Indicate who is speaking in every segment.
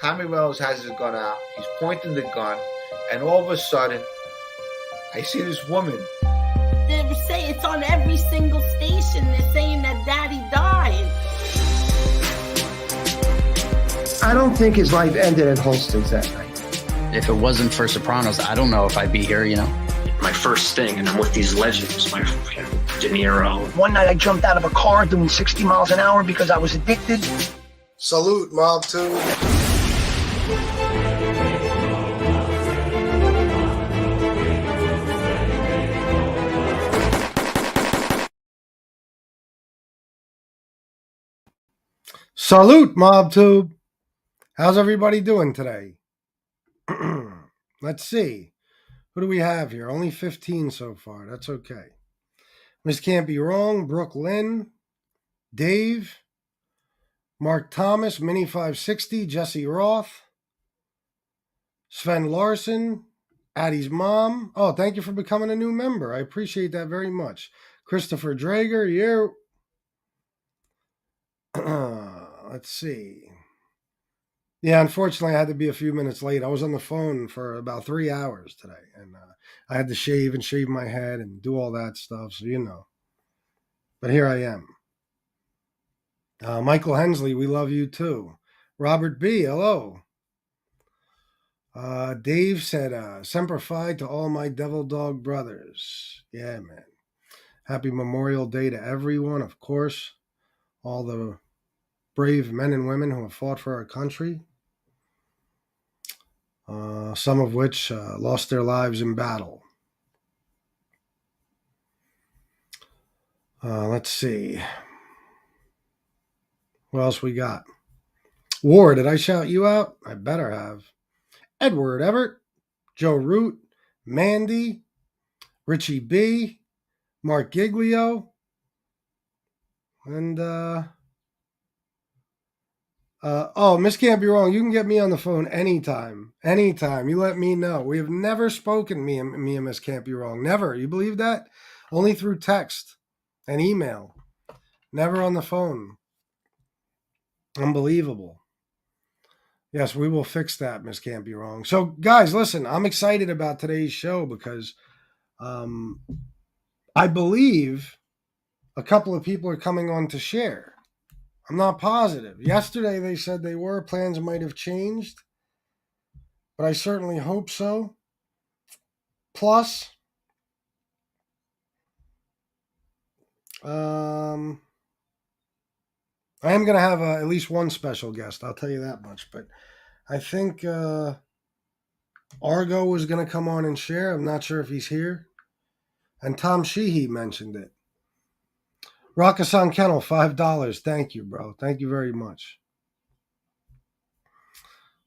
Speaker 1: Tommy Reynolds has his gun out. He's pointing the gun, and all of a sudden, I see this woman.
Speaker 2: They say it's on every single station. They're saying that Daddy died.
Speaker 3: I don't think his life ended at Holston's that night.
Speaker 4: If it wasn't for Sopranos, I don't know if I'd be here,
Speaker 5: My first thing, and I'm with these legends, De Niro.
Speaker 3: One night I jumped out of a car doing 60 miles an hour because I was addicted.
Speaker 6: Salute, Mob 2.
Speaker 7: Salute, MobTube. How's everybody doing today? Let's see. Who do we have here? Only 15 so far. That's okay. Miss Can't Be Wrong, Brooke Lynn, Dave, Mark Thomas, Mini 560, Jesse Roth, Sven Larson, Addie's mom. Oh, thank you for becoming a new member. I appreciate that very much. Christopher Drager, you're... Let's see. Yeah, unfortunately, I had to be a few minutes late. I was on the phone for about 3 hours today, and I had to shave my head and do all that stuff, so you know. But here I am. Michael Hensley, we love you too. Robert B., hello. Dave said, Semper Fi to all my devil dog brothers. Yeah, man. Happy Memorial Day to everyone, of course. All the brave men and women who have fought for our country. Some of which lost their lives in battle. Let's see. What else we got? War, did I shout you out? I better have. Edward Everett, Joe Root, Mandy, Richie B, Mark Giglio, and Miss Can't Be Wrong. You can get me on the phone anytime. Anytime. You let me know. We have never spoken, me and Miss Can't Be Wrong. Never. You believe that? Only through text and email. Never on the phone. Unbelievable. Yes, we will fix that, Miss Can't Be Wrong. So, guys, listen, I'm excited about today's show because I believe a couple of people are coming on to share. I'm not positive. Yesterday they said they were. Plans might have changed, but I certainly hope so. Plus, I am going to have at least one special guest. I'll tell you that much. But I think Argo was going to come on and share. I'm not sure if he's here. And Tom Sheehy mentioned it. Rakasan Kennel, $5. Thank you, bro. Thank you very much.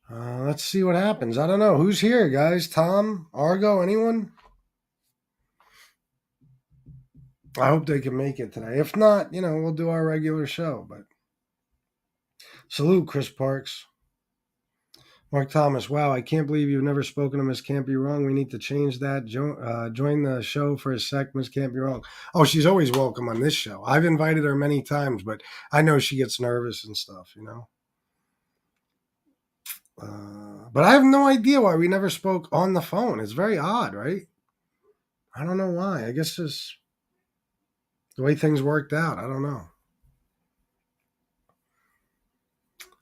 Speaker 7: Let's see what happens. I don't know. Who's here, guys? Tom? Argo? Anyone? I hope they can make it today. If not, we'll do our regular show. But salute, Chris Parks. Mark Thomas, wow, I can't believe you've never spoken to Miss Can't Be Wrong. We need to change that. Join the show for a sec, Miss Can't Be Wrong. Oh, she's always welcome on this show. I've invited her many times, but I know she gets nervous and stuff, But I have no idea why we never spoke on the phone. It's very odd, right? I don't know why. I guess just the way things worked out. I don't know.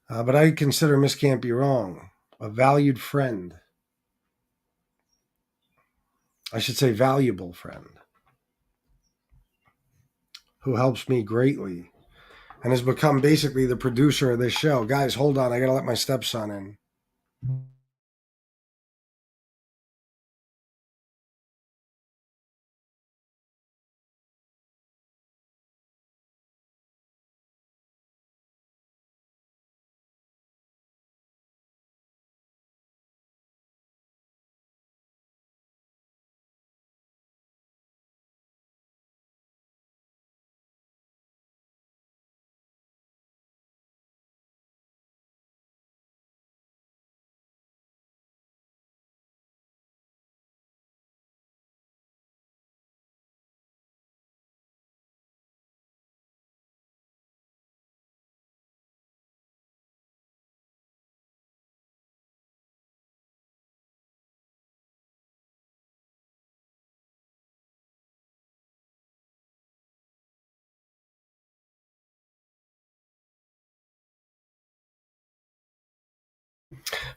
Speaker 7: But I consider Miss Can't Be Wrong a valued friend. I should say valuable friend. Who helps me greatly and has become basically the producer of this show. Guys, hold on. I got to let my stepson in.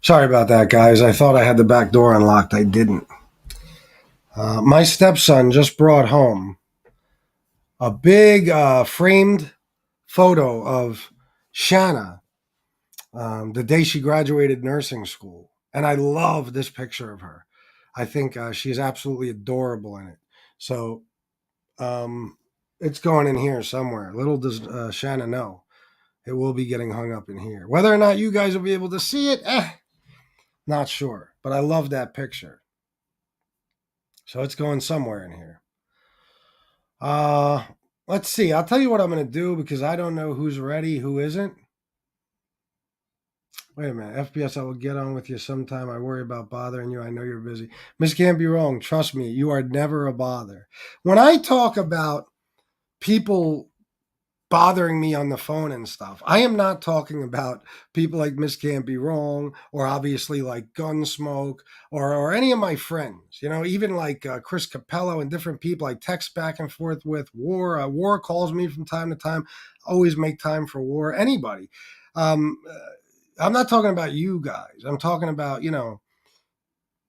Speaker 7: Sorry about that, guys. I thought I had the back door unlocked. I didn't. My stepson just brought home a big framed photo of Shanna the day she graduated nursing school. And I love this picture of her. I think she's absolutely adorable in it. So it's going in here somewhere. Little does Shanna know. It will be getting hung up in here. Whether or not you guys will be able to see it, not sure. But I love that picture. So it's going somewhere in here. Let's see. I'll tell you what I'm going to do because I don't know who's ready, who isn't. Wait a minute. FPS, I will get on with you sometime. I worry about bothering you. I know you're busy. Miss Can't Be Wrong. Trust me, you are never a bother. When I talk about people bothering me on the phone and stuff, I am not talking about people like Miss Can't Be Wrong or obviously like Gunsmoke or any of my friends, you know, even like Chris Capello and different people I text back and forth with. War calls me from time to time. Always make time for War. Anybody. I'm not talking about you guys. I'm talking about, you know,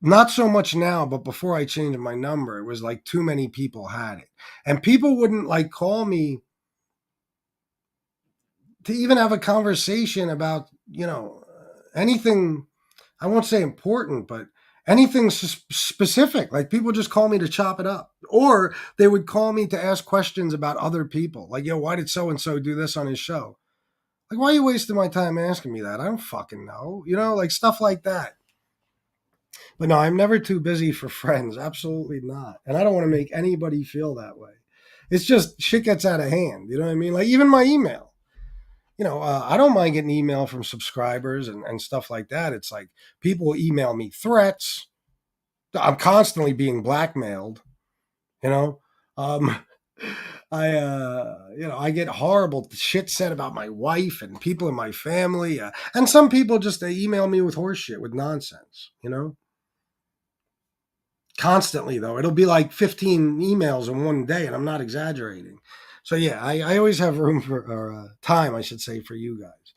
Speaker 7: not so much now, but before I changed my number, it was like too many people had it. And people wouldn't like call me to even have a conversation about, you know, anything, I won't say important, but anything specific. Like people just call me to chop it up. Or they would call me to ask questions about other people. Like, yo, why did so-and-so do this on his show? Like, why are you wasting my time asking me that? I don't fucking know. You know, like stuff like that. But no, I'm never too busy for friends. Absolutely not. And I don't want to make anybody feel that way. It's just shit gets out of hand. You know what I mean? Like even my email. You know, I don't mind getting email from subscribers and stuff like that. It's like people email me threats. I'm constantly being blackmailed. You know, I get horrible shit said about my wife and people in my family, and some people just they email me with horse shit, with nonsense, you know. Constantly though, it'll be like 15 emails in one day, and I'm not exaggerating. So yeah, I always have room for or time, I should say, for you guys.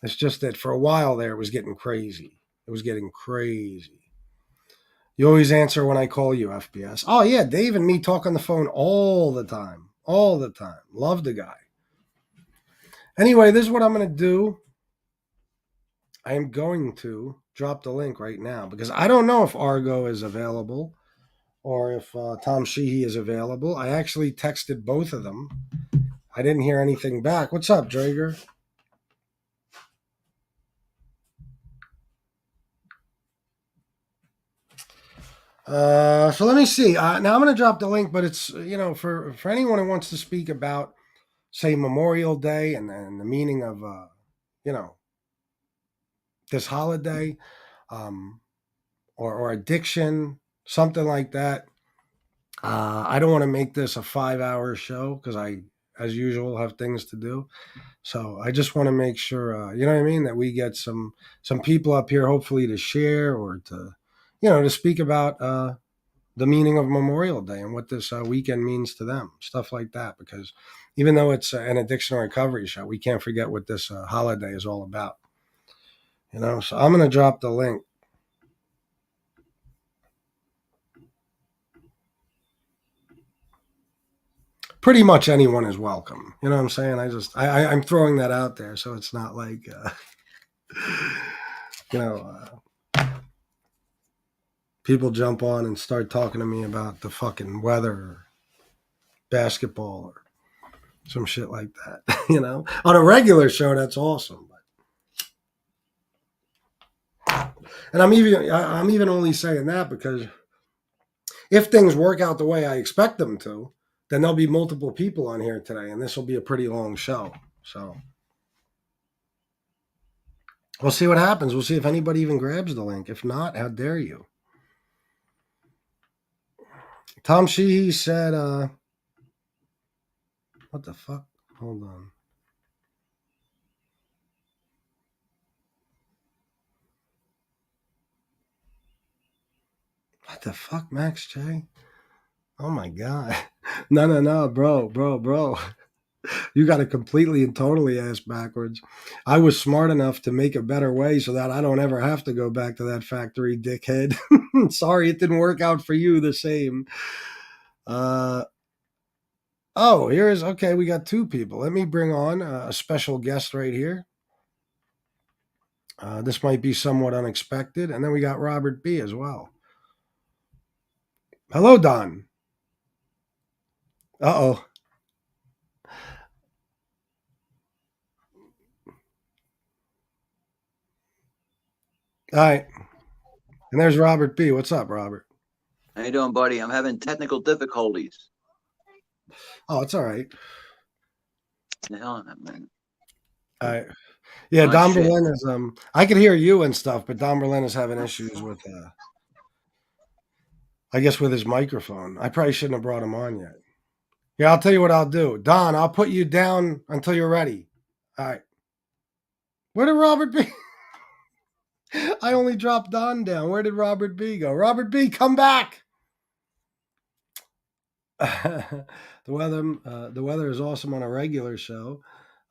Speaker 7: It's just that for a while there, it was getting crazy. It was getting crazy. You always answer when I call you, FPS. Oh, yeah, Dave and me talk on the phone all the time. All the time. Love the guy. Anyway, this is what I'm going to do. I am going to drop the link right now because I don't know if Argo is available or if Tom Sheehy is available. I actually texted both of them. I didn't hear anything back. What's up, Drager? So let me see. Now I'm going to drop the link, but it's, you know, for anyone who wants to speak about, say, Memorial Day and the meaning of, you know, this holiday, or addiction, something like that. I don't want to make this a 5-hour show because I, as usual, have things to do. So I just want to make sure, you know what I mean, that we get some people up here, hopefully to share or to, you know, to speak about the meaning of Memorial Day and what this weekend means to them, stuff like that. Because even though it's an addiction recovery show, we can't forget what this holiday is all about. You know, so I'm going to drop the link. Pretty much anyone is welcome. You know what I'm saying? I'm throwing that out there so it's not like, you know, people jump on and start talking to me about the fucking weather or basketball or some shit like that. You know, on a regular show, that's awesome. And I'm even only saying that because if things work out the way I expect them to, then there'll be multiple people on here today, and this will be a pretty long show. So we'll see what happens. We'll see if anybody even grabs the link. If not, how dare you? Tom Sheehy said, what the fuck? Hold on. What the fuck, Max J? Oh my God. No, bro. You got it completely and totally ass backwards. I was smart enough to make a better way so that I don't ever have to go back to that factory, dickhead. Sorry, it didn't work out for you the same. Here's okay. We got two people. Let me bring on a special guest right here. This might be somewhat unexpected. And then we got Robert B as well. Hello, Don. Uh-oh. All right. And there's Robert B. What's up, Robert?
Speaker 8: How you doing, buddy? I'm having technical difficulties.
Speaker 7: Oh, it's all right.
Speaker 8: The hell, man.
Speaker 7: All right. Yeah,
Speaker 8: Oh,
Speaker 7: Don
Speaker 8: shit.
Speaker 7: Berlin is I can hear you and stuff, but Don Berlin is having issues with I guess with his microphone. I probably shouldn't have brought him on yet. Yeah, I'll tell you what I'll do. Don, I'll put you down until you're ready. All right. Where did Robert B? I only dropped Don down. Where did Robert B go? Robert B, come back. The weather is awesome on a regular show.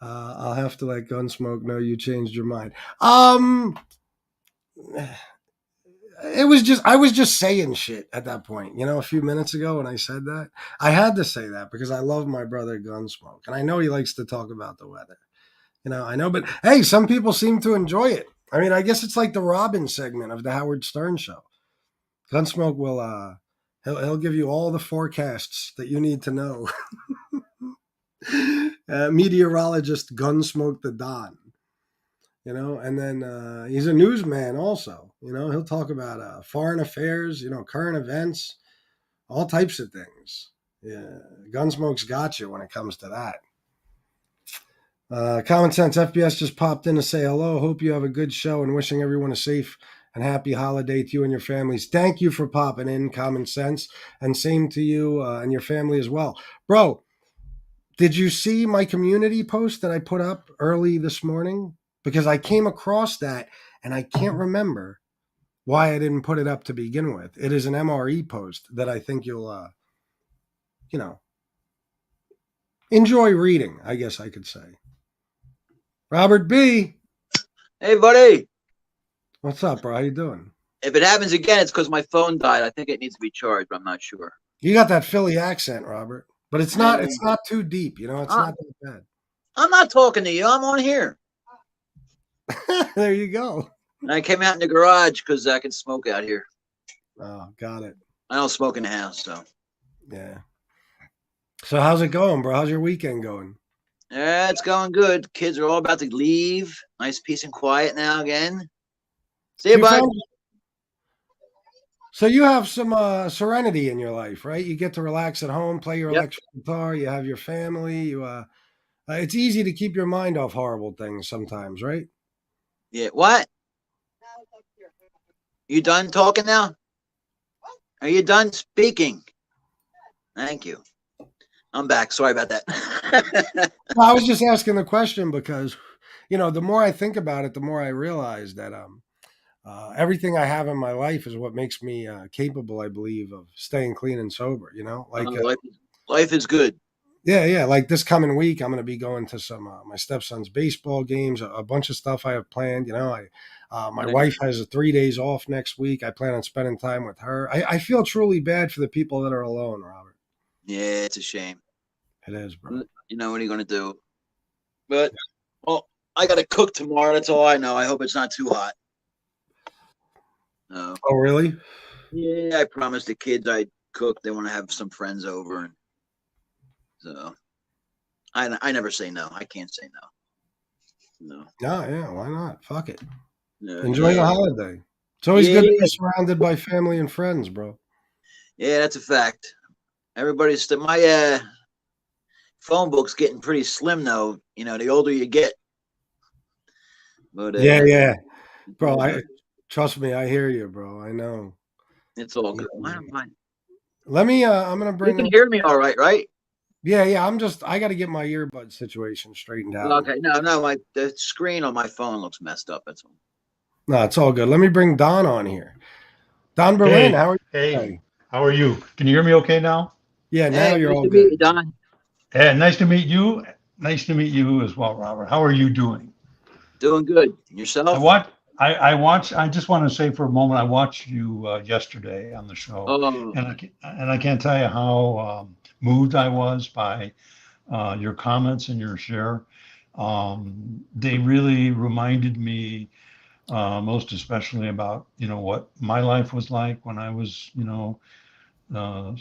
Speaker 7: I'll have to let Gunsmoke know you changed your mind. I was just saying shit at that point, a few minutes ago when I said that. I had to say that because I love my brother Gunsmoke, and I know he likes to talk about the weather. I know, but hey, some people seem to enjoy it. I mean, I guess it's like the Robin segment of the Howard Stern show. Gunsmoke will he'll give you all the forecasts that you need to know. Meteorologist Gunsmoke the Don. And then he's a newsman also. He'll talk about foreign affairs, current events, all types of things. Yeah, Gunsmoke's got you when it comes to that. Common Sense FBS just popped in to say hello. Hope you have a good show and wishing everyone a safe and happy holiday to you and your families. Thank you for popping in, Common Sense, and same to you and your family as well. Bro, did you see my community post that I put up early this morning? Because I came across that and I can't remember why I didn't put it up to begin with. It is an MRE post that I think you'll, enjoy reading, I guess I could say. Robert B.
Speaker 8: Hey, buddy.
Speaker 7: What's up, bro? How you doing?
Speaker 8: If it happens again, it's because my phone died. I think it needs to be charged, but I'm not sure.
Speaker 7: You got that Philly accent, Robert, but it's not too deep. It's not that bad.
Speaker 8: I'm not talking to you. I'm on here.
Speaker 7: There you go.
Speaker 8: And I came out in the garage because I can smoke out here.
Speaker 7: Oh, got it.
Speaker 8: I don't smoke in the house, so.
Speaker 7: Yeah. So how's it going, bro? How's your weekend going?
Speaker 8: Yeah, it's going good. Kids are all about to leave. Nice peace and quiet now again. See you, bud.
Speaker 7: So you have some serenity in your life, right? You get to relax at home, play your electric guitar. You have your family. It's easy to keep your mind off horrible things sometimes, right?
Speaker 8: Yeah. What? You done talking now? Are you done speaking? Thank you. I'm back. Sorry about that.
Speaker 7: Well, I was just asking the question because, the more I think about it, the more I realize that everything I have in my life is what makes me capable, I believe, of staying clean and sober.
Speaker 8: Life is good.
Speaker 7: Yeah. Like this coming week, I'm going to be going to some my stepson's baseball games, a bunch of stuff I have planned. My wife has 3 days off next week. I plan on spending time with her. I feel truly bad for the people that are alone, Robert.
Speaker 8: Yeah, it's a shame.
Speaker 7: It is, bro.
Speaker 8: What are you going to do? But, I got to cook tomorrow. That's all I know. I hope it's not too hot.
Speaker 7: Oh, really?
Speaker 8: Yeah, I promised the kids I'd cook. They want to have some friends over. And so I never say no. I can't say no.
Speaker 7: No, yeah, why not? Fuck it.
Speaker 8: No,
Speaker 7: Enjoy the holiday. It's always good to be surrounded by family and friends, bro.
Speaker 8: Yeah, that's a fact. Everybody's my phone book's getting pretty slim though. The older you get. But
Speaker 7: yeah, bro. Trust me, I hear you, bro. I know.
Speaker 8: It's all good.
Speaker 7: Let me. I'm gonna bring.
Speaker 8: You can hear me all right, right?
Speaker 7: Yeah. I got to get my earbud situation straightened out.
Speaker 8: Okay. No. The screen on my phone looks messed up. That's all.
Speaker 7: No, it's all good. Let me bring Don on here. Don Berlin, how are you?
Speaker 9: Hey, how are you? Can you hear me okay now?
Speaker 7: Yeah, now you're
Speaker 8: nice
Speaker 7: all
Speaker 8: to
Speaker 7: good.
Speaker 8: meet you, Don.
Speaker 9: Yeah, nice to meet you. Nice to meet you as well, Robert. How are you doing?
Speaker 8: Doing good. Yourself?
Speaker 9: I watched. I just want to say for a moment, I watched you yesterday on the show,
Speaker 8: Oh,
Speaker 9: and I can't tell you how moved I was by your comments and your share. They really reminded me, most especially about what my life was like when I was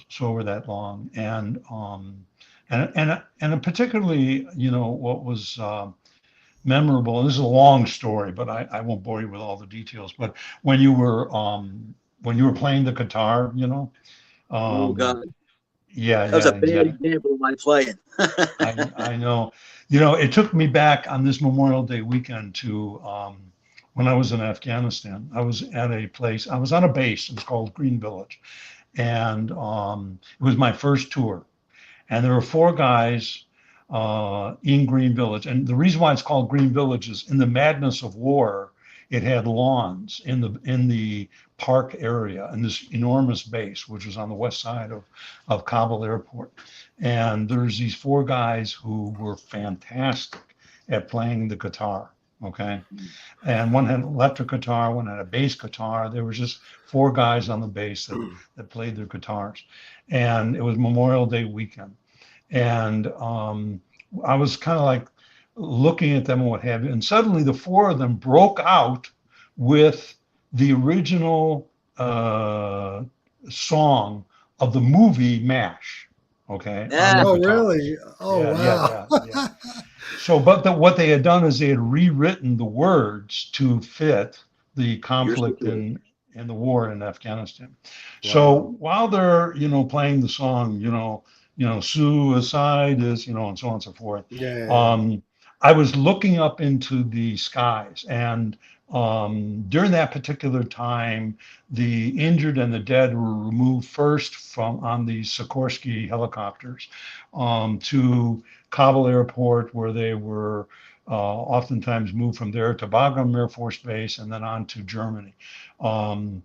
Speaker 9: sober that long, and particularly what was memorable. And this is a long story, but I won't bore you with all the details. But when you were playing the guitar,
Speaker 8: oh
Speaker 9: um,
Speaker 8: God.
Speaker 9: yeah,
Speaker 8: That was a
Speaker 9: yeah,
Speaker 8: bad
Speaker 9: exactly.
Speaker 8: example of my playing.
Speaker 9: I know. It took me back on this Memorial Day weekend to when I was in Afghanistan. I was at a place. I was on a base. It was called Green Village, and it was my first tour. And there were four guys in Green Village. And the reason why it's called Green Village is in the madness of war, it had lawns in the park area and this enormous base, which was on the west side of Kabul airport. And there's these four guys who were fantastic at playing the guitar. Okay. And one had an electric guitar, one had a bass guitar. There was just four guys on the bass that played their guitars. And it was Memorial Day weekend. And I was kind of like looking at them and what have you. And suddenly the four of them broke out with the original song of the movie MASH. Okay.
Speaker 8: Yeah.
Speaker 7: Oh, really? Oh,
Speaker 9: Yeah,
Speaker 7: wow.
Speaker 9: yeah. So, but what they had done is they had rewritten the words to fit the conflict in the war in Afghanistan. So while they're playing the song, suicide is and so on and so forth.
Speaker 7: Yeah.
Speaker 9: I was looking up into the skies, and during that particular time, the injured and the dead were removed first from on the Sikorsky helicopters to Kabul airport, where they were oftentimes moved from there to Bagram Air Force Base and then on to Germany. These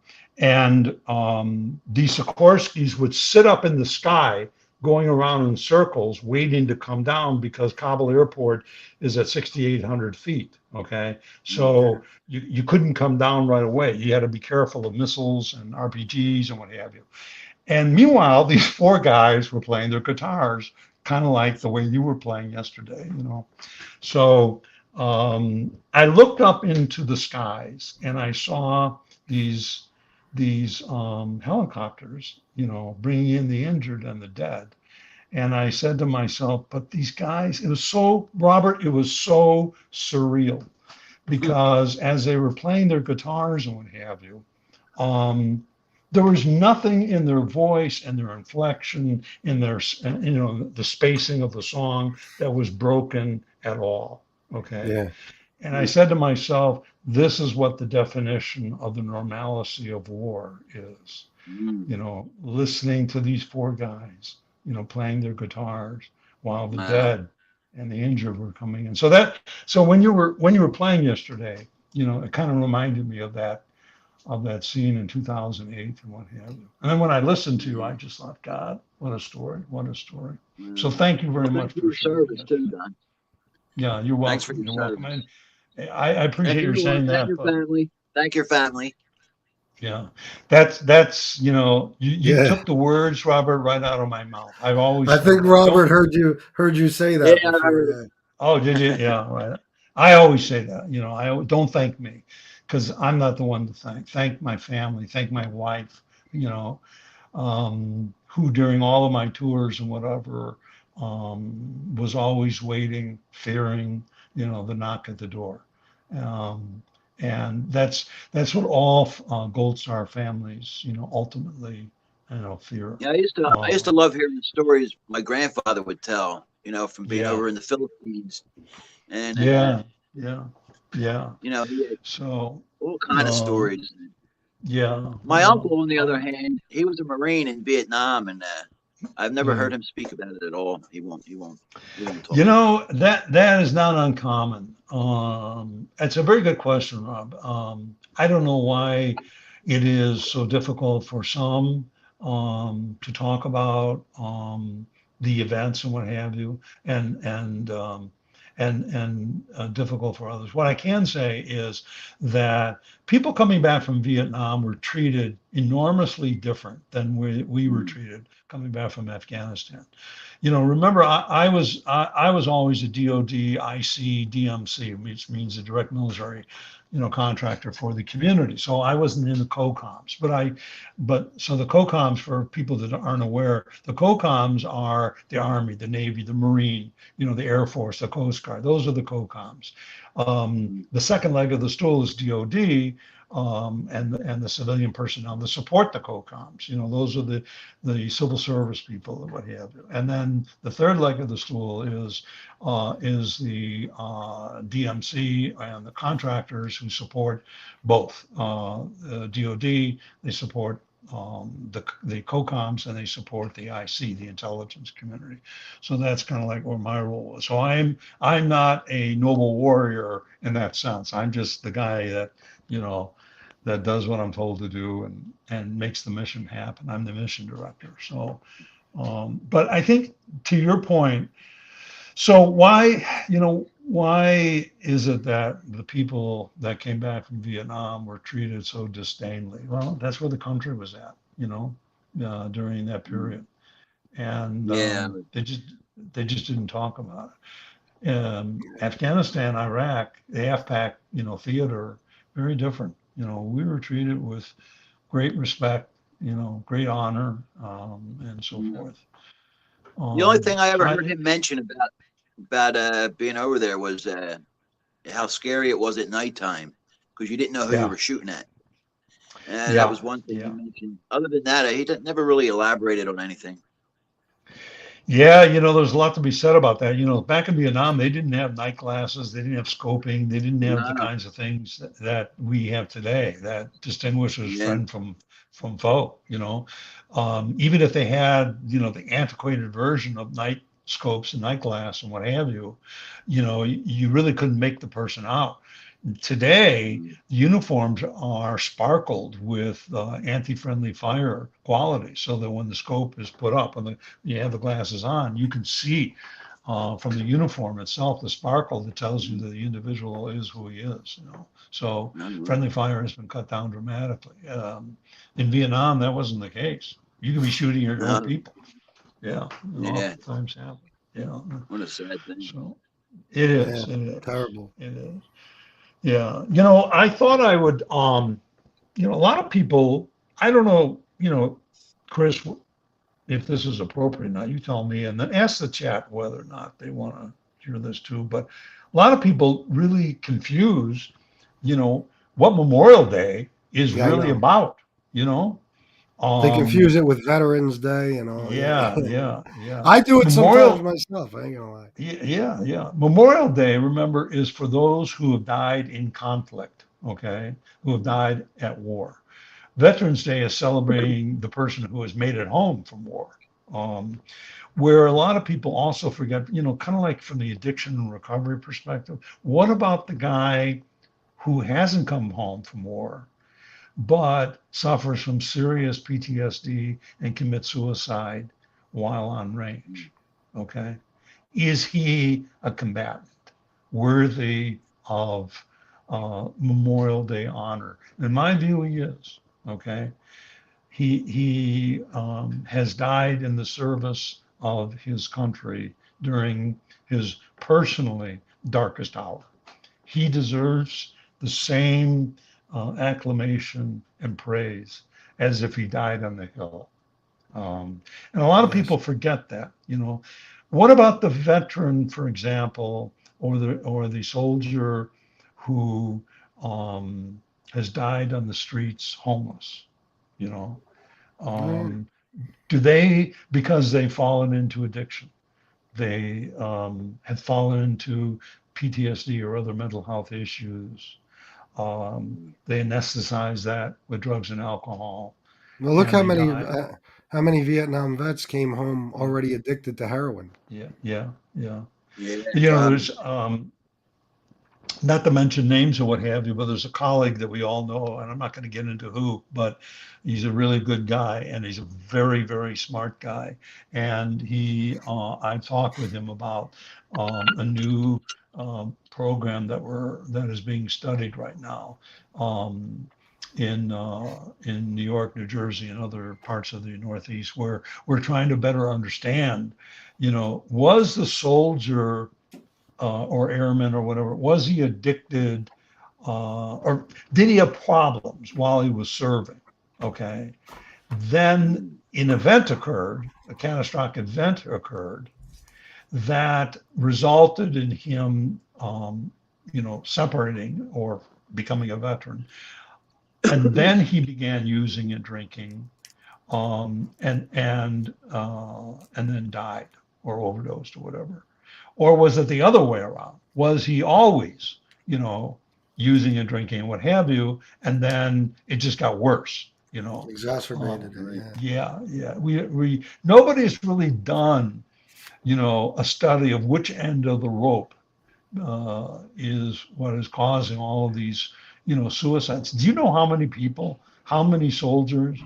Speaker 9: Sikorskys would sit up in the sky going around in circles waiting to come down because Kabul airport is at 6,800 feet. Okay. So you couldn't come down right away. You had to be careful of missiles and RPGs and what have you. And meanwhile, these four guys were playing their guitars, kind of like the way you were playing yesterday, So I looked up into the skies and I saw these helicopters, bringing in the injured and the dead. And I said to myself, but these guys, Robert, it was so surreal because as they were playing their guitars and what have you, there was nothing in their voice and their inflection, in their, the spacing of the song that was broken at all. Okay.
Speaker 7: Yeah.
Speaker 9: And I said to myself, this is what the definition of the normalcy of war is. Listening to these four guys, playing their guitars while the dead and the injured were coming in. So when you were playing yesterday, it kind of reminded me of that scene in 2008 and what have you. And then when I listened to you, I just thought, God, what a story. So thank you very much
Speaker 8: for your service too, Don.
Speaker 9: Yeah, you're welcome.
Speaker 8: Thanks for your service.
Speaker 9: Welcome. I appreciate you saying that.
Speaker 8: Thank your family.
Speaker 9: Yeah, that's you took the words, Robert, right out of my mouth. I
Speaker 7: think Robert heard you say that.
Speaker 8: Yeah,
Speaker 7: before.
Speaker 9: Oh, did you? Yeah, right. I always say that. I don't thank me because I'm not the one to thank. Thank my family. Thank my wife. Who during all of my tours and whatever was always waiting, fearing, the knock at the door. And that's what all Gold Star families, ultimately, fear.
Speaker 8: Yeah, I used to love hearing the stories my grandfather would tell, from being over in the Philippines. And
Speaker 9: yeah.
Speaker 8: He had
Speaker 9: So
Speaker 8: all kind of stories.
Speaker 9: Yeah.
Speaker 8: My uncle, on the other hand, he was a Marine in Vietnam, and I've never heard him speak about it at all. He won't talk.
Speaker 9: That is not uncommon. It's a very good question, Rob. I don't know why it is so difficult for some to talk about the events and what have you, and difficult for others. What I can say is that people coming back from Vietnam were treated enormously different than we were treated coming back from Afghanistan. You know, remember, I was always a DOD, IC, DMC, which means a direct military, you know, contractor for the community. So I wasn't in the COCOMs, but so the COCOMs, for people that aren't aware, the COCOMs are the Army, the Navy, the Marine, you know, the Air Force, the Coast Guard. Those are the COCOMs. The second leg of the stool is DOD, and the civilian personnel that support the COCOMs. You know, those are the civil service people and what have you. And then the third leg of the stool is the DMC and the contractors who support both DOD. They support the COCOMs, and they support the IC, the intelligence community. So that's kind of like where my role was. So I'm not a noble warrior in that sense. I'm just the guy that, you know, that does what I'm told to do and makes the mission happen. I'm the mission director. So, but I think to your point, so why is it that the people that came back from Vietnam were treated so disdainfully? Well, that's where the country was at, you know, during that period. And they just didn't talk about it. Afghanistan, Iraq, the AFPAC, you know, theater, very different. You know, we were treated with great respect, you know, great honor, and so forth.
Speaker 8: The only thing I ever heard him mention about being over there was how scary it was at nighttime, because you didn't know who you were shooting at. And that was one thing he mentioned. Other than that, he never really elaborated on anything.
Speaker 9: Yeah, you know, there's a lot to be said about that. You know, back in Vietnam, they didn't have night glasses, they didn't have scoping, they didn't have the kinds of things that we have today that distinguishes friend from foe. You know, even if they had, you know, the antiquated version of night scopes and night glass and what have you, you know, you really couldn't make the person out. Today, uniforms are sparkled with anti-friendly fire quality, so that when the scope is put up and you have the glasses on, you can see from the uniform itself the sparkle that tells you that the individual is who he is. You know, so friendly fire has been cut down dramatically. In Vietnam, that wasn't the case. You could be shooting your own people. Yeah, times happen. Yeah,
Speaker 8: what a sad thing.
Speaker 9: So it is.
Speaker 7: Yeah,
Speaker 9: it is
Speaker 7: terrible.
Speaker 9: It is. Yeah, you know, I thought I would, you know, a lot of people, I don't know, you know, Chris, if this is appropriate or not, you tell me, and then ask the chat whether or not they want to hear this too. But a lot of people really confuse, you know, what Memorial Day is really about, you know.
Speaker 7: They confuse it with Veterans Day and all.
Speaker 9: Yeah.
Speaker 7: I do it sometimes myself. I ain't gonna lie.
Speaker 9: Yeah. Memorial Day, remember, is for those who have died in conflict, okay, who have died at war. Veterans Day is celebrating the person who has made it home from war. Where a lot of people also forget, you know, kind of like from the addiction and recovery perspective, what about the guy who hasn't come home from war, but suffers from serious PTSD and commits suicide while on range? Okay. Is he a combatant worthy of Memorial Day honor? In my view, he is. Okay. He has died in the service of his country during his personally darkest hour. He deserves the same acclamation and praise as if he died on the hill. And a lot of people forget that, you know. What about the veteran, for example, or the soldier who has died on the streets homeless, you know? Do they, because they've fallen into addiction, they have fallen into PTSD or other mental health issues, they anesthetize that with drugs and alcohol.
Speaker 7: Well, look how many Vietnam vets came home already addicted to heroin.
Speaker 9: Yeah. You know, there's not to mention names or what have you, but there's a colleague that we all know, and I'm not going to get into who, but he's a really good guy, and he's a very, very smart guy. And I talked with him about a new program that is being studied right now in New York, New Jersey, and other parts of the Northeast, where we're trying to better understand, was the soldier or airman or whatever, was he addicted or did he have problems while he was serving? Okay. Then an event occurred, a catastrophic event occurred that resulted in him, separating or becoming a veteran. And then he began using and drinking, and then died or overdosed or whatever. Or was it the other way around? Was he always, using and drinking and what have you, and then it just got worse,
Speaker 7: Exacerbated it.
Speaker 9: Yeah. We nobody's really done, a study of which end of the rope is what is causing all of these, suicides. Do you know how many soldiers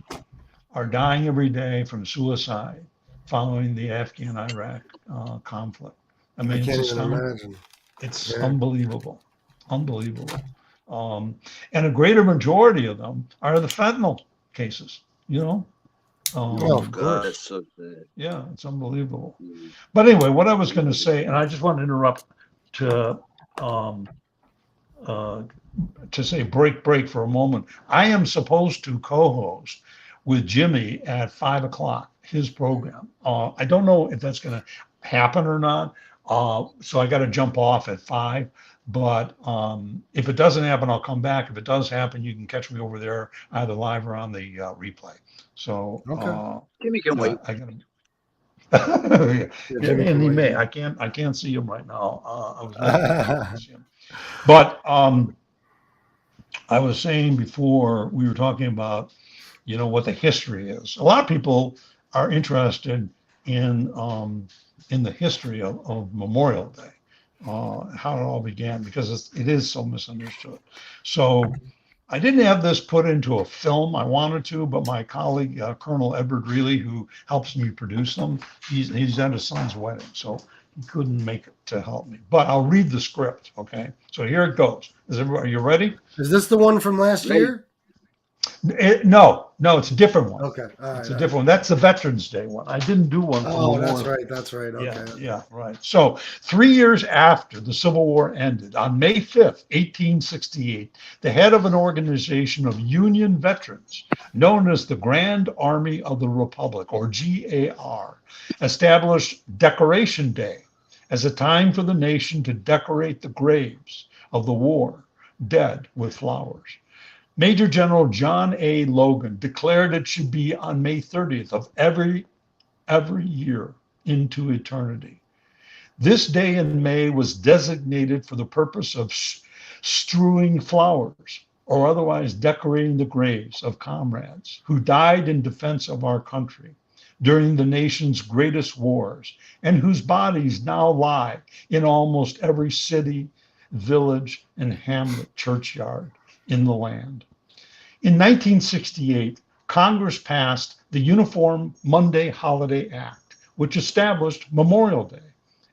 Speaker 9: are dying every day from suicide following the Afghan-Iraq conflict? I mean,
Speaker 7: I can't even imagine.
Speaker 9: It's unbelievable. And a greater majority of them are the fentanyl cases,
Speaker 7: of
Speaker 8: God,
Speaker 7: course.
Speaker 8: it's so sad.
Speaker 9: Yeah, it's unbelievable. But anyway, what I was going to say, and I just want to interrupt to say break for a moment. I am supposed to co-host with Jimmy at 5:00, his program. I don't know if that's going to happen or not. So I got to jump off at 5. But if it doesn't happen, I'll come back. If it does happen, you can catch me over there either live or on the replay. So
Speaker 8: Jimmy can wait.
Speaker 9: I got
Speaker 7: Jimmy
Speaker 9: and he
Speaker 7: can
Speaker 9: may.
Speaker 7: wait.
Speaker 9: I can't see him right now. I was looking to see him. But I was saying before we were talking about, what the history is. A lot of people are interested in the history of Memorial Day, how it all began, because it is so misunderstood. So I didn't have this put into a film. I wanted to, but my colleague, Colonel Edward Reilly, who helps me produce them, he's at his son's wedding, so he couldn't make it to help me. But I'll read the script, okay? So here it goes. Are you ready?
Speaker 7: Is this the one from last year?
Speaker 9: No, it's a different one.
Speaker 7: Okay. All right,
Speaker 9: It's a different one. That's the Veterans Day one. I didn't do one.
Speaker 7: Oh, that's right. Okay.
Speaker 9: Yeah, right. So 3 years after the Civil War ended, on May 5th, 1868, the head of an organization of Union veterans known as the Grand Army of the Republic, or GAR, established Decoration Day as a time for the nation to decorate the graves of the war dead with flowers. Major General John A. Logan declared it should be on May 30th of every year into eternity. This day in May was designated for the purpose of strewing flowers or otherwise decorating the graves of comrades who died in defense of our country during the nation's greatest wars and whose bodies now lie in almost every city, village, and hamlet churchyard in the land. In 1968, Congress passed the Uniform Monday Holiday Act, which established Memorial Day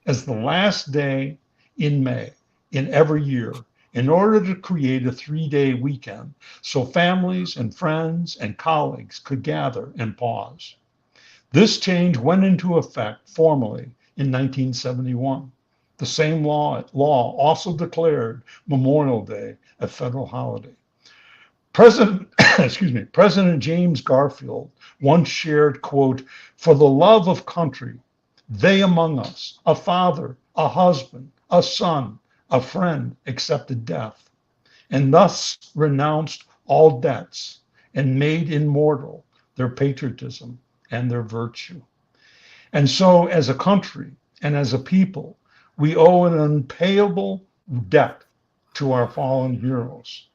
Speaker 9: as the last day in May in every year in order to create a 3-day weekend so families and friends and colleagues could gather and pause. This change went into effect formally in 1971. The same law also declared Memorial Day a federal holiday. President James Garfield once shared, quote, "For the love of country, they among us, a father, a husband, a son, a friend, accepted death, and thus renounced all debts and made immortal their patriotism and their virtue." And so as a country and as a people, we owe an unpayable debt to our fallen heroes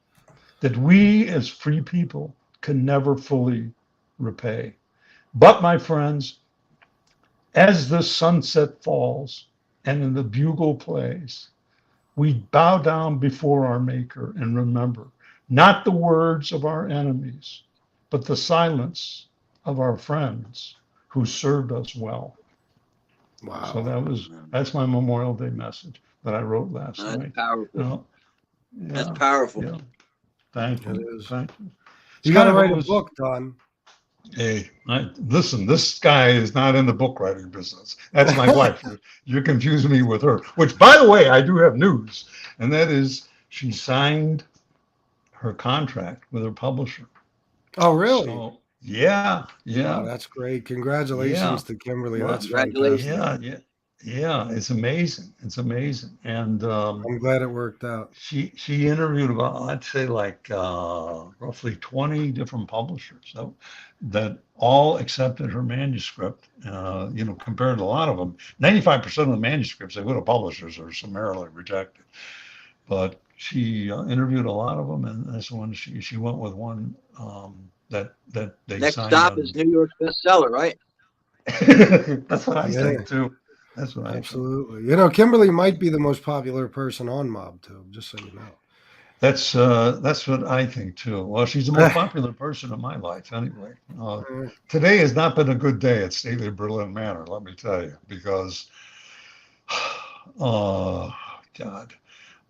Speaker 9: that we as free people can never fully repay. But my friends, as the sunset falls and the bugle plays, We bow down before our Maker and remember not the words of our enemies, but the silence of our friends who served us well.
Speaker 7: Wow.
Speaker 9: So that's my Memorial Day message that I wrote last
Speaker 8: That's
Speaker 9: night.
Speaker 8: powerful.
Speaker 9: You know,
Speaker 8: That's
Speaker 9: yeah,
Speaker 8: powerful.
Speaker 9: yeah. Thank
Speaker 7: It
Speaker 9: you.
Speaker 7: is.
Speaker 9: Thank you.
Speaker 7: You got to
Speaker 9: kind of
Speaker 7: write a
Speaker 9: always-
Speaker 7: book, Don.
Speaker 9: Hey, listen, this guy is not in the book writing business. That's my wife. You're confusing me with her, which, by the way, I do have news, and that is she signed her contract with her publisher.
Speaker 7: Oh, really?
Speaker 9: So, yeah.
Speaker 7: Wow, that's great. Congratulations
Speaker 9: Yeah.
Speaker 7: to Kimberly.
Speaker 9: Well,
Speaker 7: That's
Speaker 8: congratulations.
Speaker 7: fantastic.
Speaker 9: Yeah. It's amazing. It's amazing. And
Speaker 7: I'm glad it worked out.
Speaker 9: she interviewed about, I'd say, like roughly 20 different publishers that all accepted her manuscript. Compared to a lot of them, 95% of the manuscripts they go to publishers are summarily rejected. But she interviewed a lot of them, and that's when she went with one that they
Speaker 8: Next
Speaker 9: signed
Speaker 8: stop
Speaker 9: on.
Speaker 8: is New York bestseller, right?
Speaker 9: That's what I think too. That's what
Speaker 7: Absolutely. You know, Kimberly might be the most popular person on MobTube, just so you know.
Speaker 9: That's what I think too. Well, she's the most popular person in my life anyway. Today has not been a good day at Stately Berlin Manor, let me tell you, because God.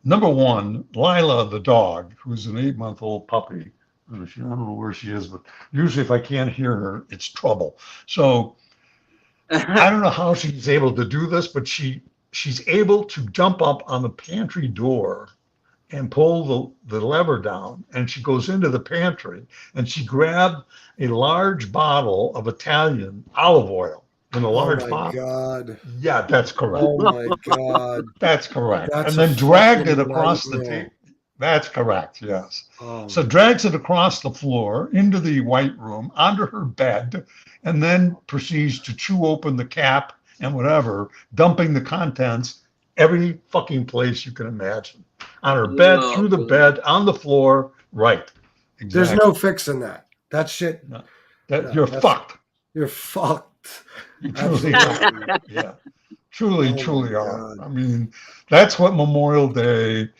Speaker 9: Number one, Lila the dog, who's an 8-month-old puppy. I don't know where she is, but usually if I can't hear her, it's trouble. So I don't know how she's able to do this, but she's able to jump up on the pantry door and pull the lever down, and she goes into the pantry and she grabbed a large bottle of Italian olive oil in a large bottle.
Speaker 7: Oh my God.
Speaker 9: Yeah, that's correct.
Speaker 7: Oh my God.
Speaker 9: That's correct.
Speaker 7: That's
Speaker 9: and then
Speaker 7: a
Speaker 9: dragged it
Speaker 7: fucking
Speaker 9: across the
Speaker 7: nightmare.
Speaker 9: table. That's correct, yes.
Speaker 7: Oh.
Speaker 9: So drags it across the floor into the white room, onto her bed, and then proceeds to chew open the cap and whatever, dumping the contents every fucking place you can imagine. On her bed, through the bed, on the floor, right. Exactly.
Speaker 7: There's no fixing that. That shit.
Speaker 9: No. You're fucked.
Speaker 7: You're fucked.
Speaker 9: You truly are. Yeah. Truly
Speaker 7: my
Speaker 9: are.
Speaker 7: God.
Speaker 9: I mean, that's what Memorial Day,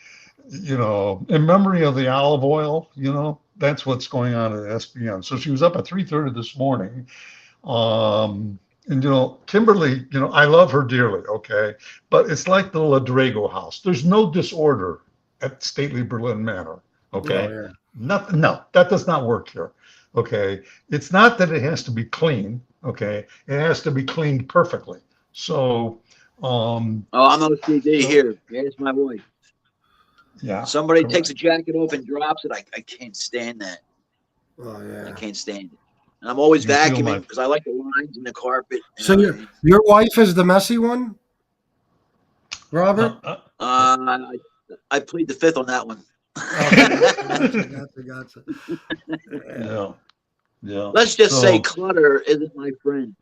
Speaker 9: in memory of the olive oil, that's what's going on at SBN. So she was up at 3:30 this morning. And Kimberly, I love her dearly, okay? But it's like the La Drago house. There's no disorder at Stately Berlin Manor, okay?
Speaker 7: Oh, yeah.
Speaker 9: Nothing, no, that does not work here, okay? It's not that it has to be clean, okay? It has to be cleaned perfectly. So,
Speaker 8: I'm OCD here. Here's my wife.
Speaker 9: yeah.
Speaker 8: Somebody
Speaker 9: correct.
Speaker 8: takes a jacket off and drops it. I can't stand that.
Speaker 7: Oh, yeah.
Speaker 8: I can't stand it. And I'm always
Speaker 9: You feel
Speaker 8: vacuuming
Speaker 9: my-
Speaker 8: because I like the lines in the carpet.
Speaker 7: So your wife is the messy one, Robert?
Speaker 8: I plead the fifth on that one.
Speaker 7: Gotcha.
Speaker 9: Yeah.
Speaker 8: Let's just
Speaker 9: So-
Speaker 8: say clutter isn't my friend.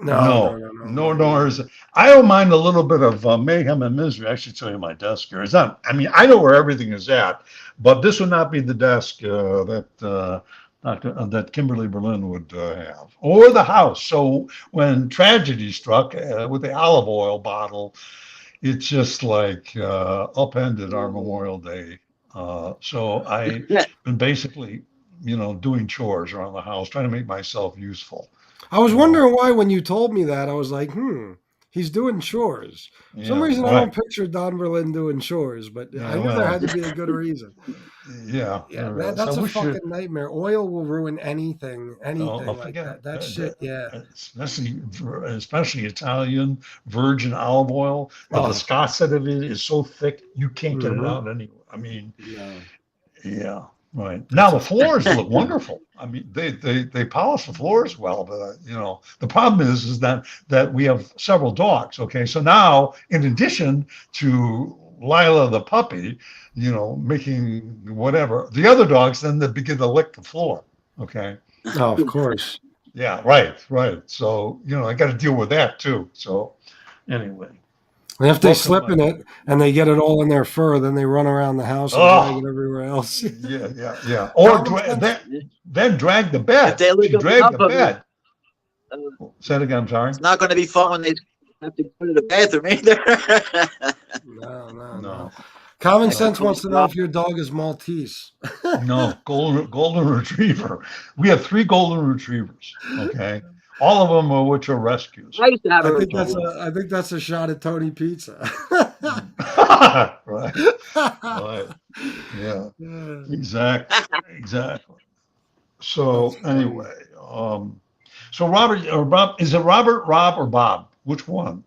Speaker 9: No, nor is it. I don't mind a little bit of mayhem and misery. I should tell you my desk here. It's not. I mean, I know where everything is at, but this would not be the desk that Kimberly Berlin would have, or the house. So when tragedy struck with the olive oil bottle, it just like upended our Memorial Day. So I've been basically, doing chores around the house, trying to make myself useful.
Speaker 7: I was wondering why when you told me that, I was like, he's doing chores. For some reason, I don't picture Don Berlin doing chores, but I knew there had to be a good reason.
Speaker 9: Yeah,
Speaker 7: that's a fucking nightmare. Oil will ruin anything like
Speaker 9: forget
Speaker 7: that. That shit, yeah.
Speaker 9: Especially Italian virgin olive oil. The viscosity of it is so thick you can't get it out anywhere. I mean, yeah. Right. Now the floors look wonderful. I mean, they polish the floors well, but the problem is that we have several dogs. Okay, so now in addition to Lila the puppy, making whatever, the other dogs then they begin to lick the floor. Okay.
Speaker 7: Oh, of course.
Speaker 9: Yeah. Right. So I got to deal with that too. So anyway.
Speaker 7: And if they slip in it and they get it all in their fur, then they run around the house and drag it everywhere else.
Speaker 9: Yeah. Or then drag the bed.
Speaker 8: If they lick
Speaker 9: She dragged
Speaker 8: up
Speaker 9: the
Speaker 8: of
Speaker 9: bed.
Speaker 8: it,
Speaker 9: Say it again, I'm sorry.
Speaker 8: it's not going to be fun when they have to go to the bathroom either.
Speaker 7: No. Common Sense wants to know if your dog is Maltese.
Speaker 9: No, golden retriever. We have 3 golden retrievers. Okay, all of them are which are rescues.
Speaker 8: I used to have a
Speaker 7: I think that's a shot at Tony Pizza.
Speaker 9: Right. Yeah. Exactly. So anyway, so Robert or Bob, is it Robert, Rob, or Bob? Which one?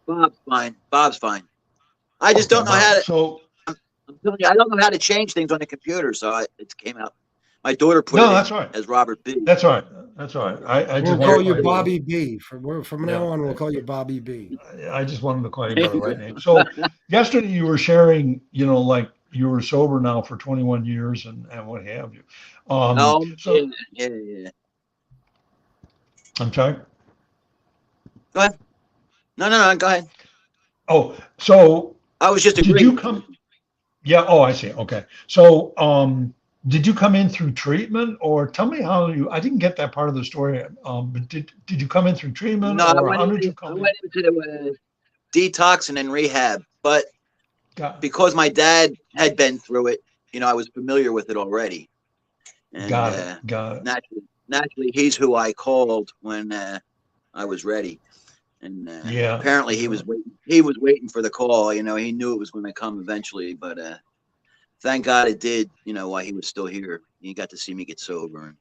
Speaker 8: Bob's fine. Bob's fine. I just don't know how to.
Speaker 9: So
Speaker 8: I'm telling you, I don't know how to change things on the computer, so it came out. My daughter put it
Speaker 9: that's
Speaker 8: in
Speaker 9: right.
Speaker 8: as Robert B.
Speaker 9: That's all right. That's all right. I
Speaker 7: We'll
Speaker 9: just
Speaker 7: call
Speaker 9: wanted
Speaker 7: you
Speaker 9: to-
Speaker 7: Bobby B. From now on, we'll call you Bobby B.
Speaker 9: I just wanted to call you by the right name. So yesterday you were sharing, like you were sober now for 21 years and what have you. So
Speaker 8: Yeah.
Speaker 9: I'm sorry.
Speaker 8: Go ahead. No. Go ahead.
Speaker 9: Oh, so
Speaker 8: I was just
Speaker 9: did
Speaker 8: agreeing.
Speaker 9: you come? Yeah. Oh, I see. Okay. So, did you come in through treatment, or tell me how you? I didn't get that part of the story. But did you come in through treatment,
Speaker 8: No,
Speaker 9: or how did you
Speaker 8: I
Speaker 9: come?
Speaker 8: went into detox and then rehab, but
Speaker 9: Got,
Speaker 8: because my dad had been through it, I was familiar with it already. And,
Speaker 9: got it.
Speaker 8: Naturally, he's who I called when I was ready. And
Speaker 9: Yeah.
Speaker 8: apparently he was waiting. He was waiting for the call. He knew it was going to come eventually, but thank God it did. While he was still here, he got to see me get sober. And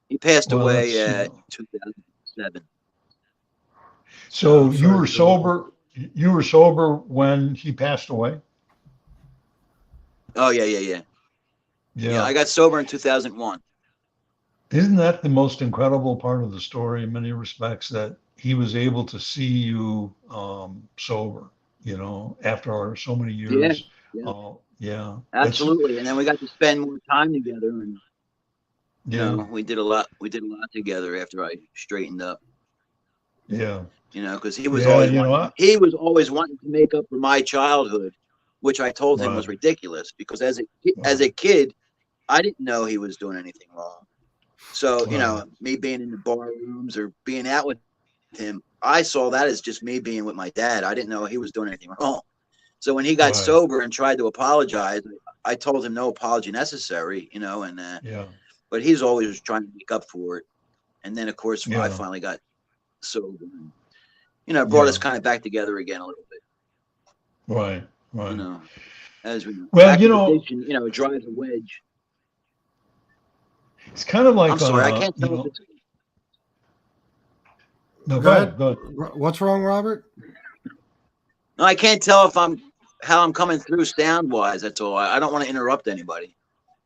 Speaker 8: he passed
Speaker 9: Well,
Speaker 8: away
Speaker 9: that's,
Speaker 8: 2007.
Speaker 9: So
Speaker 7: I'm
Speaker 9: you
Speaker 7: sorry
Speaker 9: were
Speaker 7: to-
Speaker 9: sober. You were sober when he passed away.
Speaker 8: Oh yeah. Yeah, I got sober in 2001.
Speaker 9: Isn't that the most incredible part of the story in many respects, that he was able to see you sober, after so many years?
Speaker 8: Yeah.
Speaker 9: Yeah.
Speaker 8: Absolutely. And then we got to spend more time together, and
Speaker 9: Yeah.
Speaker 8: we did a lot. We did a lot together after I straightened up.
Speaker 9: Yeah.
Speaker 8: Because he was
Speaker 9: Yeah,
Speaker 8: always
Speaker 9: you know
Speaker 8: wanting,
Speaker 9: what?
Speaker 8: he was always wanting to make up for my childhood, which I told him
Speaker 9: Right.
Speaker 8: was ridiculous, because as a kid, I didn't know he was doing anything wrong. So
Speaker 9: Right.
Speaker 8: me being in the bar rooms or being out with him, I saw that as just me being with my dad. I didn't know he was doing anything wrong. So when he got
Speaker 9: Right.
Speaker 8: sober and tried to apologize, I told him no apology necessary, and
Speaker 9: Yeah.
Speaker 8: but he's always trying to make up for it. And then of course when I
Speaker 9: Yeah.
Speaker 8: finally got sober, and, brought
Speaker 9: Yeah.
Speaker 8: us kind of back together again a little bit.
Speaker 9: Right. Right.
Speaker 8: As we
Speaker 9: Well,
Speaker 8: addiction, it drives a wedge.
Speaker 9: It's kind of like
Speaker 8: I'm sorry, I can't tell if it's
Speaker 9: No,
Speaker 7: Go ahead.
Speaker 9: Go ahead.
Speaker 7: What's wrong, Robert?
Speaker 8: no, I can't tell if how I'm coming through sound wise. That's all. I don't want to interrupt anybody.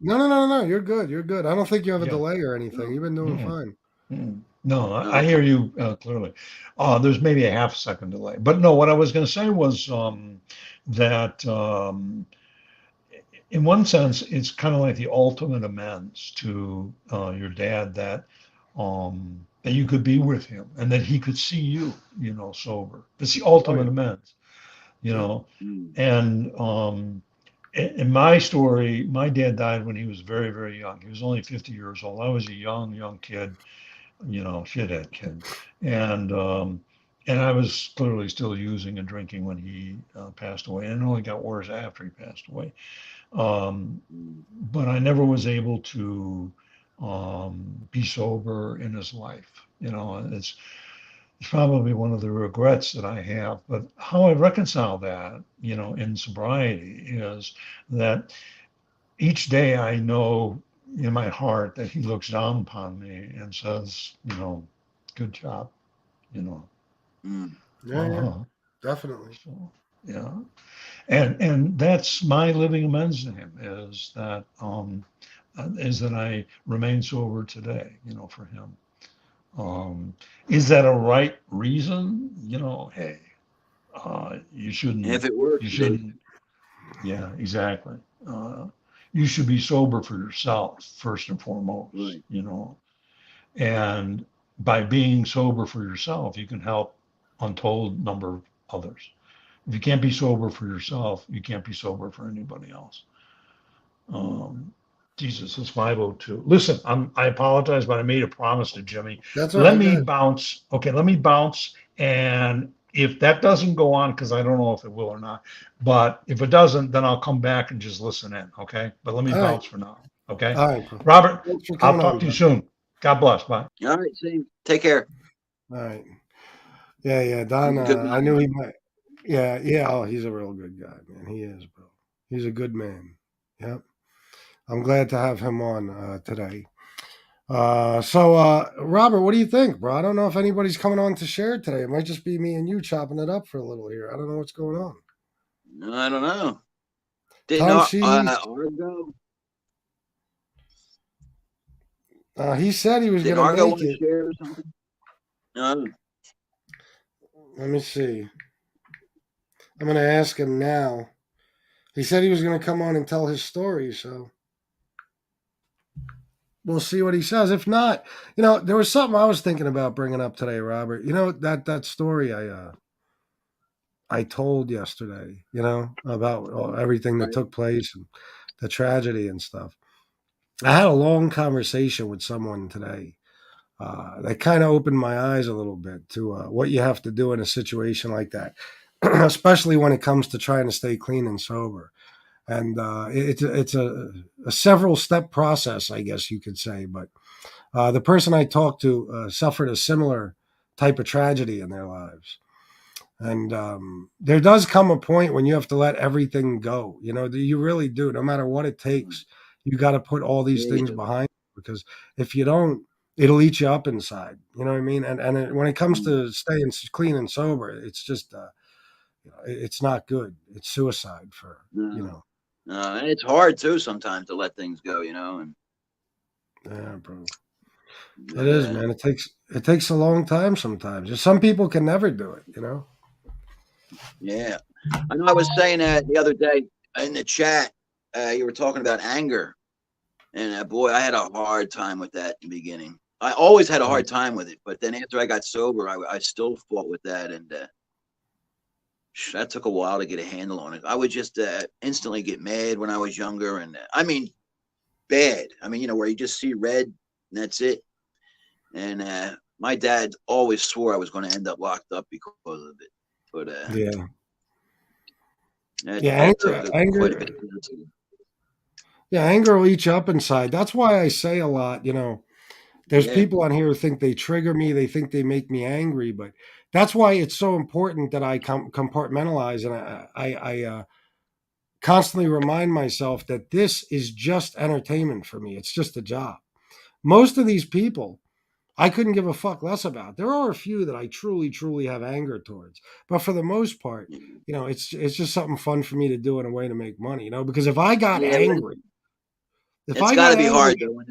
Speaker 7: No. You're good. You're good. I don't think you have a
Speaker 9: Yeah.
Speaker 7: delay or anything. You've been doing
Speaker 9: Mm.
Speaker 7: fine.
Speaker 9: No, I hear you clearly. There's maybe a half second delay, but no. What I was going to say was that in one sense, it's kind of like the ultimate amends to your dad, that that you could be with him and that he could see you, sober. It's the ultimate amends, And in my story, my dad died when he was very, very young. He was only 50 years old. I was a young kid, shithead kid, and I was clearly still using and drinking when he passed away, and it only got worse after he passed away. But I never was able to be sober in his life. It's probably one of the regrets that I have. But how I reconcile that, in sobriety, is that each day I know in my heart that he looks down upon me and says, good job,
Speaker 7: Yeah, definitely.
Speaker 9: So, yeah. And that's my living amends to him, is that I remain sober today, for him. Is that a right reason? Hey, you shouldn't.
Speaker 8: If it works,
Speaker 9: you shouldn't. Yeah, exactly. You should be sober for yourself first and foremost.
Speaker 8: Right.
Speaker 9: And by being sober for yourself, you can help untold number of others. If you can't be sober for yourself, you can't be sober for anybody else. Jesus, it's 5:02. Listen, I apologize, but I made a promise to Jimmy.
Speaker 7: That's all
Speaker 9: Let
Speaker 7: right,
Speaker 9: me
Speaker 7: guys.
Speaker 9: bounce. Okay, let me bounce, and if that doesn't go on, because I don't know if it will or not, but if it doesn't, then I'll come back and just listen in. Okay. But let me
Speaker 7: All right.
Speaker 9: bounce for now. Okay.
Speaker 7: All right, bro.
Speaker 9: Robert,
Speaker 7: Thanks for
Speaker 9: I'll
Speaker 7: coming
Speaker 9: talk
Speaker 7: on,
Speaker 9: to you
Speaker 7: bro.
Speaker 9: soon. God bless. Bye.
Speaker 8: All right, see. Take care.
Speaker 7: All right. Yeah. Don,
Speaker 8: Good
Speaker 7: I
Speaker 8: man.
Speaker 7: knew he might. Yeah. Oh, he's a real good guy, man. He is, bro. He's a good man. Yep. I'm glad to have him on today. So, Robert, what do you think, bro? I don't know if anybody's coming on to share today. It might just be me and you chopping it up for a little here. I don't know what's going on.
Speaker 8: No, I don't know. Didn't
Speaker 7: Tom
Speaker 8: Argo?
Speaker 7: he said he was
Speaker 8: Did
Speaker 7: going
Speaker 8: Argo
Speaker 7: to
Speaker 8: want
Speaker 7: make
Speaker 8: to
Speaker 7: it.
Speaker 8: share or something? No.
Speaker 7: Let me see. I'm going to ask him now. He said he was going to come on and tell his story, so we'll see what he says. If not, there was something I was thinking about bringing up today, Robert. That story I told yesterday, about everything that took place and the tragedy and stuff. I had a long conversation with someone today that kind of opened my eyes a little bit to what you have to do in a situation like that, especially when it comes to trying to stay clean and sober. And it's a several step process, I guess you could say. But the person I talked to suffered a similar type of tragedy in their lives. And there does come a point when you have to let everything go. You really do. No matter what it takes, you got to put all these things behind you, because if you don't, it'll eat you up inside. You know what I mean? And when it comes to staying clean and sober, it's just it's not good. It's suicide for
Speaker 8: No, and it's hard too sometimes to let things go, And
Speaker 7: yeah, bro. It is, man. It takes a long time sometimes. Some people can never do it.
Speaker 8: Yeah, I know. I was saying that the other day in the chat. You were talking about anger, and boy, I had a hard time with that in the beginning. I always had a hard time with it, but then after I got sober, I still fought with that, and that took a while to get a handle on it. I would just instantly get mad when I was younger, and I mean, bad. I mean, where you just see red, and that's it. And my dad always swore I was going to end up locked up because of it. But
Speaker 7: anger. Yeah, anger will eat you up inside. That's why I say a lot. There's people on here who think they trigger me. They think they make me angry, but that's why it's so important that I compartmentalize, and I constantly remind myself that this is just entertainment for me. It's just a job. Most of these people, I couldn't give a fuck less about. There are a few that I truly, truly have anger towards, but for the most part, it's just something fun for me to do in a way to make money. Because if I got angry,
Speaker 8: it's got to be hard though.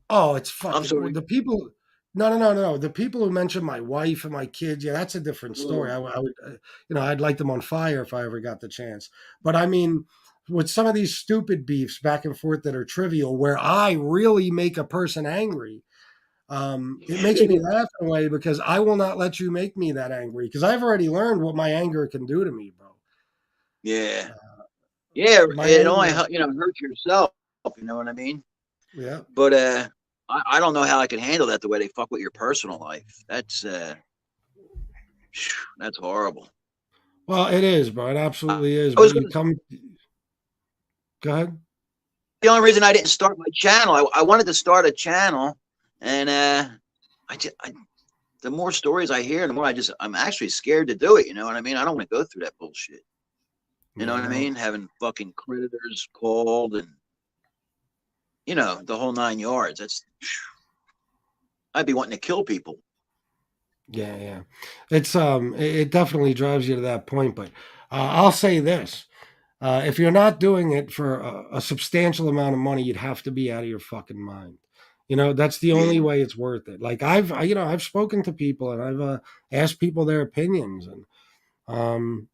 Speaker 7: Oh, it's fucking.
Speaker 8: I'm sorry.
Speaker 7: The people. No. The people who mention my wife and my kids, that's a different story. I would, I'd light them on fire if I ever got the chance. But I mean, with some of these stupid beefs back and forth that are trivial, where I really make a person angry, it makes me laugh in a way, because I will not let you make me that angry, because I've already learned what my anger can do to me, bro.
Speaker 8: Yeah. It only hurts yourself. You know what I mean?
Speaker 7: Yeah.
Speaker 8: But I don't know how I can handle that the way they fuck with your personal life. That's horrible.
Speaker 7: Well, it is, bro. It absolutely is.
Speaker 8: Go
Speaker 7: ahead.
Speaker 8: The only reason I didn't start my channel, I wanted to start a channel, and the more stories I hear, the more I'm actually scared to do it. You know what I mean? I don't want to go through that bullshit. You know what I mean? Having fucking creditors called and the whole 9 yards. I'd be wanting to kill people.
Speaker 7: Yeah. It's it definitely drives you to that point. But I'll say this: if you're not doing it for a substantial amount of money, you'd have to be out of your fucking mind. That's the only way it's worth it. Like I've spoken to people, and I've asked people their opinions, and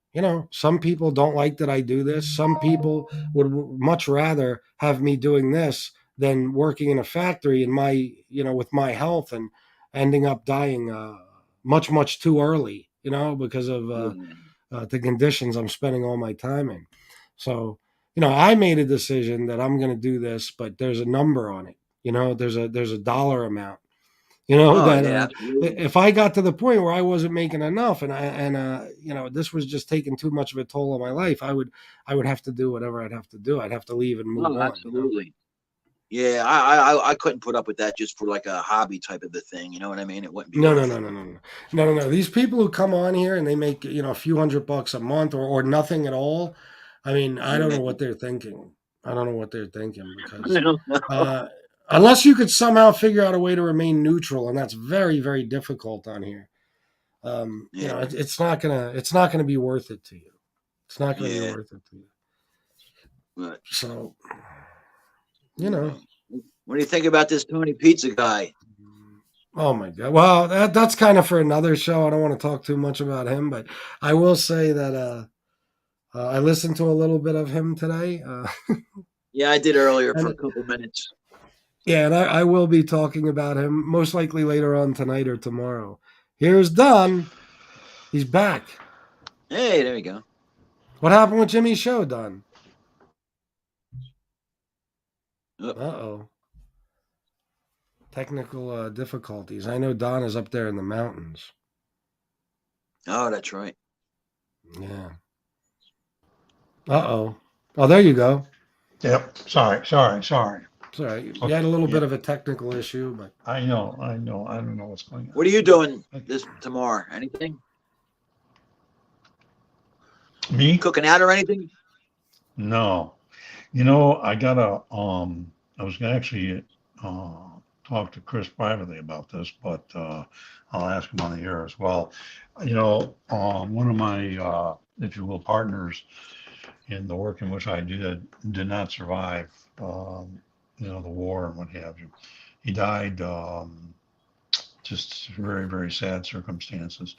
Speaker 7: some people don't like that I do this. Some people would much rather have me doing this than working in a factory in with my health and ending up dying much, much too early, because of the conditions I'm spending all my time in. So, I made a decision that I'm going to do this, but there's a number on it. There's a dollar amount. You know,
Speaker 8: Oh,
Speaker 7: that
Speaker 8: yeah, absolutely.
Speaker 7: if I got to the point where I wasn't making enough you know, this was just taking too much of a toll on my life, I would have to do whatever I'd have to do. I'd have to leave and move
Speaker 8: Oh,
Speaker 7: on.
Speaker 8: absolutely. Yeah, I couldn't put up with that just for like a hobby type of a thing. You know what I mean? It wouldn't be
Speaker 7: No, no,
Speaker 8: worth
Speaker 7: no,
Speaker 8: it.
Speaker 7: no, no, no, no, no, no. These people who come on here and they make, you know, a few $100 a month or nothing at all. I mean, I don't
Speaker 8: Yeah.
Speaker 7: know what they're thinking. I don't know what they're thinking because
Speaker 8: I don't know.
Speaker 7: uh, unless you could somehow figure out a way to remain neutral, and that's very, very difficult on here. You know,
Speaker 8: Yeah,
Speaker 7: it's not gonna be worth it to you. It's not gonna be
Speaker 8: yeah.
Speaker 7: worth it to you.
Speaker 8: But
Speaker 7: So, you know,
Speaker 8: what do you think about this Tony Pizza guy?
Speaker 7: oh my God. Well, that's kind of for another show. I don't want to talk too much about him, but I will say that I listened to a little bit of him today.
Speaker 8: Yeah, I did earlier for a
Speaker 7: And
Speaker 8: couple minutes.
Speaker 7: yeah, and I will be talking about him most likely later on tonight or tomorrow. Here's Don. He's back.
Speaker 8: Hey, there you go.
Speaker 7: What happened with Jimmy's show, Don?
Speaker 8: Oh,
Speaker 7: Uh-oh. Technical difficulties. I know Don is up there in the mountains.
Speaker 8: oh, that's right.
Speaker 7: Yeah. Uh-oh. Oh, there you go.
Speaker 9: Yep. Sorry.
Speaker 7: Sorry. You
Speaker 9: Okay,
Speaker 7: had a little
Speaker 9: yeah.
Speaker 7: bit of a technical issue, but
Speaker 9: I know. I don't know what's going on.
Speaker 8: What are you doing this tomorrow? Anything?
Speaker 9: Me?
Speaker 8: Cooking out or anything?
Speaker 9: No. You know, I was gonna actually talk to Chris privately about this, but I'll ask him on the air as well. You know, one of my, if you will, partners in the work in which I did not survive, you know, the war and what have you. He died, just very, very sad circumstances.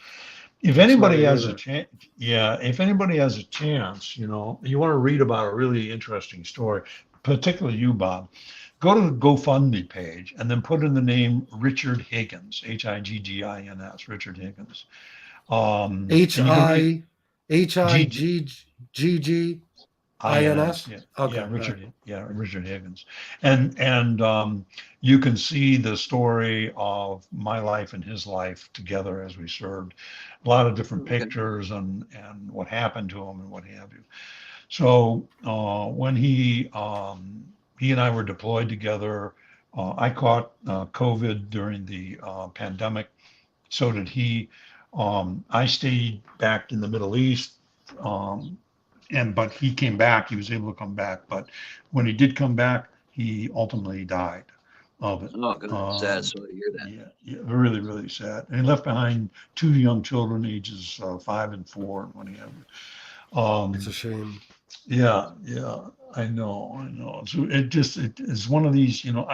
Speaker 9: If anybody has a chance, yeah, if anybody has a chance, you know, you want to read about a really interesting story, particularly you, Bob, go to the GoFundMe page and then put in the name Richard Higgins, Higgins, Richard Higgins.
Speaker 7: Higgins.
Speaker 9: Okay, yeah, Richard Higgins, and you can see the story of my life and his life together as we served. A lot of different pictures and what happened to him and what have you. So when he and I were deployed together, I caught COVID during the pandemic. So did he. I stayed back in the Middle East. But he came back. He was able to come back. But when he did come back, he ultimately died of it.
Speaker 8: Oh, good. Sad. Sorry to hear that.
Speaker 9: Yeah, really, really sad. And he left behind two young children, ages 5 and 4, and what have you.
Speaker 7: It's a shame.
Speaker 9: Yeah, I know. So it is one of these, you know,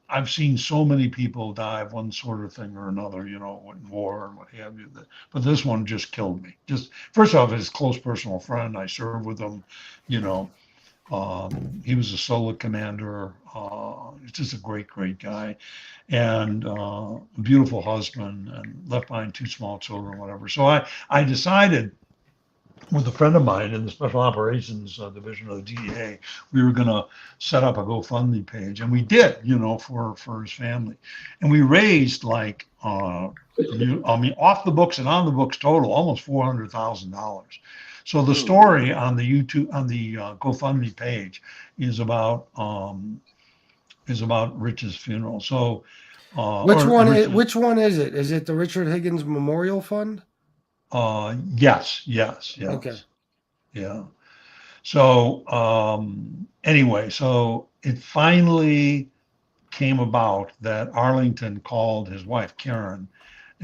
Speaker 9: I've seen so many people die of one sort of thing or another, you know, in war and what have you. But this one just killed me. Just first off, his close personal friend. I served with him, you know. He was a solo commander. He's just a great guy, and a beautiful husband, and left behind 2 small children, whatever. So I decided, with a friend of mine in the Special Operations Division of the DEA, we were going to set up a GoFundMe page, and we did, you know, for his family, and we raised like, I mean, off the books and on the books total, almost $400,000. So the story on the GoFundMe page is about Rich's funeral. So
Speaker 7: which one is it? Is it the Richard Higgins Memorial Fund?
Speaker 9: Yes.
Speaker 7: Okay.
Speaker 9: Yeah. So anyway, so it finally came about that Arlington called his wife Karen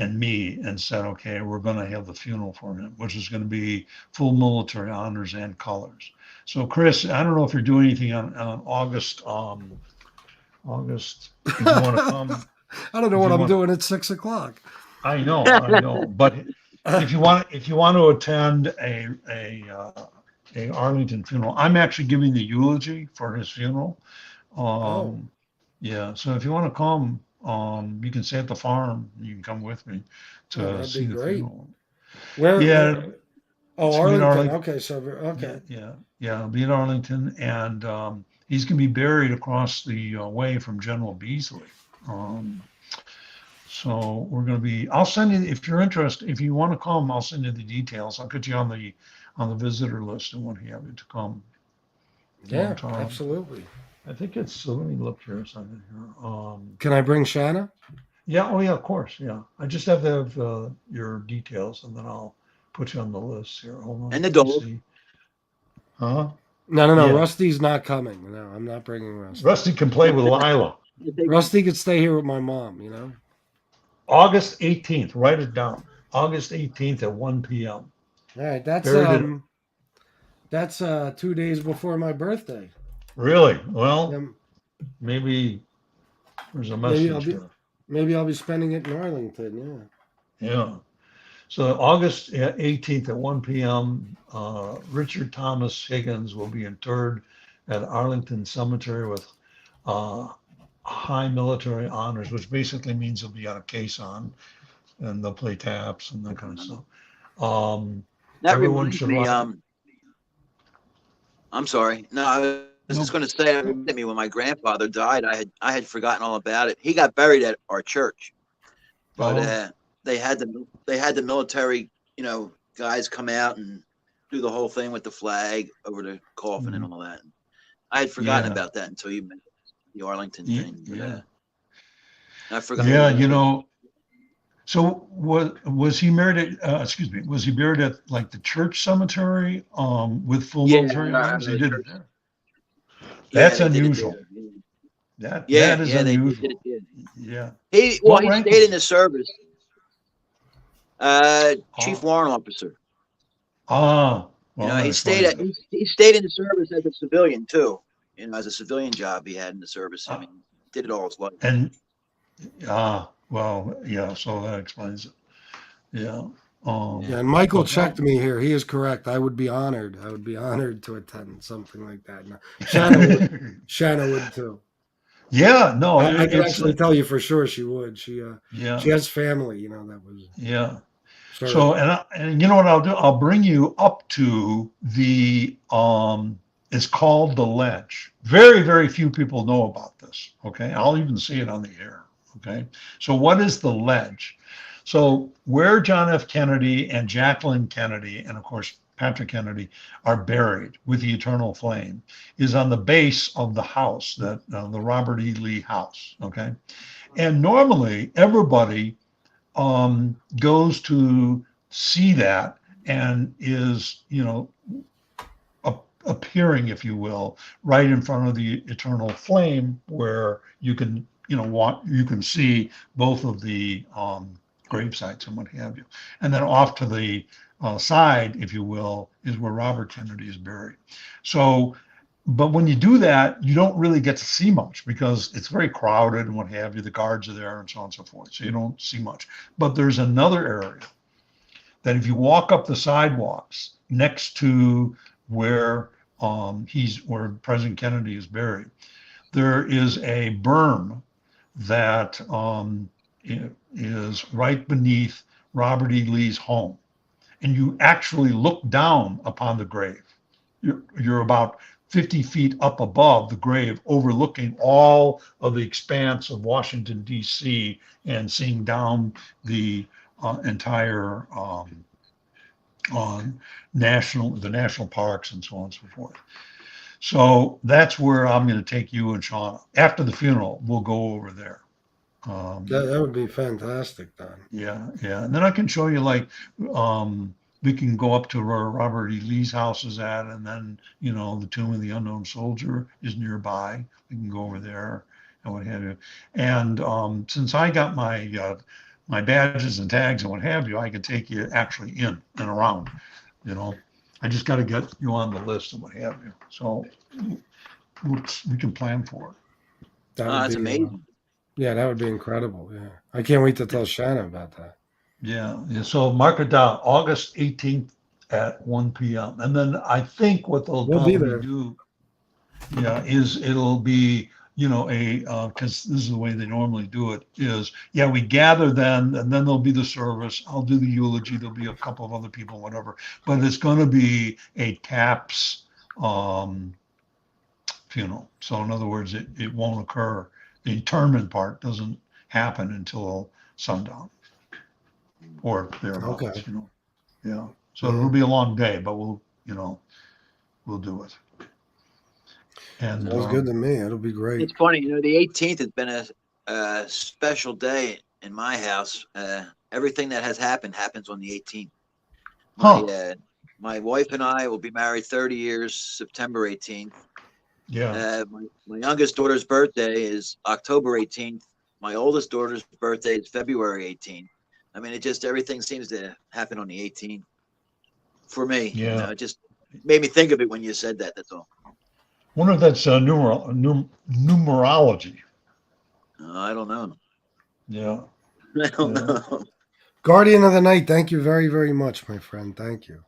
Speaker 9: and me and said, okay, we're going to have the funeral for him, which is going to be full military honors and colors. So Chris, I don't know if you're doing anything on August. August, if you want to come.
Speaker 7: I don't know what I'm doing at 6 o'clock.
Speaker 9: I know, but if you want to attend a Arlington funeral, I'm actually giving the eulogy for his funeral. Yeah, so if you want to come, you can stay at the farm. You can come with me to see the funeral.
Speaker 7: Where? Oh, Arlington. Okay, so
Speaker 9: okay. Yeah. I'll be in Arlington, and he's going to be buried across the way from General Beasley. So we're going to be, I'll send you, if you're interested, if you want to come, I'll send you the details. I'll put you on the visitor list and what have you to come.
Speaker 7: Yeah,
Speaker 9: Tom.
Speaker 7: absolutely.
Speaker 9: I think it's, so let me look here a second here.
Speaker 7: Can I bring Shanna?
Speaker 9: Yeah, oh yeah, of course, yeah. I just have to have your details and then I'll put you on the list here. Hold on.
Speaker 8: And the
Speaker 9: let me
Speaker 8: dog.
Speaker 9: see. Huh?
Speaker 7: No.
Speaker 9: Yeah.
Speaker 7: Rusty's not coming. No, I'm not bringing Rusty.
Speaker 9: Rusty can play with Lila.
Speaker 7: Rusty could stay here with my mom, you know?
Speaker 9: August 18th, write it down. August 18th at 1 p.m.
Speaker 7: All right, that's
Speaker 9: Very good.
Speaker 7: that's 2 days before my birthday.
Speaker 9: Really? Well,
Speaker 7: Um,
Speaker 9: maybe there's a
Speaker 7: Maybe
Speaker 9: message here.
Speaker 7: maybe I'll be spending it in Arlington, yeah.
Speaker 9: Yeah. So August 18th at 1 p.m., Richard Thomas Higgins will be interred at Arlington Cemetery with high military honors, which basically means he'll be on a caisson and they'll play taps and that kind of stuff.
Speaker 8: That
Speaker 9: Everyone
Speaker 8: reminds
Speaker 9: should
Speaker 8: me.
Speaker 9: like-
Speaker 8: I'm sorry. No, I was just going to say. It reminded me when my grandfather died. I had forgotten all about it. He got buried at our church, but they had the military, guys come out and do the whole thing with the flag over the coffin and all that. I had forgotten about that until you mentioned the Arlington thing.
Speaker 9: Yeah.
Speaker 8: I forgot.
Speaker 9: Yeah, so was he married at, was he buried at like the church cemetery with full military honors? He did it there. That's unusual. That is unusual. Yeah.
Speaker 8: He stayed in the service. Chief Warrant Officer.
Speaker 9: Well,
Speaker 8: he stayed in the service as a civilian too. As a civilian job he had in the service. I mean, did it all his life.
Speaker 9: And so that explains it. Yeah.
Speaker 7: Yeah, and Michael checked me here. He is correct. I would be honored. I would be honored to attend something like that. No, Shanna would too.
Speaker 9: Yeah, no,
Speaker 7: I can actually tell you for sure she would. She has family, that was.
Speaker 9: Yeah.
Speaker 7: Sorry.
Speaker 9: So, and you know what I'll do? I'll bring you up to the, it's called the Ledge. Very, very few people know about this. Okay. I'll even see it on the air. Okay. So what is the Ledge? So where John F. Kennedy and Jacqueline Kennedy, and of course, Patrick Kennedy are buried with the eternal flame is on the base of the house, that the Robert E. Lee house. Okay. And normally everybody goes to see that and is, appearing, if you will, right in front of the eternal flame where you can, you can see both of the grave sites and what have you. And then off to the side, if you will, is where Robert Kennedy is buried. So, but when you do that, you don't really get to see much because it's very crowded and what have you. The guards are there and so on and so forth. So you don't see much. But there's another area that if you walk up the sidewalks next to where where President Kennedy is buried, there is a berm that is right beneath Robert E. Lee's home. And you actually look down upon the grave. You're about 50 feet up above the grave, overlooking all of the expanse of Washington, D.C., and seeing down the entire national parks and so on and so forth. So that's where I'm going to take you and Shauna. After the funeral, we'll go over there.
Speaker 7: That would be fantastic, Don.
Speaker 9: Yeah. And then I can show you we can go up to where Robert E. Lee's house is at, and then, the tomb of the unknown soldier is nearby. We can go over there and what have you. And since I got my badges and tags and what have you, I can take you actually in and around, I just got to get you on the list and what have you. So we can plan for it.
Speaker 8: That's amazing.
Speaker 7: Yeah, that would be incredible. Yeah. I can't wait to tell Shanna about that.
Speaker 9: Yeah. So mark it down, August 18th at 1 p.m. And then I think what they'll probably do, is it'll be, because this is the way they normally do it, is, we gather then, and then there'll be the service. I'll do the eulogy. There'll be a couple of other people, whatever. But it's going to be a TAPS funeral. So in other words, it won't occur. The interment part doesn't happen until sundown or thereabouts,
Speaker 7: Okay.
Speaker 9: you know. Yeah. So it'll be a long day, but we'll do it. And
Speaker 7: Sounds good to me. It'll be great.
Speaker 8: It's funny, the 18th has been a special day in my house. Everything that has happened happens on the 18th. My wife and I will be married 30 years, September 18th.
Speaker 9: Yeah.
Speaker 8: My youngest daughter's birthday is October 18th. My oldest daughter's birthday is February 18th. I mean, everything seems to happen on the 18th for me.
Speaker 9: Yeah.
Speaker 8: It just made me think of it when you said that. That's all.
Speaker 9: Wonder if that's numerology.
Speaker 8: I don't know.
Speaker 9: Yeah.
Speaker 8: I don't know.
Speaker 7: Guardian of the Night, thank you very, very much, my friend. Thank you.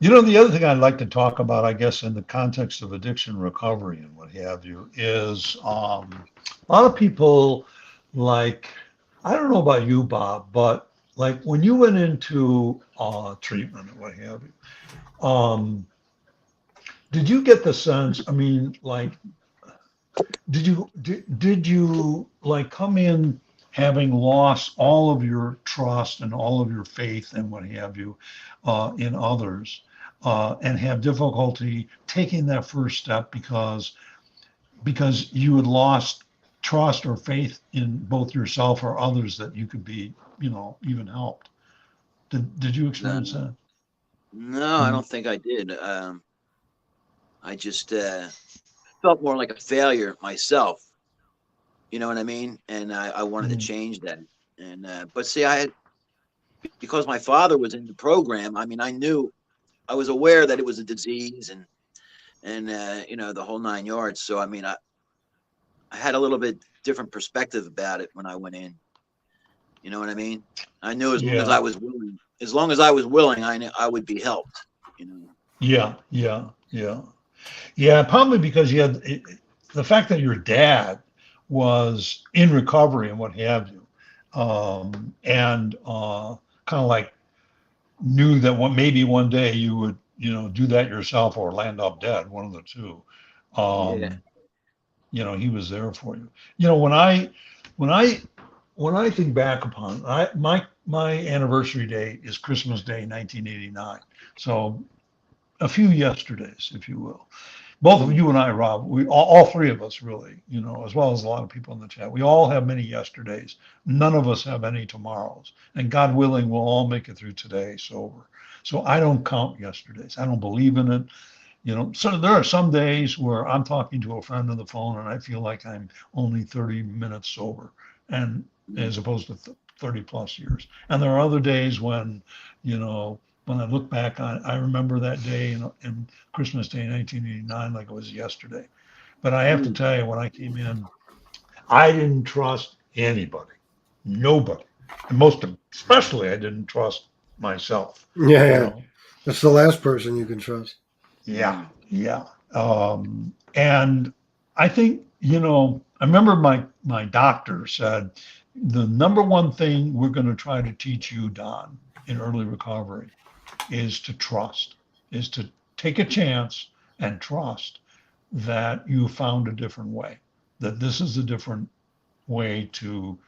Speaker 9: The other thing I'd like to talk about, I guess, in the context of addiction recovery and what have you, is a lot of people, like, I don't know about you, Bob, but like when you went into treatment and what have you, did you get the sense, I mean, like, did you like come in having lost all of your trust and all of your faith and what have you in others, and have difficulty taking that first step because you had lost trust or faith in both yourself or others that you could be, even helped? Did you experience that?
Speaker 8: No, I don't think I did. I just felt more like a failure myself. You know what I mean? And I wanted to change that. And but see, because my father was in the program, I mean, I was aware that it was a disease and the whole 9 yards. So I mean, I had a little bit different perspective about it when I went in. You know what I mean? I knew as long as I was willing, I knew I would be helped.
Speaker 9: Yeah. Probably because you had the fact that your dad was in recovery and what have you, and kind of like knew that maybe one day you would, do that yourself or land up dead, one of the two. He was there for you. When I think back upon my anniversary day is Christmas Day, 1989. So a few yesterdays, if you will. Both of you and I, Rob, we all three of us really, as well as a lot of people in the chat, we all have many yesterdays. None of us have any tomorrows. And God willing, we'll all make it through today sober. So I don't count yesterdays. I don't believe in it. So there are some days where I'm talking to a friend on the phone and I feel like I'm only 30 minutes sober, and as opposed to 30 plus years. And there are other days when, when I look back on, I remember that day in Christmas Day 1989 like it was yesterday. But I have to tell you, when I came in, I didn't trust anybody, nobody, and especially I didn't trust myself.
Speaker 7: Yeah. That's the last person you can trust.
Speaker 9: Yeah. And I think, I remember my doctor said, the number one thing we're going to try to teach you, Don, in early recovery is to trust, is to take a chance and trust that you found a different way, that this is a different way to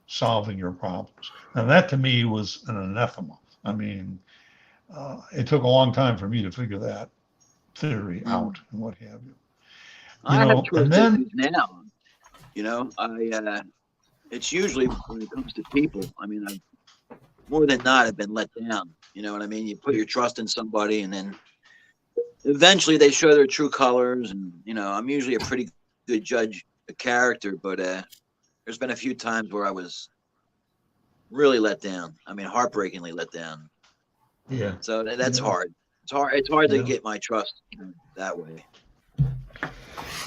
Speaker 9: solving your problems. And that to me was an anathema. I mean, it took a long time for me to figure that theory out and what have you.
Speaker 8: I have trust issues now. It's usually when it comes to people. I mean, more than not, I've been let down. You know what I mean? You put your trust in somebody, and then eventually they show their true colors. And I'm usually a pretty good judge of character, but there's been a few times where I was really let down. I mean, heartbreakingly let down.
Speaker 9: Yeah.
Speaker 8: So that's hard. It's hard to get my trust that way.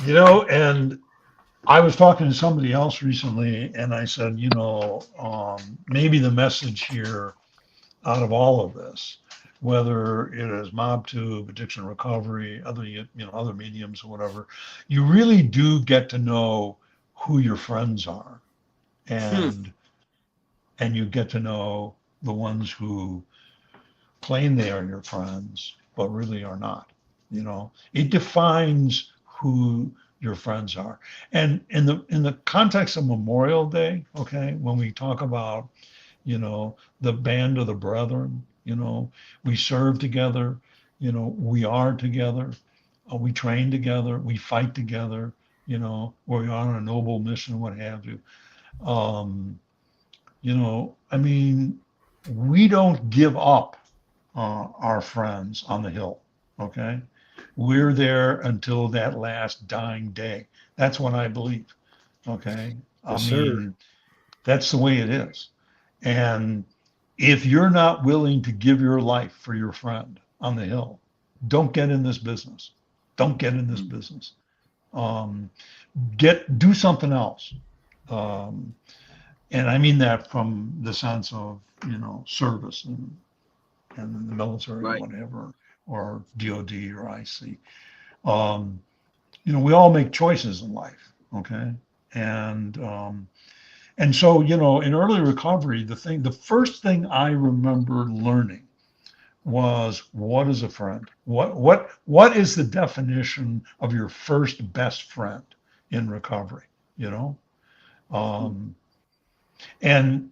Speaker 9: And I was talking to somebody else recently, and I said, maybe the message here out of all of this, whether it is MobTube, addiction recovery, other mediums or whatever, you really do get to know who your friends are, and you get to know the ones who claim they are your friends but really are not. It defines who your friends are. And in the context of Memorial Day, okay, when we talk about, you know, the band of the brethren, you know, we serve together, you know, we are together, we train together, we fight together, you know, we're on a noble mission, what have you. You know, I mean, we don't give up our friends on the Hill, okay? We're there until that last dying day. That's what I believe, okay?
Speaker 7: Yes,
Speaker 9: I
Speaker 7: sir.
Speaker 9: mean, that's the way it is. And if you're not willing to give your life for your friend on the Hill, don't get in this business. Don't get in this business. Do something else. And I mean that from the sense of, you know, service and the military,
Speaker 8: Right.
Speaker 9: whatever, or DOD or IC. You know, we all make choices in life, okay? And so, you know, in early recovery, the first thing I remember learning was, what is a friend? What is the definition of your first best friend in recovery? You know, and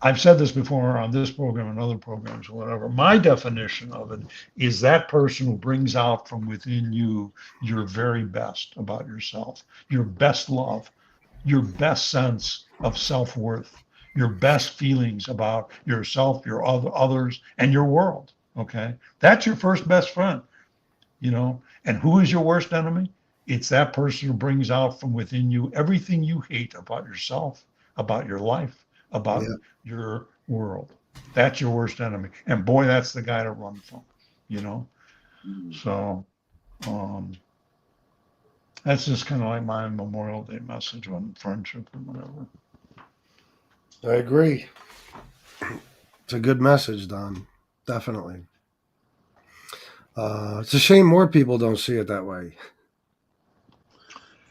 Speaker 9: I've said this before on this program and other programs, or whatever. My definition of it is that person who brings out from within you your very best about yourself, your best love, your best sense of self-worth, your best feelings about yourself, your others, and your world. Okay, that's your first best friend. You know, and who is your worst enemy? It's that person who brings out from within you everything you hate about yourself, about your life, about your world. That's your worst enemy. And boy, that's the guy to run from, you know? So that's just kind of like my Memorial Day message on friendship and whatever.
Speaker 7: I agree. It's a good message, Don. Definitely. It's a shame more people don't see it that way.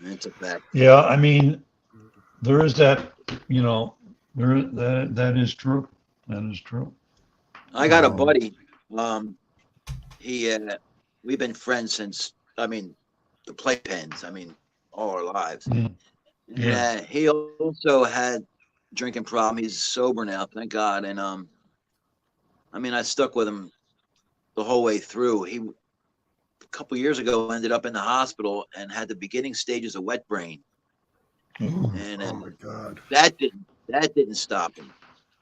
Speaker 8: That's a fact.
Speaker 9: Yeah, I mean, there is that, you know, that is true. That is true.
Speaker 8: I got a buddy. We've been friends since, I mean, the playpens. I mean, all our lives.
Speaker 9: Yeah.
Speaker 8: And he also had drinking problem. He's sober now, thank God. And I mean, I stuck with him the whole way through. He a couple years ago ended up in the hospital and had the beginning stages of wet brain. And
Speaker 7: Oh my God.
Speaker 8: that didn't stop him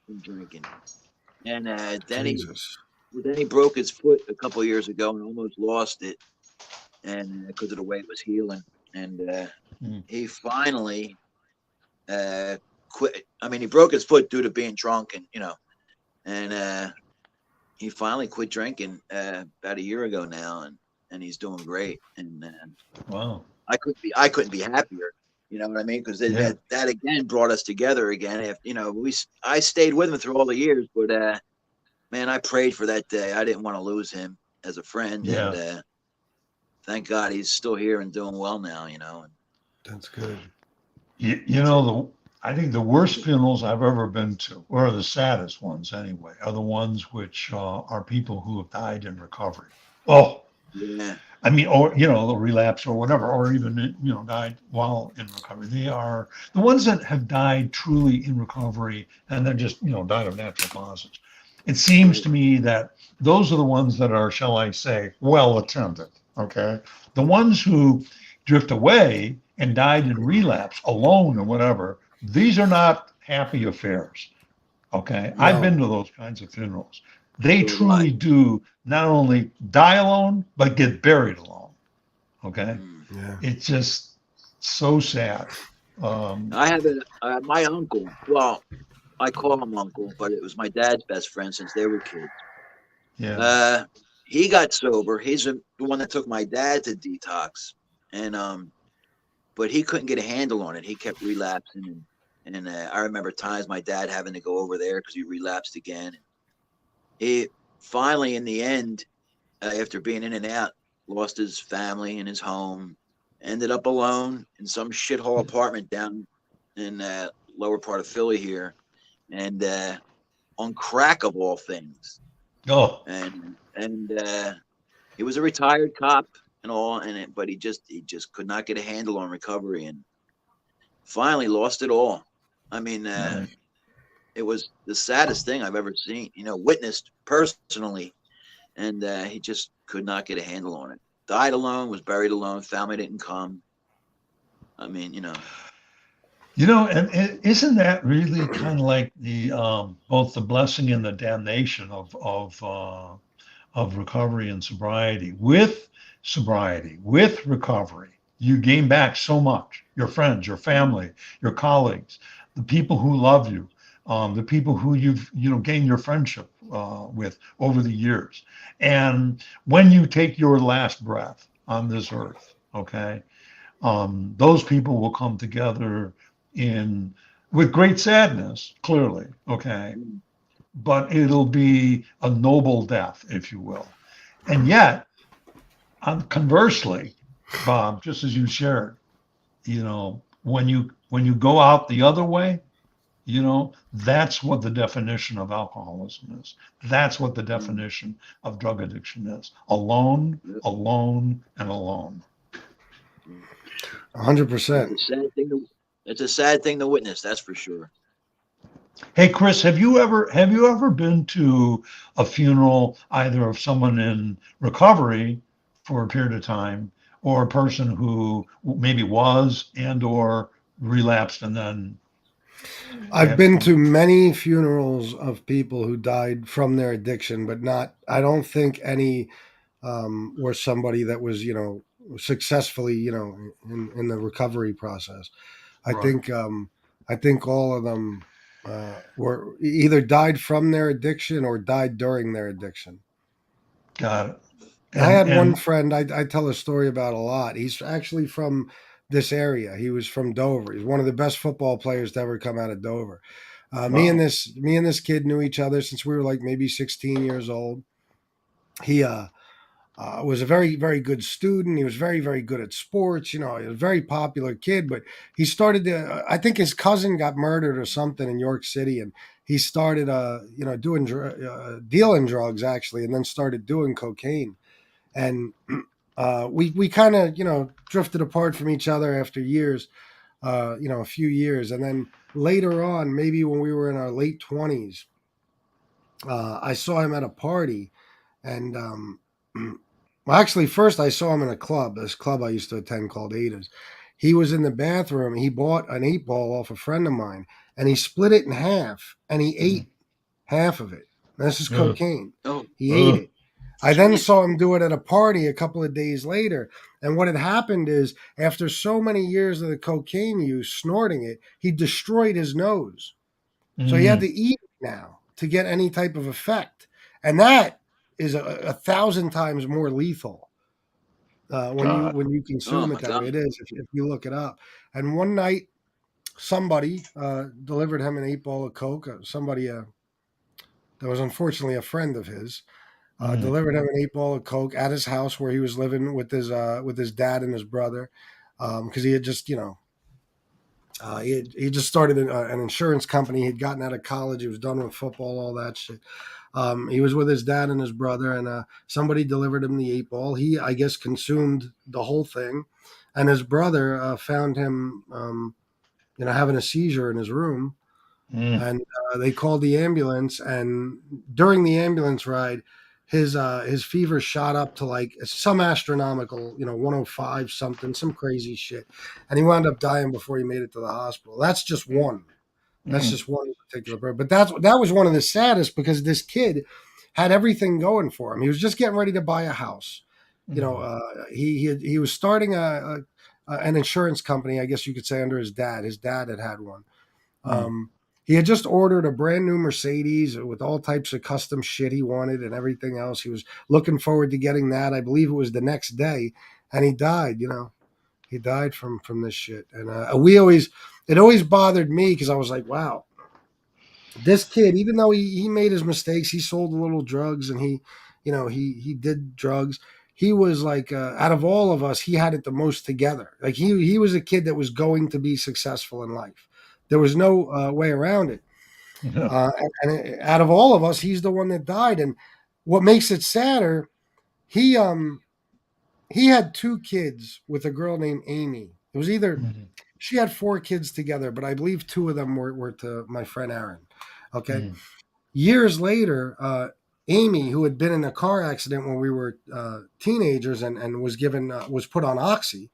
Speaker 8: from drinking. And then he broke his foot a couple of years ago and almost lost it, and because of the way it was healing. And he finally quit. I mean, he broke his foot due to being drunk, and you know, and he finally quit drinking about a year ago now, and he's doing great. And
Speaker 9: wow,
Speaker 8: I couldn't be happier. You know what I mean? Because that again brought us together again. If you know, I stayed with him through all the years, but man, I prayed for that day. I didn't want to lose him as a friend.
Speaker 9: Yeah.
Speaker 8: And thank God he's still here and doing well now. You know.
Speaker 7: That's good.
Speaker 9: You know, I think the worst funerals I've ever been to, or the saddest ones anyway, are the ones which are people who have died in recovery. Oh,
Speaker 8: yeah.
Speaker 9: I mean, or, you know, the relapse or whatever, or even, you know, died while in recovery. They are the ones that have died truly in recovery and then just, you know, died of natural causes. It seems to me that those are the ones that are, shall I say, well attended. Okay. The ones who drift away and died in relapse alone or whatever, these are not happy affairs. Okay.
Speaker 7: No.
Speaker 9: I've been to those kinds of funerals. They truly do not only die alone, but get buried alone. Okay.
Speaker 7: Yeah.
Speaker 9: It's just so sad.
Speaker 8: I have my uncle. Well, I call him uncle, but it was my dad's best friend since they were kids.
Speaker 9: Yeah.
Speaker 8: He got sober. He's the one that took my dad to detox, and but he couldn't get a handle on it. He kept relapsing, and I remember times my dad having to go over there because he relapsed again. He finally, in the end, after being in and out, lost his family and his home, ended up alone in some shithole apartment down in lower part of Philly here, and on crack of all things.
Speaker 9: Oh.
Speaker 8: And he was a retired cop, and all, but he just could not get a handle on recovery, and finally lost it all. I mean, it was the saddest thing I've ever seen, witnessed personally, and he just could not get a handle on it. Died alone, was buried alone. Family didn't come. I mean,
Speaker 9: and isn't that really kind of like the both the blessing and the damnation of recovery and sobriety? With sobriety, with recovery, you gain back so much: your friends, your family, your colleagues, the people who love you, the people who you've gained your friendship with over the years. And when you take your last breath on this earth, okay, those people will come together with great sadness, clearly, okay, but it'll be a noble death, if you will. And yet, conversely, Bob, just as you shared, when you go out the other way, that's what the definition of alcoholism is. That's what the definition of drug addiction is. Alone, alone, and alone.
Speaker 7: 100%.
Speaker 8: It's a sad thing to witness, that's for sure.
Speaker 9: Hey, Chris, have you ever been to a funeral either of someone in recovery for a period of time, or a person who maybe was and or relapsed and then?
Speaker 7: I've been to many funerals of people who died from their addiction, but I don't think any were somebody that was, successfully, in the recovery process. I think all of them were either died from their addiction or died during their addiction.
Speaker 9: Got it.
Speaker 7: I had one friend I tell a story about a lot. He's actually from this area. He was from Dover. He's one of the best football players to ever come out of Dover. Wow. Me and this kid knew each other since we were like maybe 16 years old. He was a very, very good student. He was very, very good at sports. He was a very popular kid, but he started to, I think his cousin got murdered or something in York City. And he started, dealing drugs actually, and then started doing cocaine. And we kind of, drifted apart from each other after years, a few years. And then later on, maybe when we were in our late 20s, I saw him at a party. And well, actually, first I saw him in a club, this club I used to attend called Ada's. He was in the bathroom. He bought an 8-ball off a friend of mine, and he split it in half, and he ate half of it. This is cocaine. He ate it. I then saw him do it at a party a couple of days later. And what had happened is, after so many years of the cocaine use, snorting it, he destroyed his nose. So he had to eat it now to get any type of effect. And that is 1,000 times more lethal when you consume it that way. It is, if you look it up. And one night, somebody delivered him an 8-ball of coke. Somebody that was unfortunately a friend of his. Delivered him an 8-ball of coke at his house where he was living with his dad and his brother, because he had just he just started an insurance company. He'd gotten out of college. He was done with football, all that shit. He was with his dad and his brother, and somebody delivered him the 8-ball. He, I guess, consumed the whole thing, and his brother found him, having a seizure in his room, and they called the ambulance. And during the ambulance ride, his fever shot up to like some astronomical, 105 something, some crazy shit. And he wound up dying before he made it to the hospital. That's just one. That's just one particular bird. But that was one of the saddest, because this kid had everything going for him. He was just getting ready to buy a house. He was starting an insurance company, I guess you could say, under his dad. His dad had one. He had just ordered a brand new Mercedes with all types of custom shit he wanted and everything else. He was looking forward to getting that. I believe it was the next day, and he died. He died from this shit. And it always bothered me, because I was like, wow, this kid, even though he made his mistakes, he sold a little drugs, and he did drugs. He was like, out of all of us, he had it the most together. Like he was a kid that was going to be successful in life. There was no way around it. And out of all of us, he's the one that died. And what makes it sadder, he he had 2 kids with a girl named Amy. It was either she had 4 kids together, but I believe 2 of them were to my friend Aaron. Okay. Years later, Amy, who had been in a car accident when we were teenagers and was given was put on Oxy.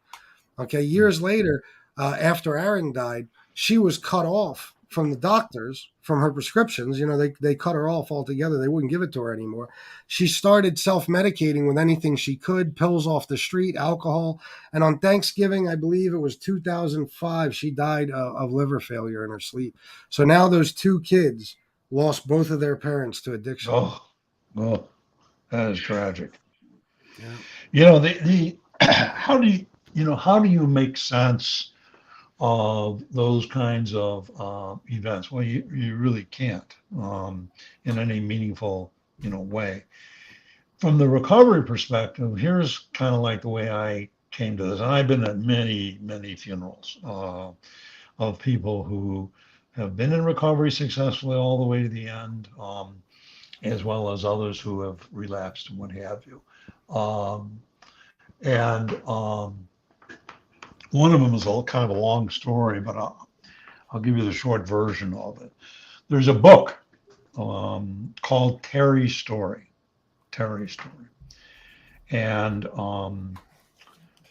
Speaker 7: Okay. Years later, after Aaron died, she was cut off from the doctors, from her prescriptions. You know, they cut her off altogether. They wouldn't give it to her anymore. She started self-medicating with anything she could, pills off the street, alcohol. And on Thanksgiving, I believe it was 2005, she died of liver failure in her sleep. So now those 2 kids lost both of their parents to addiction.
Speaker 9: Oh, that is tragic.
Speaker 7: Yeah.
Speaker 9: You know, the how do you make sense of those kinds of events? Well, you really can't in any meaningful, way. From the recovery perspective, here's kind of like the way I came to this. And I've been at many, many funerals of people who have been in recovery successfully all the way to the end, as well as others who have relapsed and what have you. One of them is kind of a long story, but I'll give you the short version of it. There's a book called Terry's Story. And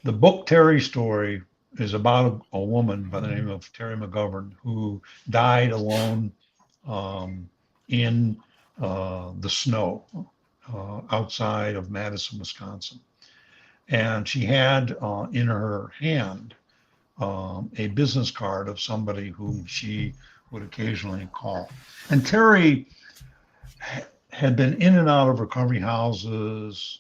Speaker 9: the book Terry's Story is about a woman by the name of Terry McGovern who died alone in the snow outside of Madison, Wisconsin. And she had in her hand a business card of somebody whom she would occasionally call. And Terry had been in and out of recovery houses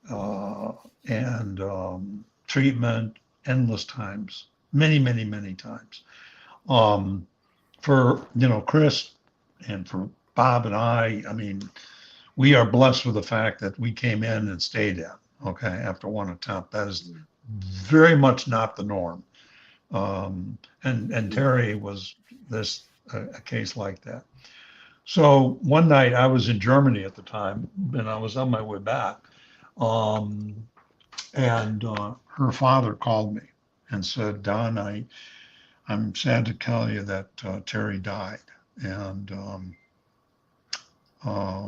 Speaker 9: and treatment endless times, many, many, many times. For Chris and for Bob and I mean, we are blessed with the fact that we came in and stayed in. Okay, after one attempt. That is very much not the norm. And Terry was a case like that. So one night I was in Germany at the time, and I was on my way back. And her father called me and said, "Don, I'm sad to tell you that Terry died." And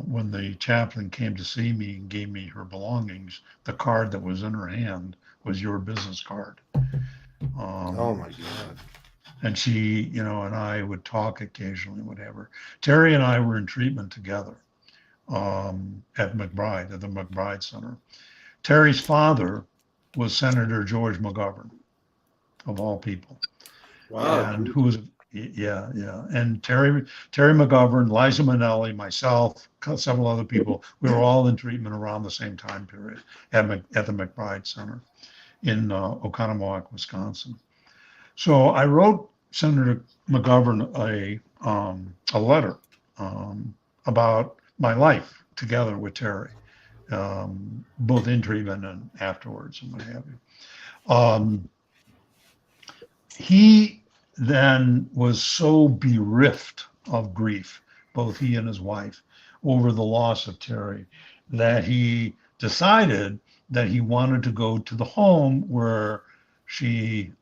Speaker 9: when the chaplain came to see me and gave me her belongings, the card that was in her hand was your business card.
Speaker 7: Oh my God.
Speaker 9: And she, and I would talk occasionally, whatever. Terry and I were in treatment together at the McBride Center. Terry's father was Senator George McGovern, of all people.
Speaker 6: Wow.
Speaker 9: And who was and Terry McGovern, Liza Minnelli, myself, several other people, we were all in treatment around the same time period at the McBride Center in Oconomowoc, Wisconsin. So I wrote Senator McGovern a letter about my life together with Terry, both in treatment and afterwards and what have you. He then was so bereft of grief, both he and his wife, over the loss of Terry, that he decided that he wanted to go to the home where she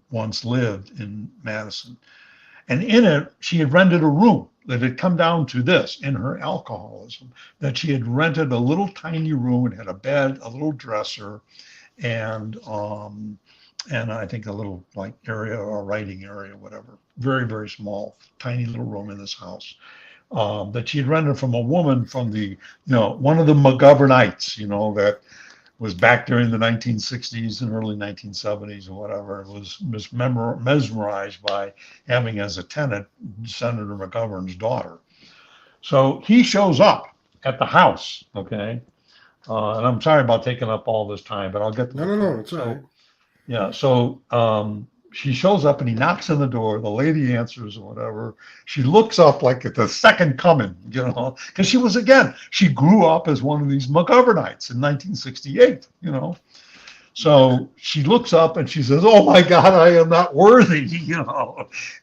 Speaker 9: once lived in Madison. And in it, she had rented a room that had come down to this in her alcoholism, that she had rented a little tiny room and had a bed, a little dresser, and I think a little area or writing area, whatever. Very, very small, tiny little room in this house that she had rented from a woman from the, one of the McGovernites, that was back during the 1960s and early 1970s or whatever. Was mesmerized by having as a tenant Senator McGovern's daughter. So he shows up at the house, okay? And I'm sorry about taking up all this time, but I'll get to
Speaker 7: No, it's all right.
Speaker 9: Yeah, so she shows up and he knocks on the door. The lady answers or whatever. She looks up like at the second coming, because she grew up as one of these McGovernites in 1968, So she looks up and she says, "Oh my God, I am not worthy,"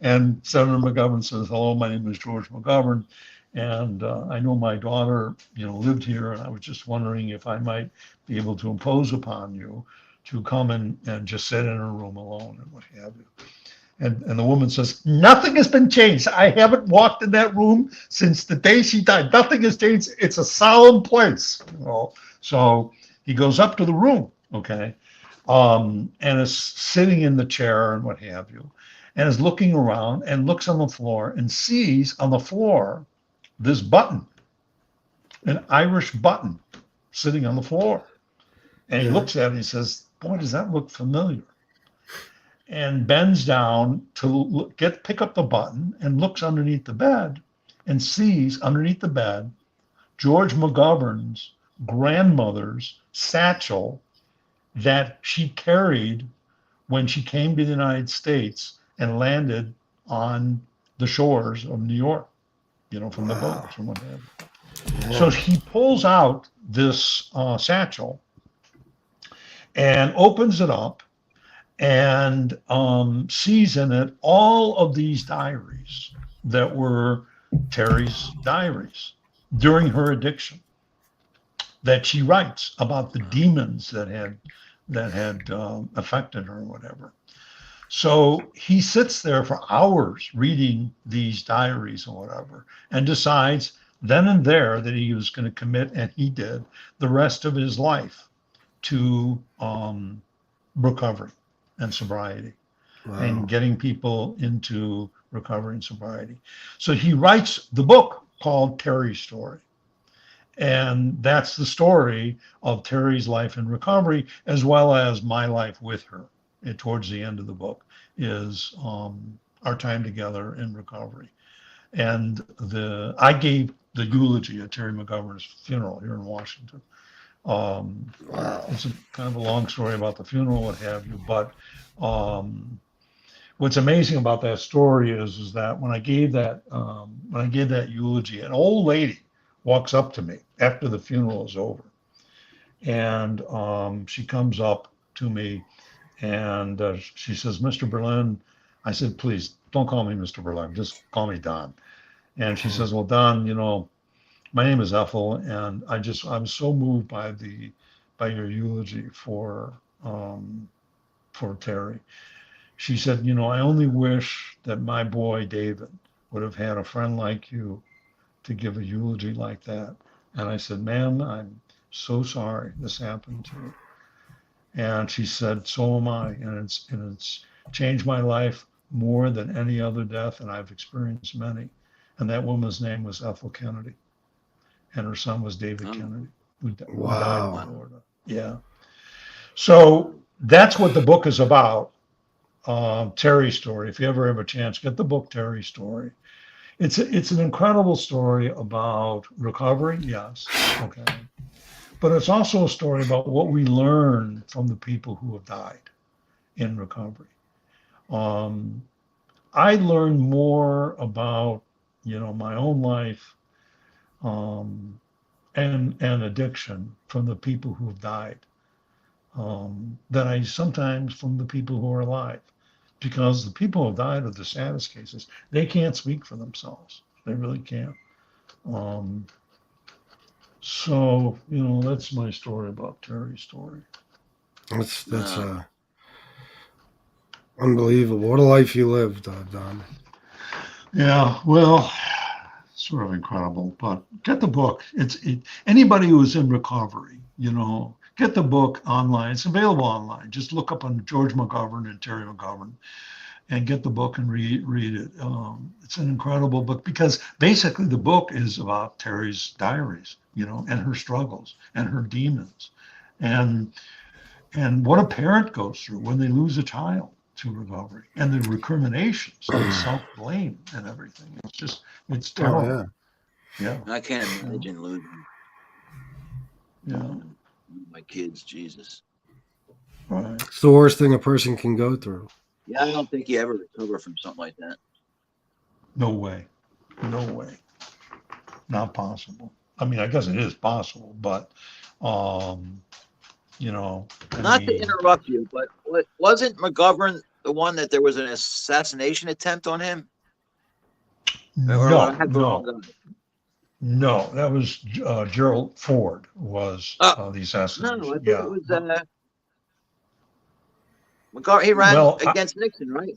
Speaker 9: And Senator McGovern says, "Hello, my name is George McGovern." And I know my daughter, lived here, and I was just wondering if I might be able to impose upon you to come and just sit in her room alone and what have you. And the woman says, nothing has been changed. I haven't walked in that room since the day she died. Nothing has changed. It's a solemn place. So he goes up to the room, okay, and is sitting in the chair and what have you, and is looking around and looks on the floor and sees on the floor this button, an Irish button sitting on the floor. And he looks at it and he says, boy, does that look familiar? And bends down to pick up the button and looks underneath the bed and sees underneath the bed George McGovern's grandmother's satchel that she carried when she came to the United States and landed on the shores of New York, from the boats and what have you. Yeah. So he pulls out this satchel and opens it up and sees in it all of these diaries that were Terry's diaries during her addiction, that she writes about the demons that had affected her or whatever. So he sits there for hours reading these diaries or whatever, and decides then and there that he was going to commit, and he did, the rest of his life to recovery and sobriety. Wow. And getting people into recovery and sobriety. So he writes the book called Terry's Story. And that's the story of Terry's life in recovery, as well as my life with her. And towards the end of the book is our time together in recovery. And I gave the eulogy at Terry McGovern's funeral here in Washington. Wow. It's kind of a long story about the funeral, what have you. But what's amazing about that story is that when I gave that eulogy, an old lady walks up to me after the funeral is over, and she comes up to me and she says, Mr. Berlin. I said, please don't call me Mr. Berlin, just call me Don. And she says, well, Don, my name is Ethel, and I'm so moved by your eulogy for Terry. She said, I only wish that my boy David would have had a friend like you to give a eulogy like that. And I said, ma'am, I'm so sorry this happened to you. And she said, so am I, and it's changed my life more than any other death, and I've experienced many. And that woman's name was Ethel Kennedy, and her son was David Kennedy, who died in Florida. Yeah. So that's what the book is about, Terry's Story. If you ever have a chance, get the book Terry's Story. It's an incredible story about recovery, yes, okay, but it's also a story about what we learn from the people who have died in recovery. I learned more about my own life and addiction from the people who have died than I sometimes from the people who are alive, because the people who have died are the saddest cases. They can't speak for themselves. They really can't. So that's my story about Terry's Story.
Speaker 7: That's unbelievable. What a life you lived, Don.
Speaker 9: Yeah, well, sort of incredible. But get the book. Anybody who is in recovery, get the book online. It's available online. Just look up on George McGovern and Terry McGovern, and get the book and read it. It's an incredible book, because basically the book is about Terry's diaries, and her struggles and her demons, and what a parent goes through when they lose a child to recovery, and the recriminations and the self-blame and everything. It's terrible.
Speaker 7: Oh,
Speaker 9: yeah.
Speaker 8: I can't imagine losing my kids. Jesus.
Speaker 9: Right.
Speaker 7: It's the worst thing a person can go through.
Speaker 8: Yeah, I don't think you ever recover from something like that.
Speaker 9: No way. Not possible. I mean, I guess it is possible, but
Speaker 8: Not to interrupt you, but wasn't McGovern the one that there was an assassination attempt on him?
Speaker 9: No, that was Gerald Ford was the assassination.
Speaker 8: No, I thought
Speaker 9: Yeah.
Speaker 8: it was McCarthy. He ran against Nixon, right?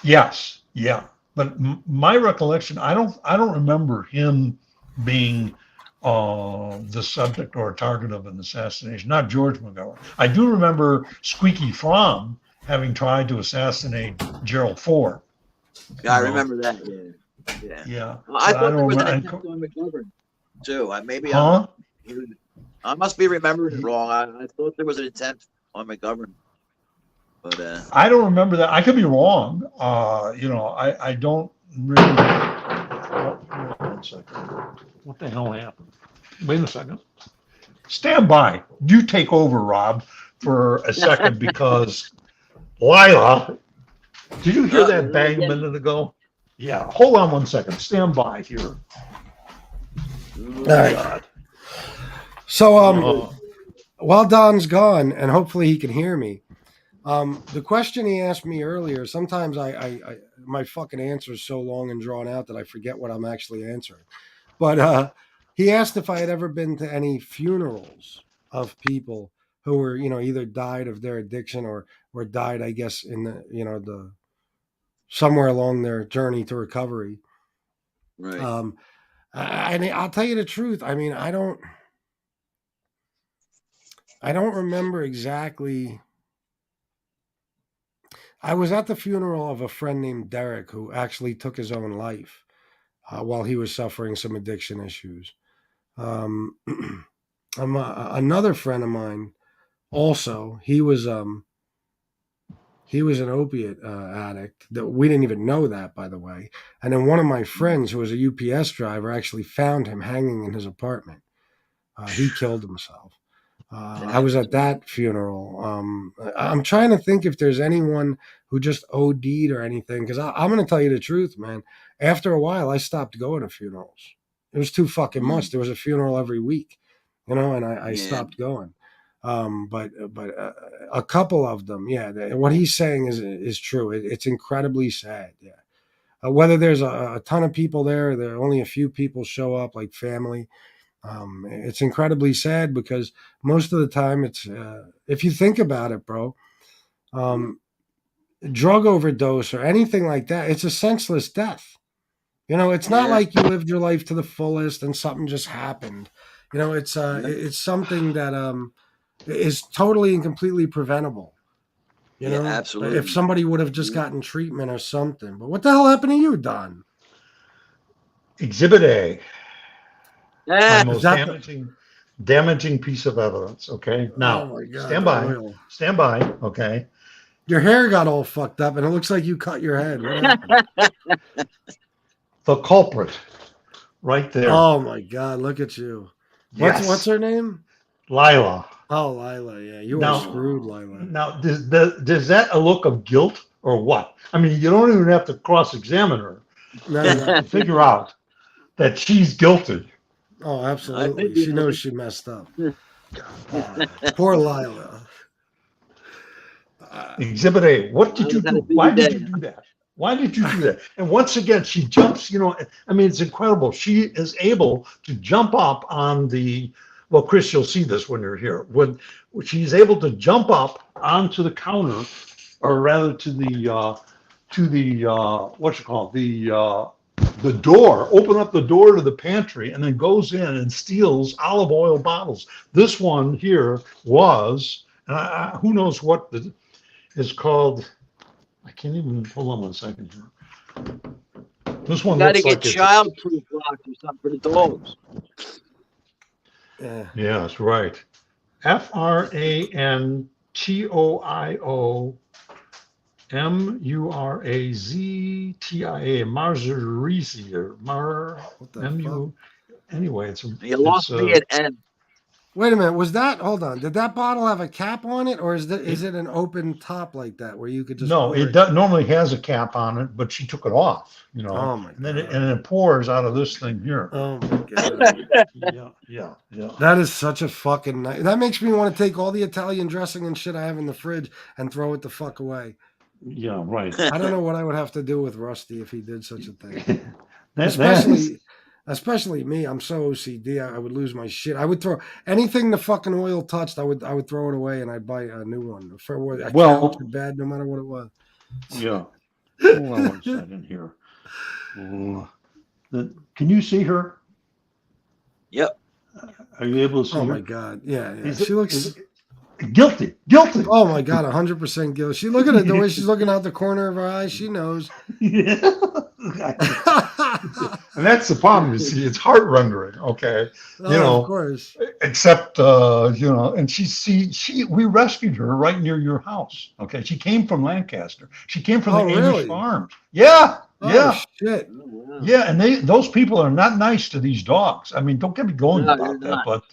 Speaker 9: Yes, yeah. But my recollection, I don't remember him being the subject or target of an assassination. Not George McGovern. I do remember Squeaky Fromm having tried to assassinate Gerald Ford.
Speaker 8: Yeah, I remember that. Yeah.
Speaker 9: Yeah.
Speaker 8: Well, I thought there was an
Speaker 9: remember-
Speaker 8: attempt on McGovern too. Maybe
Speaker 9: Huh?
Speaker 8: I must be remembering it wrong. I thought there was an attempt on McGovern, but
Speaker 9: I don't remember that. I could be wrong. I don't really. One second. What the hell happened? Wait a second. Stand by. You take over, Rob, for a second because Lila. Did you hear that bang a minute ago? Yeah. Hold on 1 second. Stand by here.
Speaker 7: All right.
Speaker 9: God.
Speaker 7: So, while Don's gone, and hopefully he can hear me, the question he asked me earlier, sometimes I my fucking answer is so long and drawn out that I forget what I'm actually answering. But he asked if I had ever been to any funerals of people who were, either died of their addiction or died, I guess, in the somewhere along their journey to recovery.
Speaker 8: right.
Speaker 7: I'll tell you the truth. I mean, I don't remember exactly. I was at the funeral of a friend named Derek who actually took his own life while he was suffering some addiction issues. Another friend of mine also, he was an opiate addict. That we didn't even know that, by the way. And then one of my friends, who was a UPS driver, actually found him hanging in his apartment. He killed himself. I was at that funeral. I'm trying to think if there's anyone who just OD'd or anything, because I'm going to tell you the truth, man. After a while, I stopped going to funerals. It was too fucking much. There was a funeral every week, and I stopped going. But a couple of them, yeah. What he's saying is true. It's incredibly sad. Yeah. Whether there's a ton of people there are only a few people show up, like family. It's incredibly sad because most of the time it's, if you think about it, bro, drug overdose or anything like that, it's a senseless death. It's not like you lived your life to the fullest and something just happened. It's something that is totally and completely preventable.
Speaker 8: Absolutely.
Speaker 7: If somebody would have just gotten treatment or something. But what the hell happened to you, Don?
Speaker 9: Exhibit A. My most
Speaker 7: Is that
Speaker 9: damaging piece of evidence. Okay. Now,
Speaker 7: Oh my God,
Speaker 9: stand by.
Speaker 7: oil.
Speaker 9: Stand by. Okay.
Speaker 7: Your hair got all fucked up and it looks like you cut your head. What happened?
Speaker 9: The culprit, right there.
Speaker 7: Oh my God, look at you.
Speaker 9: Yes.
Speaker 7: What's her name?
Speaker 9: Lila.
Speaker 7: Oh, Lila. Yeah, you
Speaker 9: Now-
Speaker 7: were screwed, Lila.
Speaker 9: Now, does that a look of guilt or what? I mean, you don't even have to cross-examine her
Speaker 7: No.
Speaker 9: to figure out that she's guilty.
Speaker 7: Oh,
Speaker 8: I
Speaker 7: absolutely.
Speaker 8: think you
Speaker 7: She
Speaker 8: know-
Speaker 7: knows she messed up. Poor Lila.
Speaker 9: Exhibit A. What did you do? Why did you do that? Why did you do that? And once again, she jumps, I mean, it's incredible. She is able to jump up on well, Chris, you'll see this when you're here. When she's able to jump up onto the counter, or rather to the the door, open up the door to the pantry, and then goes in and steals olive oil bottles. This one here was, and who knows what is called. I can't even, hold on 1 second here. This one
Speaker 8: Got to
Speaker 9: looks
Speaker 8: get
Speaker 9: like it's,
Speaker 8: child-proof locks or something for the dogs.
Speaker 7: Yeah.
Speaker 9: yes, right. FRANTOIOMURAZTIA, Marzerisier,
Speaker 7: What the
Speaker 9: M-U, anyway, it's
Speaker 8: You lost me at N.
Speaker 7: Wait a minute. Hold on. Did that bottle have a cap on it, or is it an open top like that where you could just
Speaker 9: no,
Speaker 7: pour
Speaker 9: it normally has a cap on it, but she took it off,
Speaker 7: Oh my
Speaker 9: and then
Speaker 7: God.
Speaker 9: it pours out of this thing here.
Speaker 7: Oh my God.
Speaker 9: Yeah.
Speaker 7: That is such a fucking night. That makes me want to take all the Italian dressing and shit I have in the fridge and throw it the fuck away.
Speaker 9: Yeah, right.
Speaker 7: I don't know what I would have to do with Rusty if he did such a thing.
Speaker 9: That is-
Speaker 7: Especially Especially me. I'm so OCD. I would lose my shit. I would throw anything the fucking oil touched. I would throw it away and I'd buy a new one. For a couch or bed, no matter what it was.
Speaker 9: Yeah. Hold on one second here. Can you see her?
Speaker 8: Yep.
Speaker 9: Are you able to see her?
Speaker 7: Oh my God. Yeah. She looks
Speaker 9: guilty.
Speaker 7: Oh my God, 100% guilty. She look at it the way she's looking out the corner of her eye. She knows.
Speaker 9: Yeah.
Speaker 10: And that's the problem. You see, it's heart rendering. Okay,
Speaker 7: Of course.
Speaker 10: Except and we rescued her right near your house. Okay, she came from Lancaster. She came from the Amish farms. Yeah.
Speaker 7: Oh, shit.
Speaker 10: Yeah, and those people are not nice to these dogs. I mean, don't get me going about that, but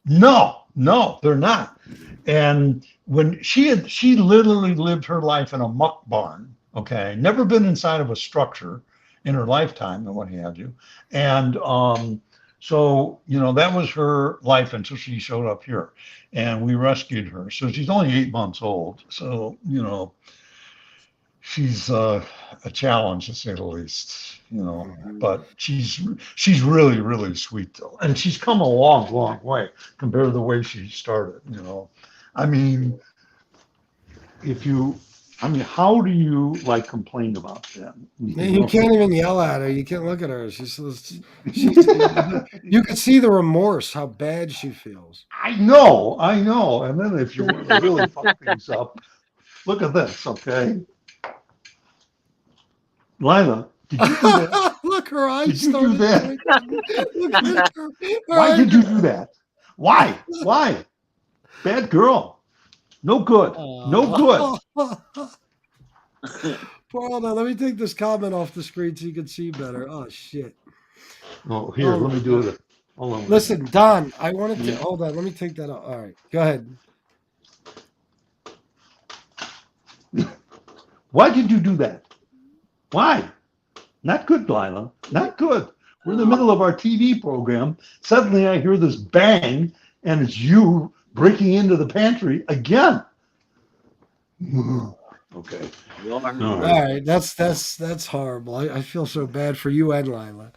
Speaker 10: no, they're not. And when she literally lived her life in a muck barn, okay, never been inside of a structure in her lifetime and what have you. And so, that was her life until she showed up here and we rescued her. So she's only 8 months old. So, she's a challenge to say the least, but she's really, really sweet though. And she's come a long, long way compared to the way she started, I mean, how do you complain about that?
Speaker 7: You can't even yell at her. You can't look at her. She's you could see the remorse, how bad she feels.
Speaker 10: I know. And then if you want to really fuck things up, look at this, okay? Lila, did you do that?
Speaker 7: Look, her eyes.
Speaker 10: Did you do that? Why did you do that? Why? Bad girl. No good. No good.
Speaker 7: Hold on, let me take this comment off the screen so you can see better. Oh shit.
Speaker 10: Oh, here, let me do it. Hold on.
Speaker 7: Listen, Don, I wanted to hold on. Let me take that off. All right, go ahead.
Speaker 10: Why did you do that? Why? Not good, Lila. Not good. We're in the middle of our TV program. Suddenly I hear this bang, and it's you breaking into the pantry again. Okay.
Speaker 7: All right. That's horrible. I feel so bad for you and Lila.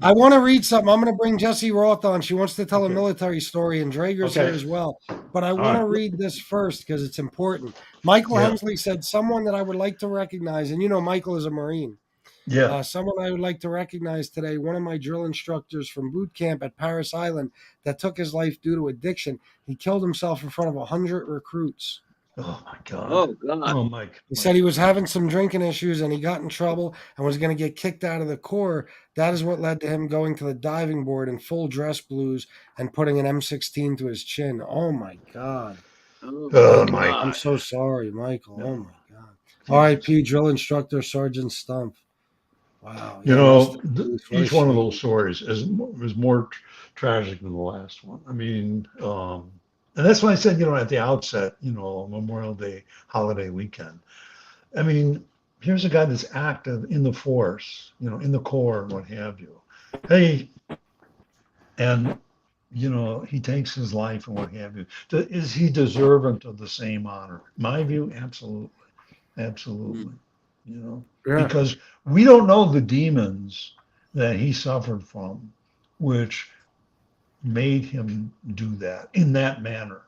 Speaker 7: I want to read something. I'm going to bring Jessie Roth on. She wants to tell a military story, and Drager's here as well. But I want to read this first because it's important. Michael Hemsley said, someone that I would like to recognize, and Michael is a Marine.
Speaker 10: Yeah.
Speaker 7: Someone I would like to recognize today, one of my drill instructors from boot camp at Paris Island that took his life due to addiction. He killed himself in front of 100 recruits.
Speaker 10: Oh my God.
Speaker 8: Oh God.
Speaker 10: Oh Mike.
Speaker 7: He said he was having some drinking issues and he got in trouble and was going to get kicked out of the Corps. That is what led to him going to the diving board in full dress blues and putting an M16 to his chin. Oh my God.
Speaker 10: Oh my.
Speaker 7: I'm so sorry, Michael. Oh my God. R.I.P. drill instructor Sergeant Stump. Wow.
Speaker 10: Each one of those stories was more tragic than the last one. I mean, and that's why I said, at the outset, Memorial Day holiday weekend. I mean, here's a guy that's active in the force, in the Corps and what have you. Hey, and, he takes his life and what have you. Is he deserving of the same honor? My view, absolutely. Absolutely. Because we don't know the demons that he suffered from, which made him do that in that manner.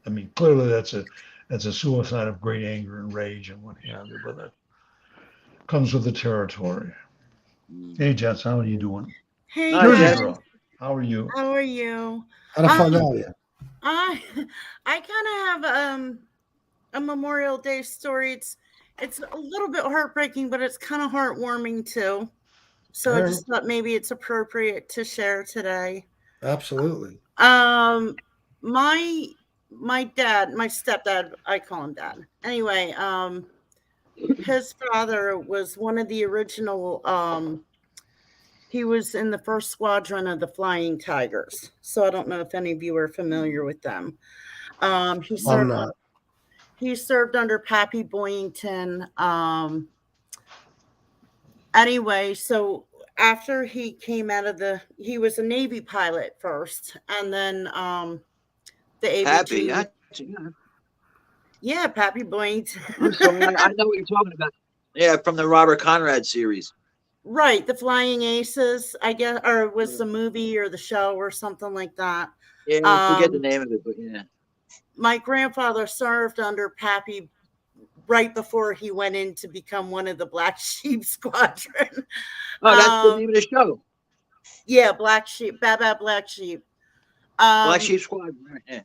Speaker 10: I mean, clearly that's a suicide of great anger and rage and what have you, but that comes with the territory. Hey, Jess, how are you doing?
Speaker 2: Hey,
Speaker 10: Girl, how are you?
Speaker 2: How are you?
Speaker 7: How to find out you?
Speaker 2: I kind of have a Memorial Day story. It's a little bit heartbreaking, but it's kind of heartwarming too. So I just thought maybe it's appropriate to share today.
Speaker 7: Absolutely.
Speaker 2: My dad, my stepdad, I call him dad. Anyway, his father was one of the original. He was in the first squadron of the Flying Tigers. So I don't know if any of you are familiar with them. He served under Pappy Boyington. Anyway, so after he came out of he was a Navy pilot first, and then the ABG.
Speaker 8: Pappy,
Speaker 2: yeah, Pappy Boyington.
Speaker 8: I know what you're talking about. Yeah, from the Robert Conrad series.
Speaker 2: Right, the Flying Aces, I guess, or it was the movie or the show or something like that.
Speaker 8: Yeah, I forget the name of it, but yeah.
Speaker 2: My grandfather served under Pappy right before he went in to become one of the Black Sheep Squadron.
Speaker 8: Oh, that's the name of the show.
Speaker 2: Yeah, Black Sheep, Bad Black Sheep.
Speaker 8: Black Sheep Squadron. Right, yeah.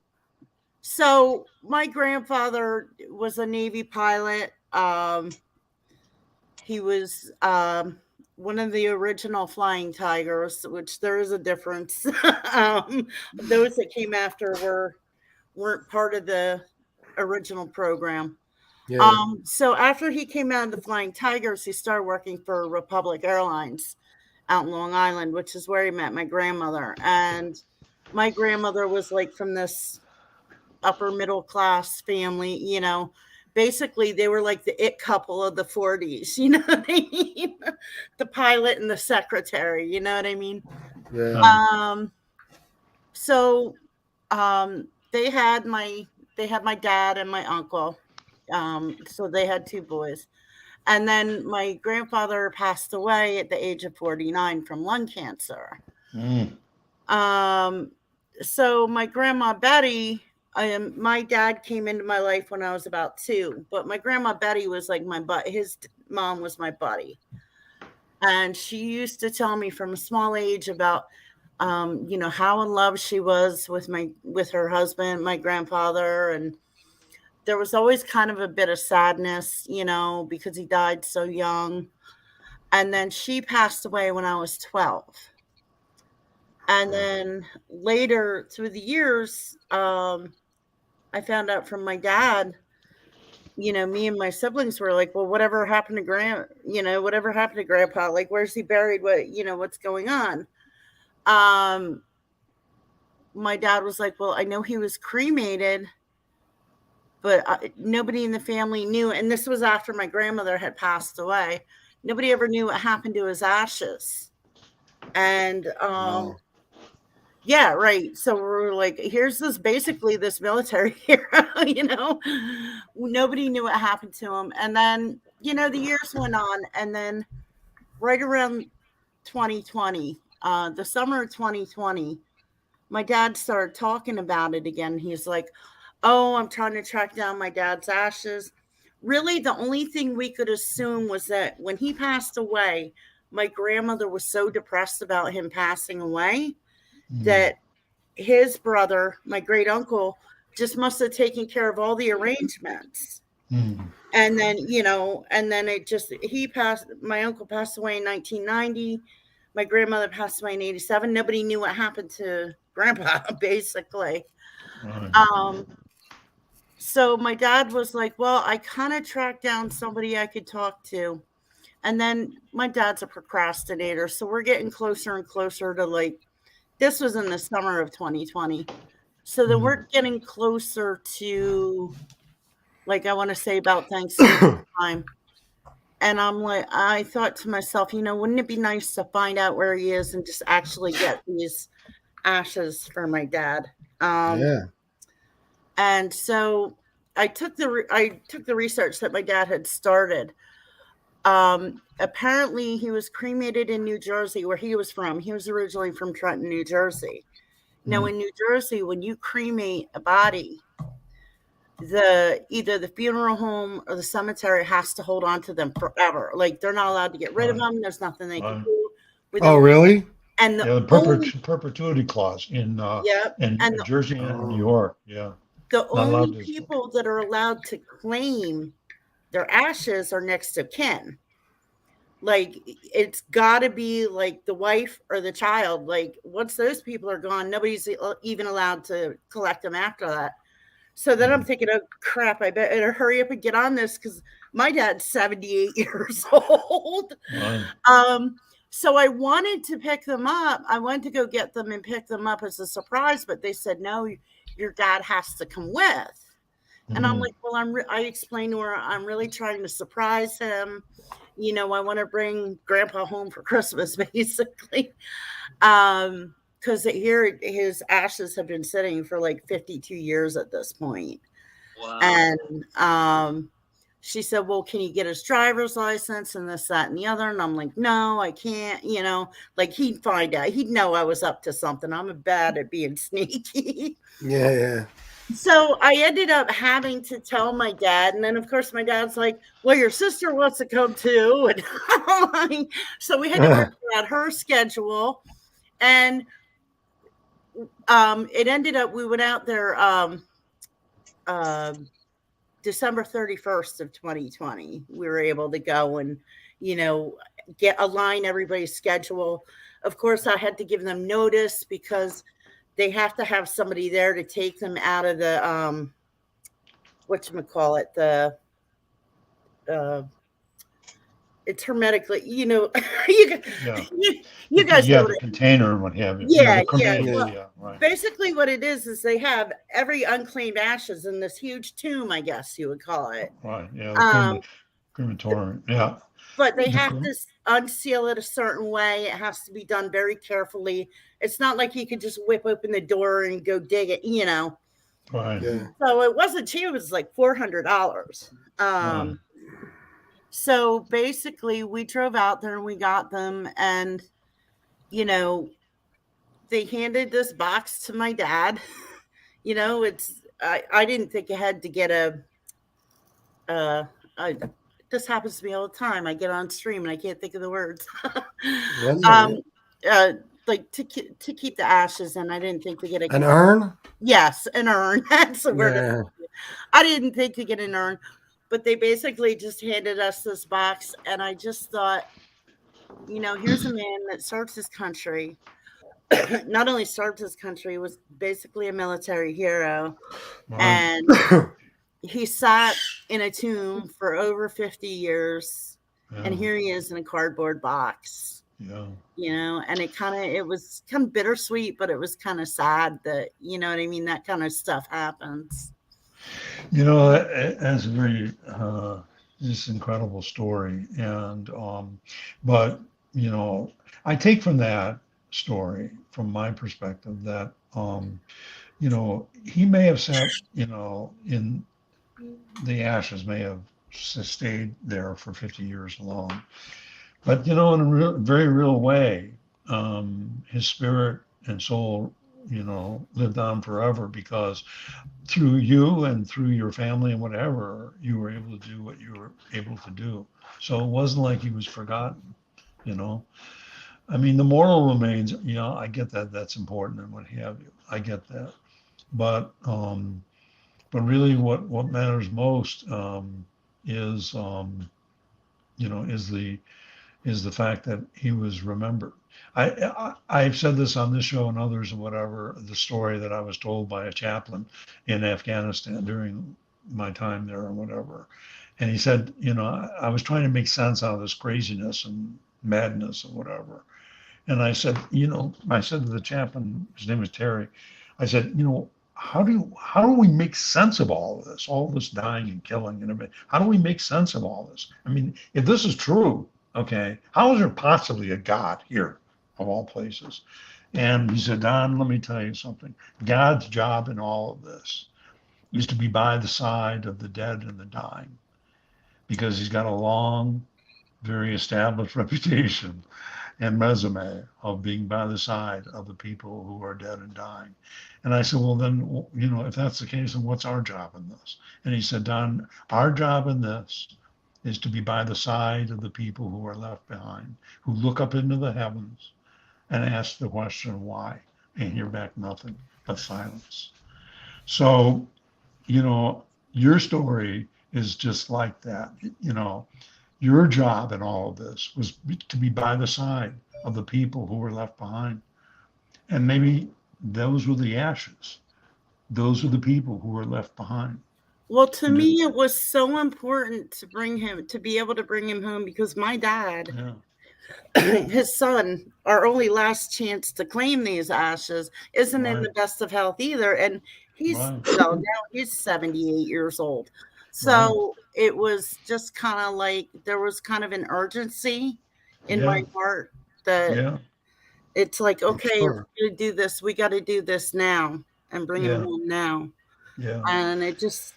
Speaker 2: So my grandfather was a Navy pilot. He was one of the original Flying Tigers, which there is a difference. Those that came after weren't part of the original program.
Speaker 7: Yeah.
Speaker 2: So after he came out of the Flying Tigers, he started working for Republic Airlines out in Long Island, which is where he met my grandmother. And my grandmother was like from this upper middle class family, you know. Basically, they were like the it couple of the 40s, you know what I mean? The pilot and the secretary, you know what I mean?
Speaker 7: Yeah.
Speaker 2: So they had my dad and my uncle. So they had two boys. And then my grandfather passed away at the age of 49 from lung cancer. So my grandma Betty, my dad came into my life when I was about 2, but my grandma Betty was like his mom was my buddy. And she used to tell me from a small age about, you know, how in love she was with her husband, my grandfather. And there was always kind of a bit of sadness, you know, because he died so young. And then she passed away when I was 12. And then later through the years, I found out from my dad, you know, me and my siblings were like, well, whatever happened to Grandpa? Like, where's he buried? What's going on? My dad was like, well, I know he was cremated, but nobody in the family knew. And this was after my grandmother had passed away. Nobody ever knew what happened to his ashes. And, yeah, right. So we're like, here's this military hero, you know, nobody knew what happened to him. And then, you know, the years went on. And then right around 2020, the summer of 2020, my dad started talking about it again. He's like, oh, I'm trying to track down my dad's ashes. Really, the only thing we could assume was that when he passed away, my grandmother was so depressed about him passing away that his brother, my great uncle, just must have taken care of all the arrangements. And then, you know, my uncle passed away in 1990. My grandmother passed away in 87. Nobody knew what happened to Grandpa, basically. So my dad was like, well, I kind of tracked down somebody I could talk to. And then my dad's a procrastinator. So we're getting closer and closer to like, this was in the summer of 2020. So then we're getting closer to, like, I want to say about Thanksgiving time. And I thought to myself, you know, wouldn't it be nice to find out where he is and just actually get these ashes for my dad?
Speaker 7: Yeah.
Speaker 2: And so I took the research that my dad had started. Apparently he was cremated in New Jersey, where he was from. He was originally from Trenton, New Jersey. Now in New Jersey, when you cremate a body, either the funeral home or the cemetery has to hold on to them forever. Like, they're not allowed to get rid of them. There's nothing they can do with them.
Speaker 7: Oh, really?
Speaker 2: And
Speaker 9: the perpetuity clause in New Jersey and New York. Yeah.
Speaker 2: The only people that are allowed to claim their ashes are next of kin. Like, it's got to be like the wife or the child. Like, once those people are gone, nobody's even allowed to collect them after that. So then I'm thinking, oh crap, I better hurry up and get on this, because my dad's 78 years old. Wow. So I wanted to pick them up. I wanted to go get them and pick them up as a surprise, but they said, no, your dad has to come with. And I'm like, well, I explained to her, I'm really trying to surprise him. You know, I want to bring Grandpa home for Christmas, basically. Because here his ashes have been sitting for like 52 years at this point. Wow. And she said, well, can you get his driver's license and this, that, and the other? And I'm like, no, I can't, like he'd find out. He'd know I was up to something. I'm bad at being sneaky.
Speaker 7: Yeah.
Speaker 2: So I ended up having to tell my dad. And then, of course, my dad's like, well, your sister wants to come too. And I'm like, so we had to work out her schedule. And it ended up, we went out there December 31st of 2020. We were able to go and, align everybody's schedule. Of course, I had to give them notice because they have to have somebody there to take them out of the it's hermetically, you guys know
Speaker 10: the container and what have you.
Speaker 2: Right. Basically what it is they have every unclaimed ashes in this huge tomb, I guess you would call it.
Speaker 10: Right. Yeah. Crematorium. Yeah.
Speaker 2: But they have to unseal it a certain way. It has to be done very carefully. It's not like you could just whip open the door and go dig it,
Speaker 10: Right.
Speaker 7: Yeah.
Speaker 2: So it wasn't cheap. It was like $400. So basically we drove out there and we got them, and, they handed this box to my dad. I didn't think I had to get this happens to me all the time. I get on stream and I can't think of the words. Like to keep the ashes, and I didn't think to get
Speaker 7: an urn.
Speaker 2: Yes, an urn. That's the word. I didn't think to get an urn, but they basically just handed us this box, and I just thought, here's a man that served his country. Not only served his country, was basically a military hero, and he sat in a tomb for over 50 years, and here he is in a cardboard box.
Speaker 10: Yeah.
Speaker 2: And it was kind of bittersweet, but it was kind of sad that, what I mean? That kind of stuff happens.
Speaker 10: That's a very, just incredible story. And, but, I take from that story, from my perspective, that, he may have sat, in the ashes, may have stayed there for 50 years alone. But, in a very real way, his spirit and soul, lived on forever, because through you and through your family and whatever, you were able to do what you were able to do. So it wasn't like he was forgotten, I mean, the moral remains, I get that that's important and what have you. I get that. But really what matters most is the fact that he was remembered. I've said this on this show and others and whatever, the story that I was told by a chaplain in Afghanistan during my time there and whatever. And he said, I was trying to make sense out of this craziness and madness and whatever. And I said, I said to the chaplain, his name was Terry, I said, how do we make sense of all this dying and killing and everything? How do we make sense of all this? I mean, if this is true, okay, how is there possibly a God here, of all places? And he said, Don, let me tell you something. God's job in all of this is to be by the side of the dead and the dying, because he's got a long, very established reputation and resume of being by the side of the people who are dead and dying. And I said, well, then, if that's the case, then what's our job in this? And he said, Don, our job in this is to be by the side of the people who are left behind, who look up into the heavens and ask the question, why? And hear back nothing but silence. So, your story is just like that. Your job in all of this was to be by the side of the people who were left behind. And maybe those were the ashes. Those were the people who were left behind.
Speaker 2: Well, to me, it was so important to be able to bring him home, because my dad, his son, our only last chance to claim these ashes, isn't in the best of health either. And he's now he's 78 years old. So it was just kind of like there was kind of an urgency in my heart that it's like, okay, we're going to do this. We got to do this now and bring him home now.
Speaker 10: Yeah.
Speaker 2: And it just,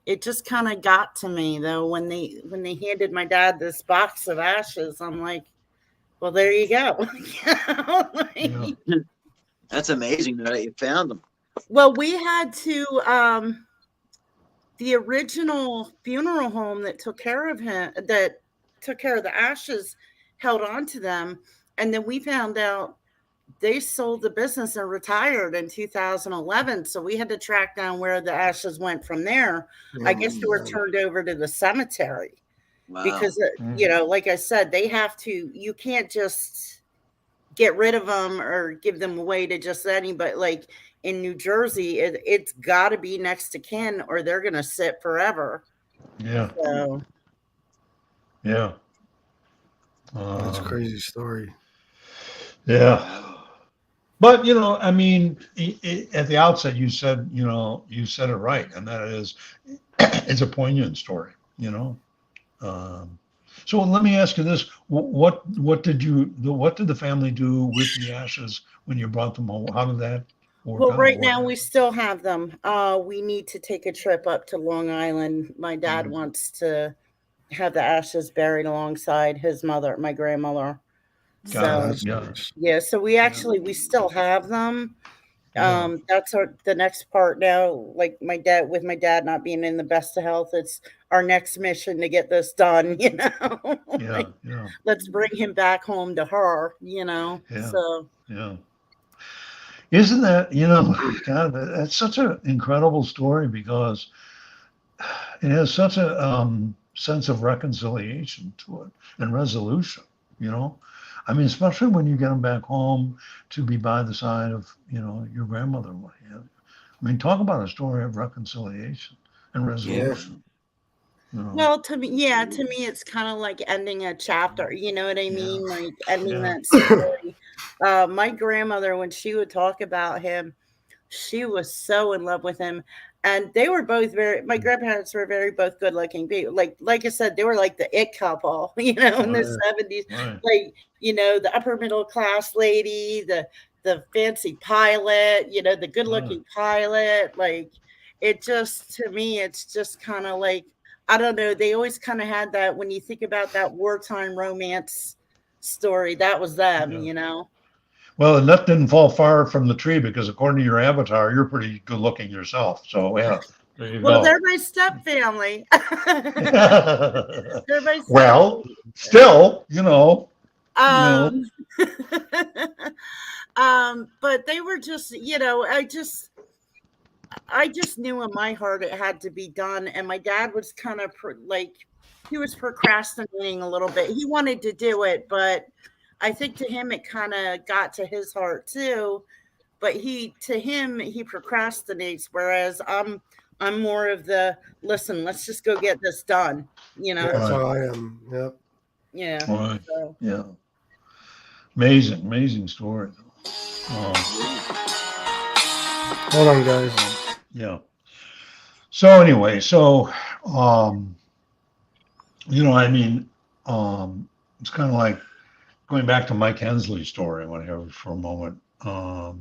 Speaker 2: it just kind of got to me though when they handed my dad this box of ashes. I'm like, well, there you go.
Speaker 8: That's amazing that you found them.
Speaker 2: Well, we had to the original funeral home that took care of him, that took care of the ashes, held on to them, and then we found out they sold the business and retired in 2011. So we had to track down where the ashes went from there. I guess they were turned over to the cemetery. Wow. Because, like I said, they have to, you can't just get rid of them or give them away to just anybody. Like in New Jersey, it's got to be next to kin or they're going to sit forever.
Speaker 10: Yeah.
Speaker 2: So.
Speaker 10: Yeah.
Speaker 7: That's a crazy story.
Speaker 10: Yeah. But, I mean, at the outset, you said it right. And that is, it's a poignant story, So let me ask you this. What did the family do with the ashes when you brought them home? How did that work out?
Speaker 2: Well, right now we still have them. We need to take a trip up to Long Island. My dad wants to have the ashes buried alongside his mother, my grandmother. So so we still have them. That's the next part now. Like my dad not being in the best of health, it's our next mission to get this done. Let's bring him back home to her. So
Speaker 10: isn't that God? That's such an incredible story because it has such a sense of reconciliation to it and resolution. I mean, especially when you get them back home to be by the side of, your grandmother and what have you. I mean, talk about a story of reconciliation and resolution.
Speaker 2: Well, to me, it's kind of like ending a chapter. You know what I mean? Like ending that story. My grandmother, when she would talk about him, she was so in love with him. And they were both my grandparents were both good looking people. Like I said, they were like the it couple, in the 70s.
Speaker 10: Right.
Speaker 2: Like, the upper middle class lady, the fancy pilot, the good looking pilot. Like it just, to me, it's just kind of like, I don't know. They always kind of had that when you think about that wartime romance story, that was them,
Speaker 10: Well, the nut didn't fall far from the tree because according to your avatar, you're pretty good looking yourself. So yeah, there you go.
Speaker 2: They're my step family.
Speaker 10: Well, still,
Speaker 2: but they were just, I just knew in my heart it had to be done. And my dad was kind of he was procrastinating a little bit. He wanted to do it, but I think to him it kind of got to his heart too, but he procrastinates. Whereas I'm more of the listen. Let's just go get this done.
Speaker 7: That's how I am. Yep.
Speaker 2: Yeah.
Speaker 10: Right. So. Yeah. Amazing story.
Speaker 7: Hold on, guys.
Speaker 10: Yeah. So anyway, it's kind of like going back to Mike Hensley's story, whatever, for a moment. I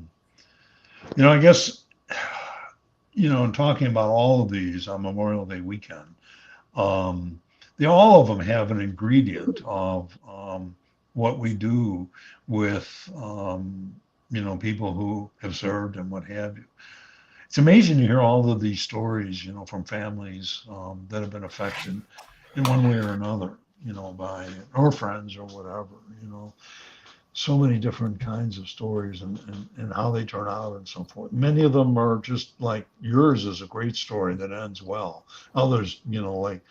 Speaker 10: guess, talking about all of these on Memorial Day weekend, all of them have an ingredient of what we do with, people who have served and what have you. It's amazing to hear all of these stories, from families that have been affected in one way or another, by or friends or whatever, so many different kinds of stories and how they turn out and so forth. Many of them are just like yours is a great story that ends well. Others, like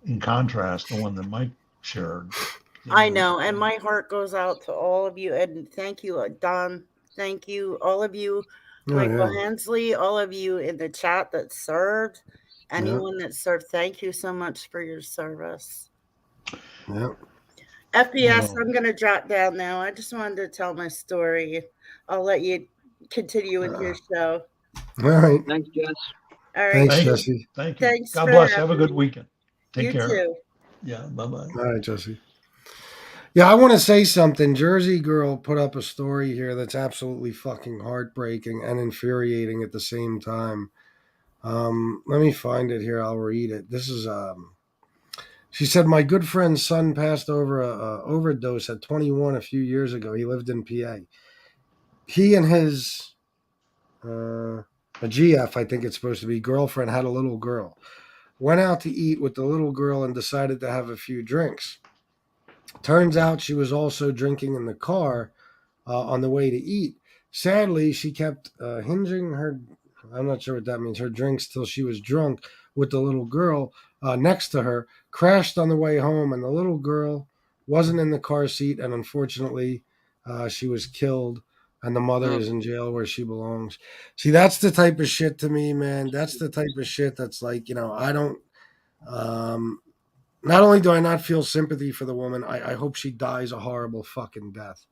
Speaker 10: in contrast, the one that Mike shared.
Speaker 2: I know. And my heart goes out to all of you. And thank you, Don. Thank you, all of you. Michael Hensley, all of you in the chat that served, anyone that served, thank you so much for your service.
Speaker 7: Yep.
Speaker 2: FPS, I'm going to drop down now. I just wanted to tell my story. I'll let you continue with your show.
Speaker 7: All right.
Speaker 8: Thanks, Jess.
Speaker 2: All right.
Speaker 7: Thanks, Jesse.
Speaker 10: Thank you.
Speaker 2: Thanks.
Speaker 10: God bless. Have a good weekend. Take care.
Speaker 2: You too.
Speaker 10: Yeah. Bye-bye.
Speaker 7: All right, Jesse. Yeah, I want to say something. Jersey Girl put up a story here that's absolutely fucking heartbreaking and infuriating at the same time. Let me find it here. I'll read it. This is she said, my good friend's son passed over a overdose at 21 a few years ago. He lived in PA. He and his a GF, I think it's supposed to be, girlfriend had a little girl. Went out to eat with the little girl and decided to have a few drinks. Turns out she was also drinking in the car on the way to eat. Sadly, she kept hinging her, I'm not sure what that means, her drinks till she was drunk with the little girl next to her, crashed on the way home, and the little girl wasn't in the car seat, and unfortunately, she was killed, and the mother is in jail where she belongs. See, that's the type of shit to me, man. That's the type of shit that's like, I don't, not only do I not feel sympathy for the woman, I hope she dies a horrible fucking death.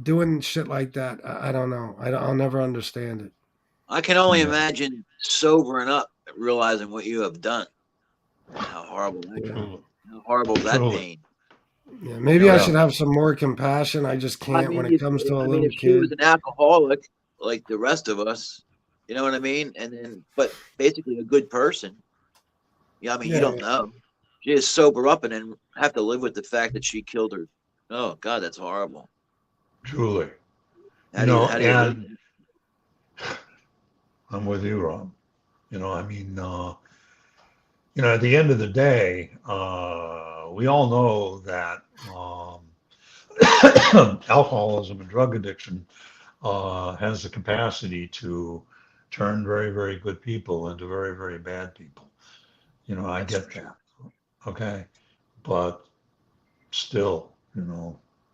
Speaker 7: Doing shit like that, I don't know. I'll never understand it.
Speaker 8: I can only imagine sobering up, realizing what you have done. How horrible that pain.
Speaker 7: Yeah, maybe I should have some more compassion. I just can't when it comes to a little
Speaker 8: if
Speaker 7: kid.
Speaker 8: She was an alcoholic like the rest of us, you know what I mean? And then, but basically a good person. Yeah, I mean, you don't know. She just sober up and then have to live with the fact that she killed her. Oh God, that's horrible.
Speaker 10: Truly.
Speaker 8: And
Speaker 10: I'm with you, Rob. I mean, at the end of the day, we all know that alcoholism and drug addiction has the capacity to turn very, very good people into very, very bad people. I get that. Okay. But still,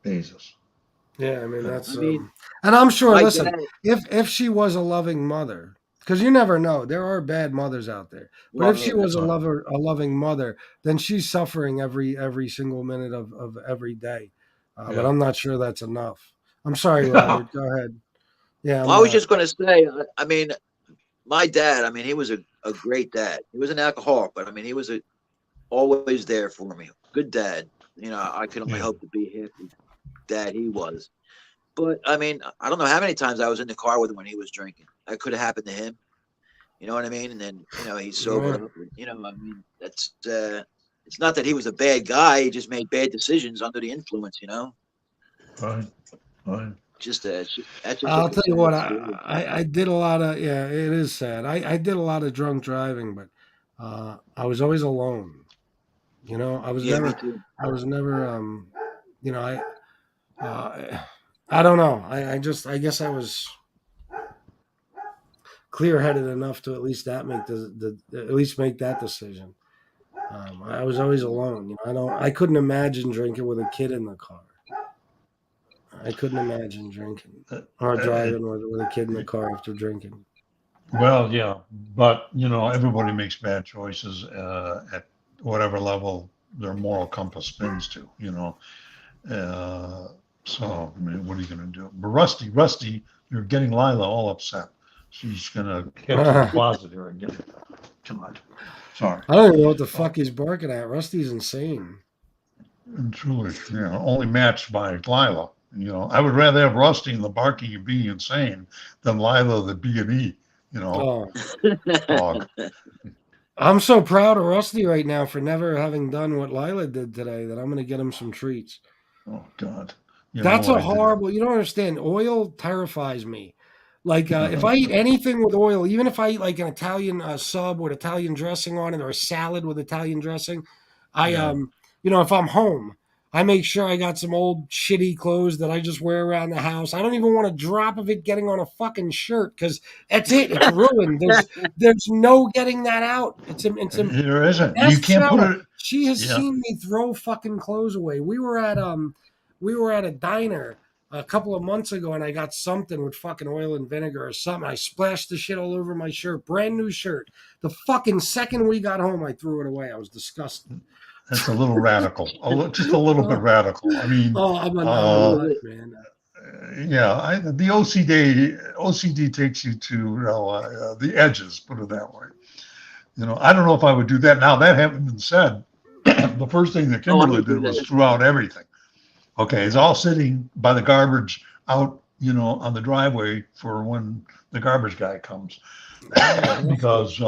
Speaker 10: Jesus.
Speaker 7: Yeah, I mean, that's, and I'm sure, listen, if she was a loving mother, because you never know, there are bad mothers out there, but if she was a loving mother, then she's suffering every single minute of every day. But I'm not sure that's enough. I'm sorry, Robert, go ahead. Yeah.
Speaker 8: I was just going to say, I mean, my dad, I mean, he was a great dad. He was an alcoholic, but I mean, he was always there for me. Good dad. I could only hope to be his dad he was. But I mean, I don't know how many times I was in the car with him when he was drinking. That could have happened to him. You know what I mean? And then, he's sober up. I mean, that's it's not that he was a bad guy. He just made bad decisions under the influence,
Speaker 10: Right.
Speaker 7: I'll tell you what, I did a lot of, it is sad. I did a lot of drunk driving, but I was always alone. I was never, I don't know. I guess I was clear-headed enough to at least make that decision. I was always alone. I couldn't imagine drinking with a kid in the car. I couldn't imagine drinking or driving with a kid in the car after drinking.
Speaker 9: Well, yeah, but everybody makes bad choices at whatever level their moral compass spins to. So I mean, what are you going to do? But Rusty, you're getting Lila all upset. She's going to get to the closet here again. Come on. Sorry.
Speaker 7: I don't even know what the fuck he's barking at. Rusty's insane.
Speaker 9: And truly, only matched by Lila. I would rather have Rusty and the barking and being insane than Lila the B&E. Dog.
Speaker 7: I'm so proud of Rusty right now for never having done what Lila did today that I'm going to get him some treats.
Speaker 9: Oh God.
Speaker 7: That's a horrible, you don't understand. Oil terrifies me. Like if I eat anything with oil, even if I eat like an Italian sub with Italian dressing on it or a salad with Italian dressing, if I'm home, I make sure I got some old shitty clothes that I just wear around the house. I don't even want a drop of it getting on a fucking shirt because that's it. It's ruined. There's no getting that out.
Speaker 9: There isn't. You can't put it.
Speaker 7: She has seen me throw fucking clothes away. We were at a diner a couple of months ago and I got something with fucking oil and vinegar or something. I splashed the shit all over my shirt. Brand new shirt. The fucking second we got home, I threw it away. I was disgusted.
Speaker 9: That's a little radical. Just a little bit radical. I mean,
Speaker 7: I'm a man.
Speaker 9: The OCD takes you to the edges. Put it that way. I don't know if I would do that. Now that having been said, the first thing that Kimberly did was threw out everything. Okay, it's all sitting by the garbage out
Speaker 10: you know, on the driveway for when the garbage guy comes. Because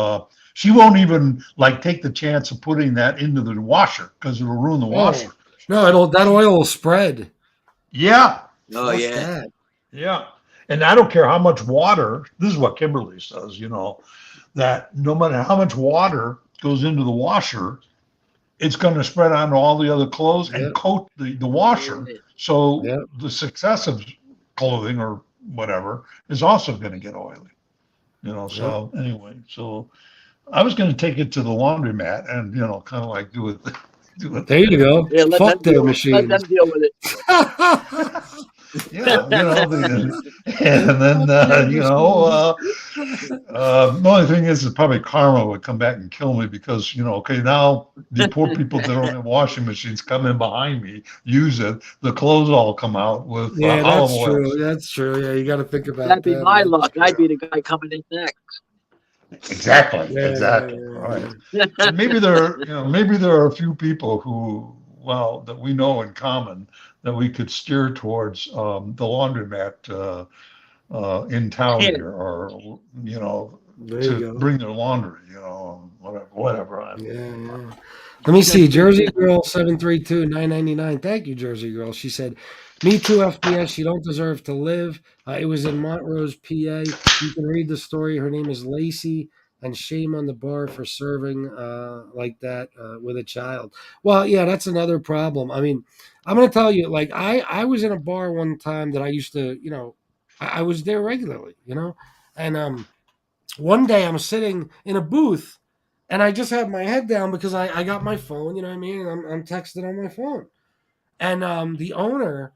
Speaker 10: she won't even like take the chance of putting that into the washer because it'll ruin the washer.
Speaker 7: No, that oil will spread.
Speaker 10: Yeah.
Speaker 8: Oh,
Speaker 7: Fuck
Speaker 8: yeah.
Speaker 7: that.
Speaker 10: Yeah. And I don't care how much water, this is what Kimberly says, you know, that no matter how much water goes into the washer, it's going to spread onto all the other clothes and coat the washer. So the successive clothing or whatever is also going to get oily. You know, so anyway, so I was going to take it to the laundromat and, you know, kind of like do it.
Speaker 7: There you go.
Speaker 8: Yeah,
Speaker 7: Fuck their machines.
Speaker 8: Let them deal with it.
Speaker 10: Yeah, you know, and then, you know, the only thing is probably karma would come back and kill me because, you know, okay, now the poor people that don't have washing machines come in behind me, use it, the clothes all come out with olive
Speaker 7: that's
Speaker 10: oil.
Speaker 7: true. That's true. Yeah, you got to think about
Speaker 8: That'd be
Speaker 7: that.
Speaker 8: my luck. I'd be the guy coming in next.
Speaker 10: Exactly. Right. And maybe there are a few people who, well, that we know in common that we could steer towards the laundromat in town here, or you know, to bring their laundry, you know, whatever.
Speaker 7: Yeah. Let me see. Jersey Girl 732-999. Thank you, Jersey Girl. She said, "Me too, FBS. She don't deserve to live." It was in Montrose, PA. You can read the story. Her name is Lacey, and shame on the bar for serving like that with a child. Well, yeah, that's another problem. I mean, I'm going to tell you, like, I was in a bar one time that I used to, you know, I was there regularly, you know, and one day I'm sitting in a booth and I just had my head down because I got my phone, you know what I mean? And I'm texting on my phone. And the owner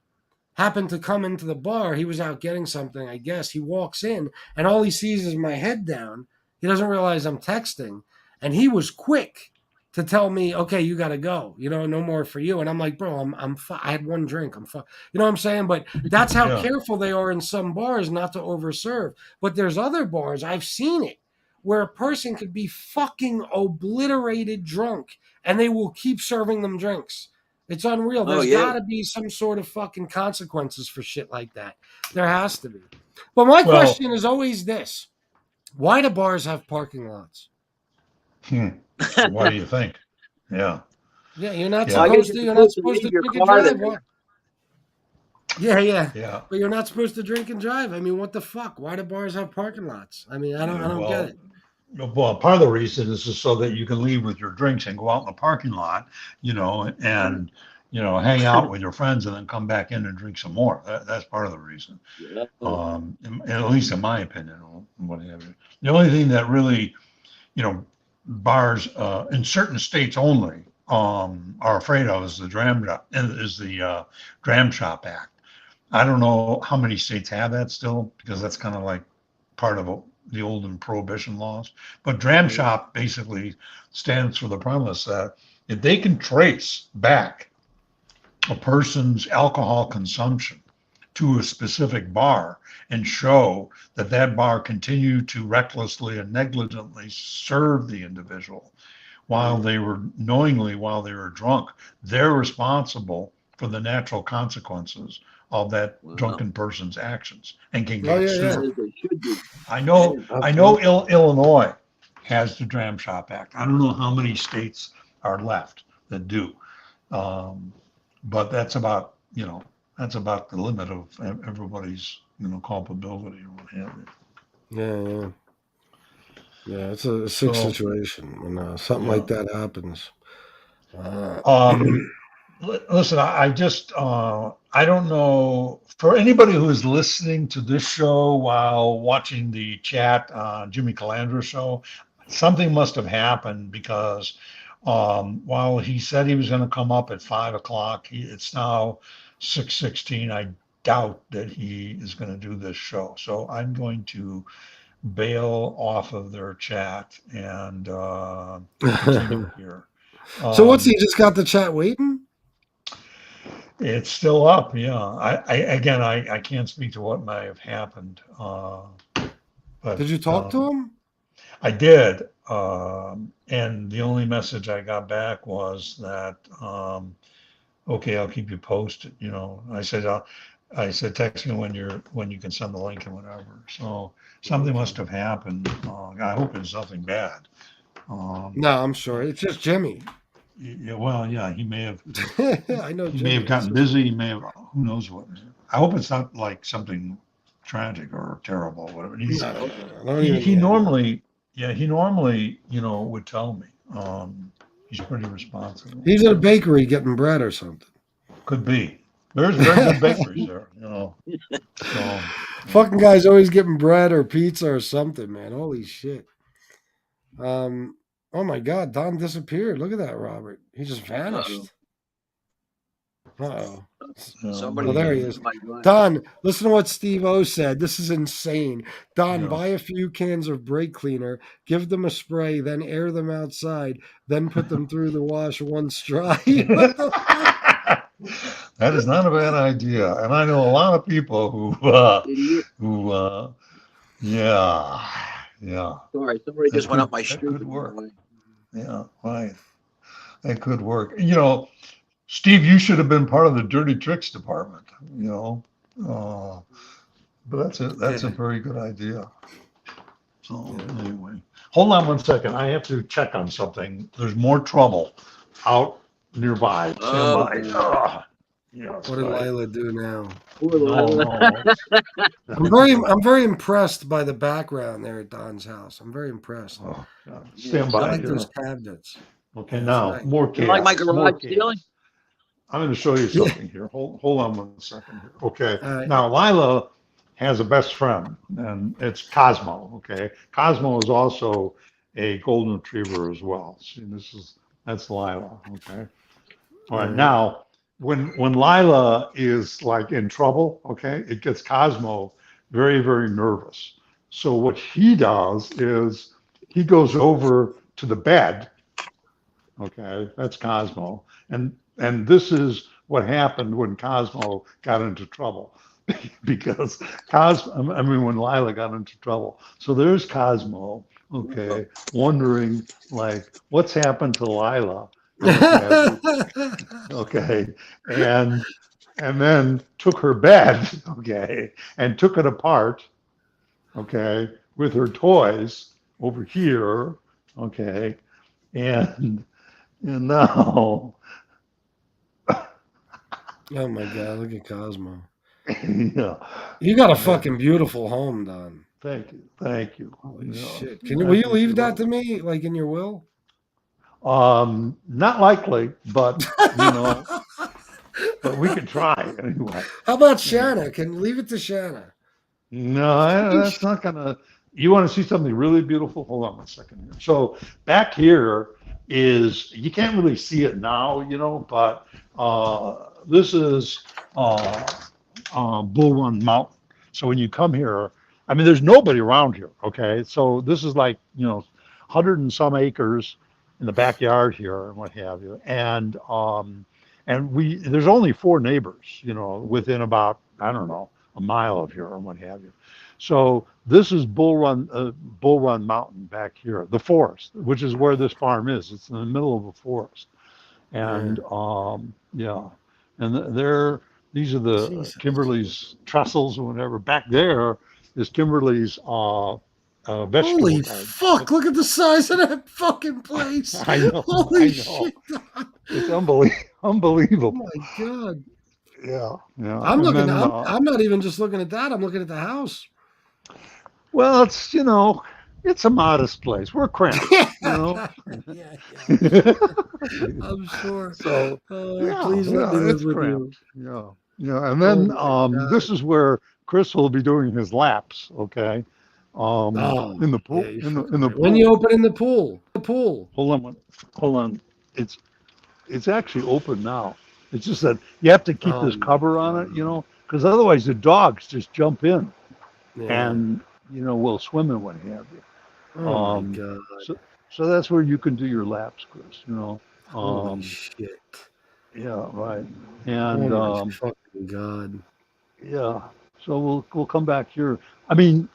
Speaker 7: happened to come into the bar. He was out getting something, I guess. He walks in and all he sees is my head down. He doesn't realize I'm texting. And he was quick to tell me, okay, you got to go, you know, no more for you. And I'm like, bro, I had one drink. I'm fine. You know what I'm saying? But that's how careful they are in some bars not to overserve. But there's other bars, I've seen it, where a person could be fucking obliterated drunk and they will keep serving them drinks. It's unreal. There's got to be some sort of fucking consequences for shit like that. There has to be. But my question is always this. Why do bars have parking lots?
Speaker 10: Why do you think? Yeah.
Speaker 7: Yeah, you're not supposed to. You're not supposed to drink and drive. Why? Yeah. But you're not supposed to drink and drive. I mean, what the fuck? Why do bars have parking lots? I mean, I don't get it.
Speaker 10: Well, part of the reason is just so that you can leave with your drinks and go out in the parking lot, you know, and you know, hang out with your friends and then come back in and drink some more. That's part of the reason. At least in my opinion, what have you. The only thing that really, you know, bars in certain states only are afraid of is the Dram Shop Act. I don't know how many states have that still, because that's kind of like part of the olden prohibition laws. But Dram Shop basically stands for the premise that if they can trace back a person's alcohol consumption to a specific bar and show that that bar continued to recklessly and negligently serve the individual while they were drunk, they're responsible for the natural consequences of that drunken person's actions and can get sued. I know Illinois has the Dram Shop Act. I don't know how many states are left that do. But that's about the limit of everybody's, you know, culpability or what have you.
Speaker 7: Yeah, it's a sick situation when something like that happens.
Speaker 10: Listen, I just I don't know, for anybody who is listening to this show while watching the chat Jimmy Calandra show, something must have happened, because while he said he was going to come up at 5:00, it's now 6:16. I doubt that he is going to do this show. So I'm going to bail off of their chat and continue here.
Speaker 7: So what's he just got the chat waiting?
Speaker 10: It's still up. Yeah. I can't speak to what may have happened. But
Speaker 7: did you talk to him?
Speaker 10: I did. And the only message I got back was that, okay, I'll keep you posted. You know, I said,
Speaker 9: I said, text me when you can send the link and whatever. So something must have happened. I hope it's nothing bad.
Speaker 7: No, I'm sure it's just Jimmy.
Speaker 9: Yeah, well, yeah, he may have.
Speaker 7: I know
Speaker 9: He
Speaker 7: Jimmy.
Speaker 9: may have gotten busy. He may have. Who knows what? I hope it's not like something tragic or terrible. Whatever. He normally, would tell me. He's pretty responsible.
Speaker 7: He's at a bakery getting bread or something.
Speaker 9: Could be. There's very good bakeries there, So,
Speaker 7: fucking guy's always getting bread or pizza or something, man. Holy shit. Oh my God, Don disappeared. Look at that, Robert. He just vanished. Uh-oh.
Speaker 8: Somebody.
Speaker 7: Well, there he is. Don, listen to what Steve O said. This is insane. Don,
Speaker 9: Yeah.
Speaker 7: buy a few cans of brake cleaner, give them a spray, then air them outside, then put them through the wash once dry.
Speaker 9: That is not a bad idea, and I know a lot of people who, yeah.
Speaker 8: Sorry, somebody just went up my
Speaker 9: That
Speaker 8: street.
Speaker 9: could work. Yeah, right. That could work. Steve, you should have been part of the dirty tricks department. But that's a very good idea. So anyway, hold on one second. I have to check on something. There's more trouble out nearby. Stand by.
Speaker 7: What did Lila do now?
Speaker 9: No.
Speaker 7: I'm very impressed by the background there at Don's house. I'm very impressed.
Speaker 9: Oh, God. Stand
Speaker 7: I
Speaker 9: by.
Speaker 7: like
Speaker 9: here.
Speaker 7: those cabinets.
Speaker 9: Okay, now
Speaker 7: nice.
Speaker 9: more
Speaker 8: You
Speaker 9: chaos.
Speaker 8: like my
Speaker 9: more
Speaker 8: garage
Speaker 9: chaos.
Speaker 8: ceiling?
Speaker 9: I'm going to show you something here. Hold on one second here. Okay.
Speaker 7: All right.
Speaker 9: Now Lila has a best friend, and it's Cosmo. Okay. Cosmo is also a golden retriever as well. See, that's Lila. Okay. All right. Now, when Lila is like in trouble, okay, it gets Cosmo very, very nervous. So what he does is he goes over to the bed. Okay, that's Cosmo, and this is what happened when Cosmo got into trouble, because when Lila got into trouble. So there's Cosmo, okay, wondering like what's happened to Lila. Okay, and then took her bed, okay, and took it apart, okay, with her toys over here, okay, and now.
Speaker 7: Oh my God, look at Cosmo.
Speaker 9: Yeah.
Speaker 7: You got a fucking beautiful home, Don.
Speaker 9: Thank you.
Speaker 7: Holy shit. Will you leave that to me, like in your will?
Speaker 9: Not likely, but but we could try anyway.
Speaker 7: How about Shanna? Can leave it to Shanna?
Speaker 9: No, that's not gonna. You want to see something really beautiful? Hold on one second here. So back here is, you can't really see it now, but this is Bull Run Mountain. So when you come here, I mean, there's nobody around here. Okay, so this is like 100 and some acres in the backyard here and what have you, and there's only 4 neighbors, within about, I don't know, a mile of here and what have you. So this is Bull Run Mountain back here, the forest, which is where this farm is. It's in the middle of a forest, and and these are the Kimberly's trestles or whatever. Back there is Kimberly's vegetable
Speaker 7: Holy
Speaker 9: garden.
Speaker 7: fuck! Look at the size of that fucking place.
Speaker 9: I know.
Speaker 7: Holy
Speaker 9: I know.
Speaker 7: shit!
Speaker 9: It's unbelievable.
Speaker 7: Oh my God!
Speaker 9: Yeah.
Speaker 7: I'm
Speaker 9: And
Speaker 7: looking.
Speaker 9: then,
Speaker 7: I'm not even just looking at that. I'm looking at the house.
Speaker 9: well, it's it's a modest place. We're cramped.
Speaker 7: Yeah. I'm sure.
Speaker 9: So
Speaker 7: please let me live with you.
Speaker 9: Yeah. And then
Speaker 7: Oh my God.
Speaker 9: this is where Chris will be doing his laps. Okay.
Speaker 7: Oh,
Speaker 9: in the pool.
Speaker 7: yeah,
Speaker 9: in the pool.
Speaker 7: When you open in the pool,
Speaker 9: Hold on. It's actually open now. It's just that you have to keep this cover on it, because otherwise the dogs just jump in and will swim and what have you.
Speaker 7: Oh my God!
Speaker 9: So that's where you can do your laps, Chris.
Speaker 7: Holy shit!
Speaker 9: Yeah, right. And
Speaker 7: oh my fucking God!
Speaker 9: yeah. So we'll come back here. I mean,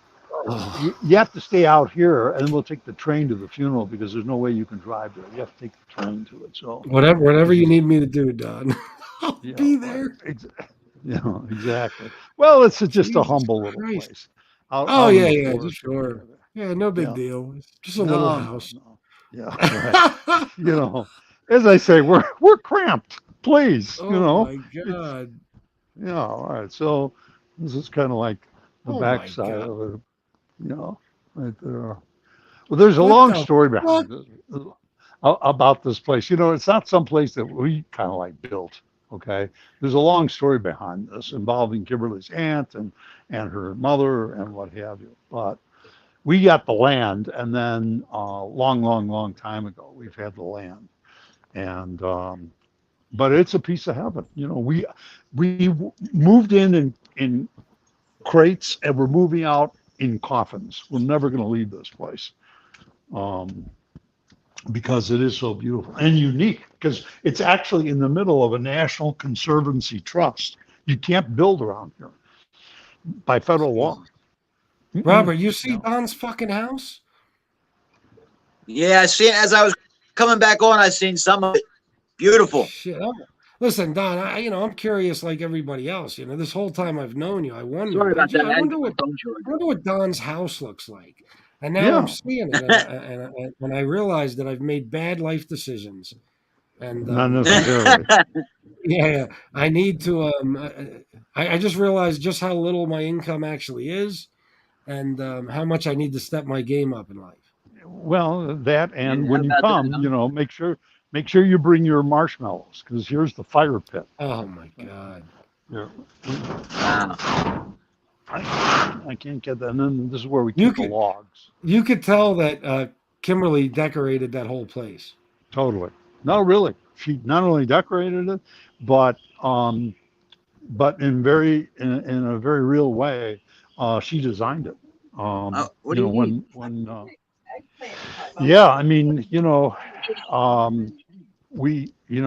Speaker 9: you have to stay out here, and we'll take the train to the funeral because there's no way you can drive there. You have to take the train to it. So
Speaker 7: Whatever you need me to do, Don. I'll be there.
Speaker 10: You know, exactly. Well, it's just a
Speaker 7: Jesus
Speaker 10: humble little
Speaker 7: Christ.
Speaker 10: place.
Speaker 7: Oh,
Speaker 10: Out in
Speaker 7: yeah,
Speaker 10: the
Speaker 7: yeah,
Speaker 10: forest.
Speaker 7: sure. Yeah, no big
Speaker 10: Yeah.
Speaker 7: deal. It's just a little
Speaker 10: No,
Speaker 7: house.
Speaker 10: no. Yeah, right. You know, as I say, we're cramped. Please, you
Speaker 7: Oh
Speaker 10: know,
Speaker 7: my
Speaker 10: it's
Speaker 7: God.
Speaker 10: yeah. All right. So this is kind of like the
Speaker 7: Oh my
Speaker 10: backside
Speaker 7: God.
Speaker 10: of it. You know, right there. Well, there's a
Speaker 7: What
Speaker 10: long
Speaker 7: the
Speaker 10: story
Speaker 7: fuck?
Speaker 10: behind this about this place. You know, it's not some place that we kind of like built. Okay, there's a long story behind this involving Kimberly's aunt and her mother and what have you. But we got the land, and then long time ago, we've had the land, and but it's a piece of heaven. You know, we moved in crates, and we're moving out in coffins. We're never going to leave this place. Um, because it is so beautiful and unique, because it's actually in the middle of a National Conservancy Trust. You can't build around here by federal law.
Speaker 7: Robert, you see
Speaker 10: No.
Speaker 7: Don's fucking house?
Speaker 8: Yeah, I seen as I was coming back on, I seen some of it. Beautiful.
Speaker 7: Shit. Listen, Don, I'm curious like everybody else. This whole time I've known you, I wonder.
Speaker 8: Sorry about that.
Speaker 7: I wonder what Don's house looks like. And now I'm
Speaker 10: Yeah.
Speaker 7: seeing it, and I realize that I've made bad life decisions. And
Speaker 10: Not necessarily.
Speaker 7: yeah, I need to. I just realized just how little my income actually is, and how much I need to step my game up in life.
Speaker 10: Well, that, and
Speaker 8: Yeah,
Speaker 10: when you
Speaker 8: about that,
Speaker 10: come,
Speaker 8: huh?
Speaker 10: make sure you bring your marshmallows, because here's the fire pit.
Speaker 7: Oh my God.
Speaker 10: Yeah.
Speaker 8: Wow.
Speaker 10: I can't get that. And then this is where we
Speaker 7: You
Speaker 10: keep the
Speaker 7: could-
Speaker 10: logs.
Speaker 7: You could tell that Kimberly decorated that whole place.
Speaker 10: Totally. No, really. She not only decorated it, but in a very real way, she designed it.
Speaker 8: What do you need?
Speaker 10: Yeah, I mean,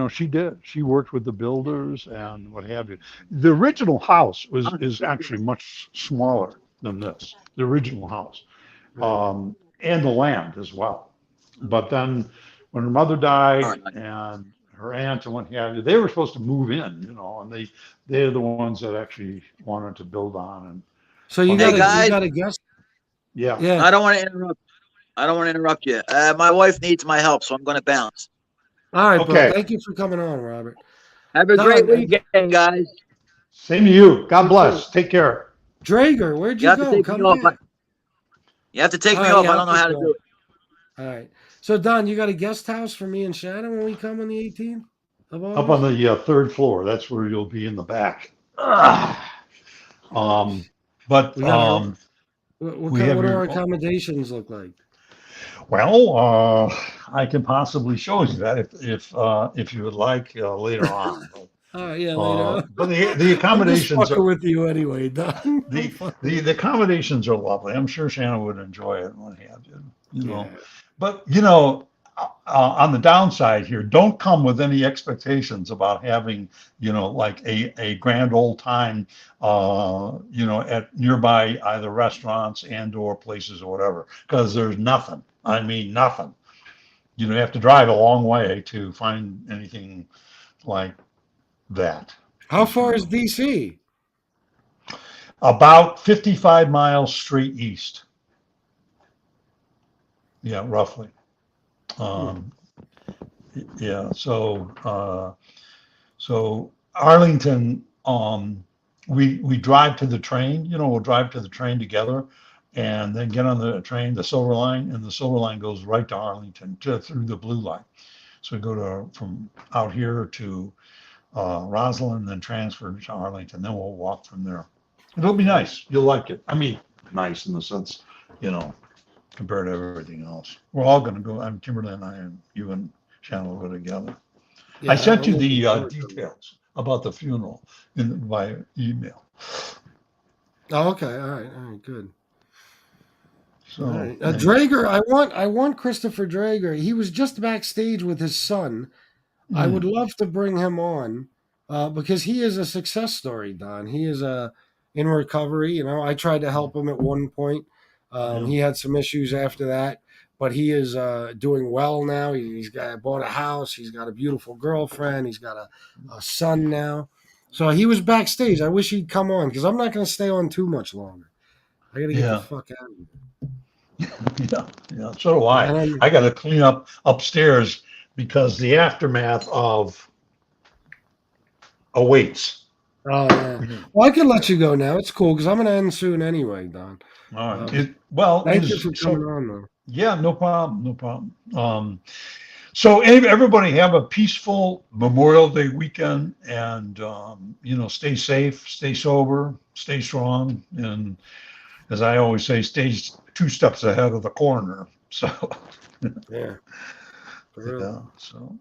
Speaker 10: she did. She worked with the builders and what have you. The original house is actually much smaller than this. The original house, and the land as well. But then, when her mother died and her aunt and what have you, they were supposed to move in, and they're the ones that actually wanted to build on. And
Speaker 7: So you
Speaker 8: Hey, guys.
Speaker 7: got to guess.
Speaker 10: yeah,
Speaker 7: Yeah.
Speaker 8: I don't want to interrupt. I don't want to interrupt you. My wife needs my help, so I'm going to bounce.
Speaker 7: All right,
Speaker 10: Okay.
Speaker 7: bro. Thank you for coming on, Robert.
Speaker 8: Have a
Speaker 7: Don,
Speaker 8: great weekend, guys.
Speaker 10: Same to you. God bless. Take care.
Speaker 7: Drager, where'd
Speaker 8: You
Speaker 7: you
Speaker 8: have to
Speaker 7: go?
Speaker 8: take
Speaker 7: Come
Speaker 8: me off.
Speaker 7: back.
Speaker 8: You have to take me
Speaker 7: All
Speaker 8: off.
Speaker 7: right,
Speaker 8: I don't know how to do it.
Speaker 7: All right. So Don, you got a guest house for me and Shannon when we come on the 18th of August?
Speaker 10: Up on the third floor. That's where you'll be in the back. But
Speaker 7: We got
Speaker 10: we
Speaker 7: what
Speaker 10: have
Speaker 7: do
Speaker 10: your-
Speaker 7: our accommodations look like?
Speaker 10: well, I can possibly show you that if you would like later on.
Speaker 7: Yeah, later.
Speaker 10: But the
Speaker 7: I'm just
Speaker 10: accommodations
Speaker 7: fucking with you anyway, Don.
Speaker 10: the accommodations are lovely. I'm sure Shannon would enjoy it and what have you.
Speaker 7: Yeah.
Speaker 10: But on the downside here, don't come with any expectations about having like a grand old time at nearby either restaurants and or places or whatever, because there's nothing. I mean nothing. You have to drive a long way to find anything like that.
Speaker 7: How far is DC?
Speaker 10: About 55 miles straight east. Yeah, roughly. Yeah. So Arlington, we drive to the train. We'll drive to the train together, and then get on the train, the Silver Line, and the Silver Line goes right to Arlington through the Blue Line. So we go from out here to Roslyn, then transfer to Arlington. Then we'll walk from there. It'll be nice. You'll like it. I mean, nice in the sense, compared to everything else. We're all going to go. Kimberly and I and you and Shannon will go together.
Speaker 7: Yeah,
Speaker 10: I sent you
Speaker 7: I'm
Speaker 10: the
Speaker 7: looking forward to it.
Speaker 10: details about the funeral by email.
Speaker 7: Oh, okay. All right, good.
Speaker 10: So
Speaker 7: All right. Drager, I want Christopher Drager. He was just backstage with his son. I would love to bring him on because he is a success story, Don. He is in recovery. I tried to help him at one point. He had some issues after that, but he is doing well now. He's bought a house. He's got a beautiful girlfriend. He's got a son now. So he was backstage. I wish he'd come on because I'm not going to stay on too much longer. I got to get
Speaker 9: Yeah.
Speaker 7: the fuck out of here.
Speaker 9: Yeah. So do I.
Speaker 7: And
Speaker 9: I got to clean up upstairs because the aftermath of awaits.
Speaker 7: Oh yeah. Well, I can let you go now. It's cool because I'm going to end soon anyway, Don.
Speaker 9: All right.
Speaker 7: Thank you for coming on, though.
Speaker 9: Yeah, no problem. No problem. So everybody have a peaceful Memorial Day weekend, and stay safe, stay sober, stay strong, and as I always say, stay 2 steps ahead of the coroner. So
Speaker 7: Yeah. For real.
Speaker 9: yeah. So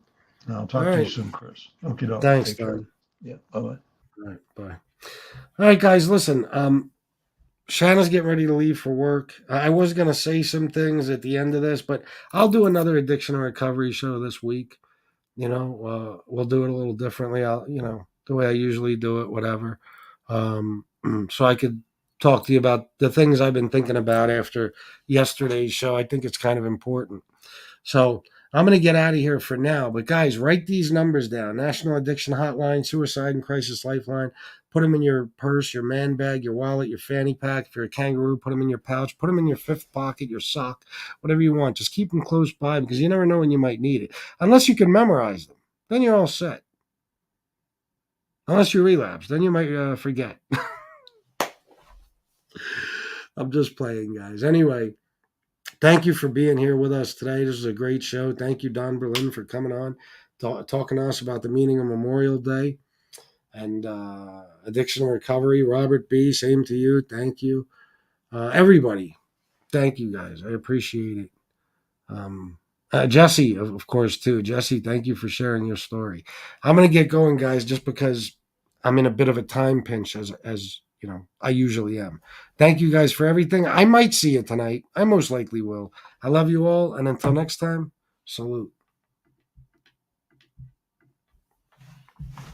Speaker 9: I'll talk to you soon, Chris. Okay,
Speaker 7: Thanks,
Speaker 9: take care.
Speaker 7: Don.
Speaker 9: Yeah. Bye bye.
Speaker 7: All right. Bye. All right, guys. Listen. Shanna's getting ready to leave for work. I was going to say some things at the end of this, but I'll do another addiction and recovery show this week. We'll do it a little differently. The way I usually do it, whatever. So I could talk to you about the things I've been thinking about after yesterday's show. I think it's kind of important. So I'm going to get out of here for now. But guys, write these numbers down. National Addiction Hotline, Suicide and Crisis Lifeline. Put them in your purse, your man bag, your wallet, your fanny pack. If you're a kangaroo, put them in your pouch. Put them in your fifth pocket, your sock, whatever you want. Just keep them close by because you never know when you might need it. Unless you can memorize them. Then you're all set. Unless you relapse. Then you might forget. I'm just playing, guys. Anyway, thank you for being here with us today. This is a great show. Thank you, Don Berlin, for coming on, talking to us about the meaning of Memorial Day and addiction and recovery. Robert B., same to you. Thank you. Everybody, thank you, guys. I appreciate it. Jesse, of course, too. Jesse, thank you for sharing your story. I'm going to get going, guys, just because I'm in a bit of a time pinch as I usually am. Thank you guys for everything. I might see you tonight. I most likely will. I love you all. And until next time, salute.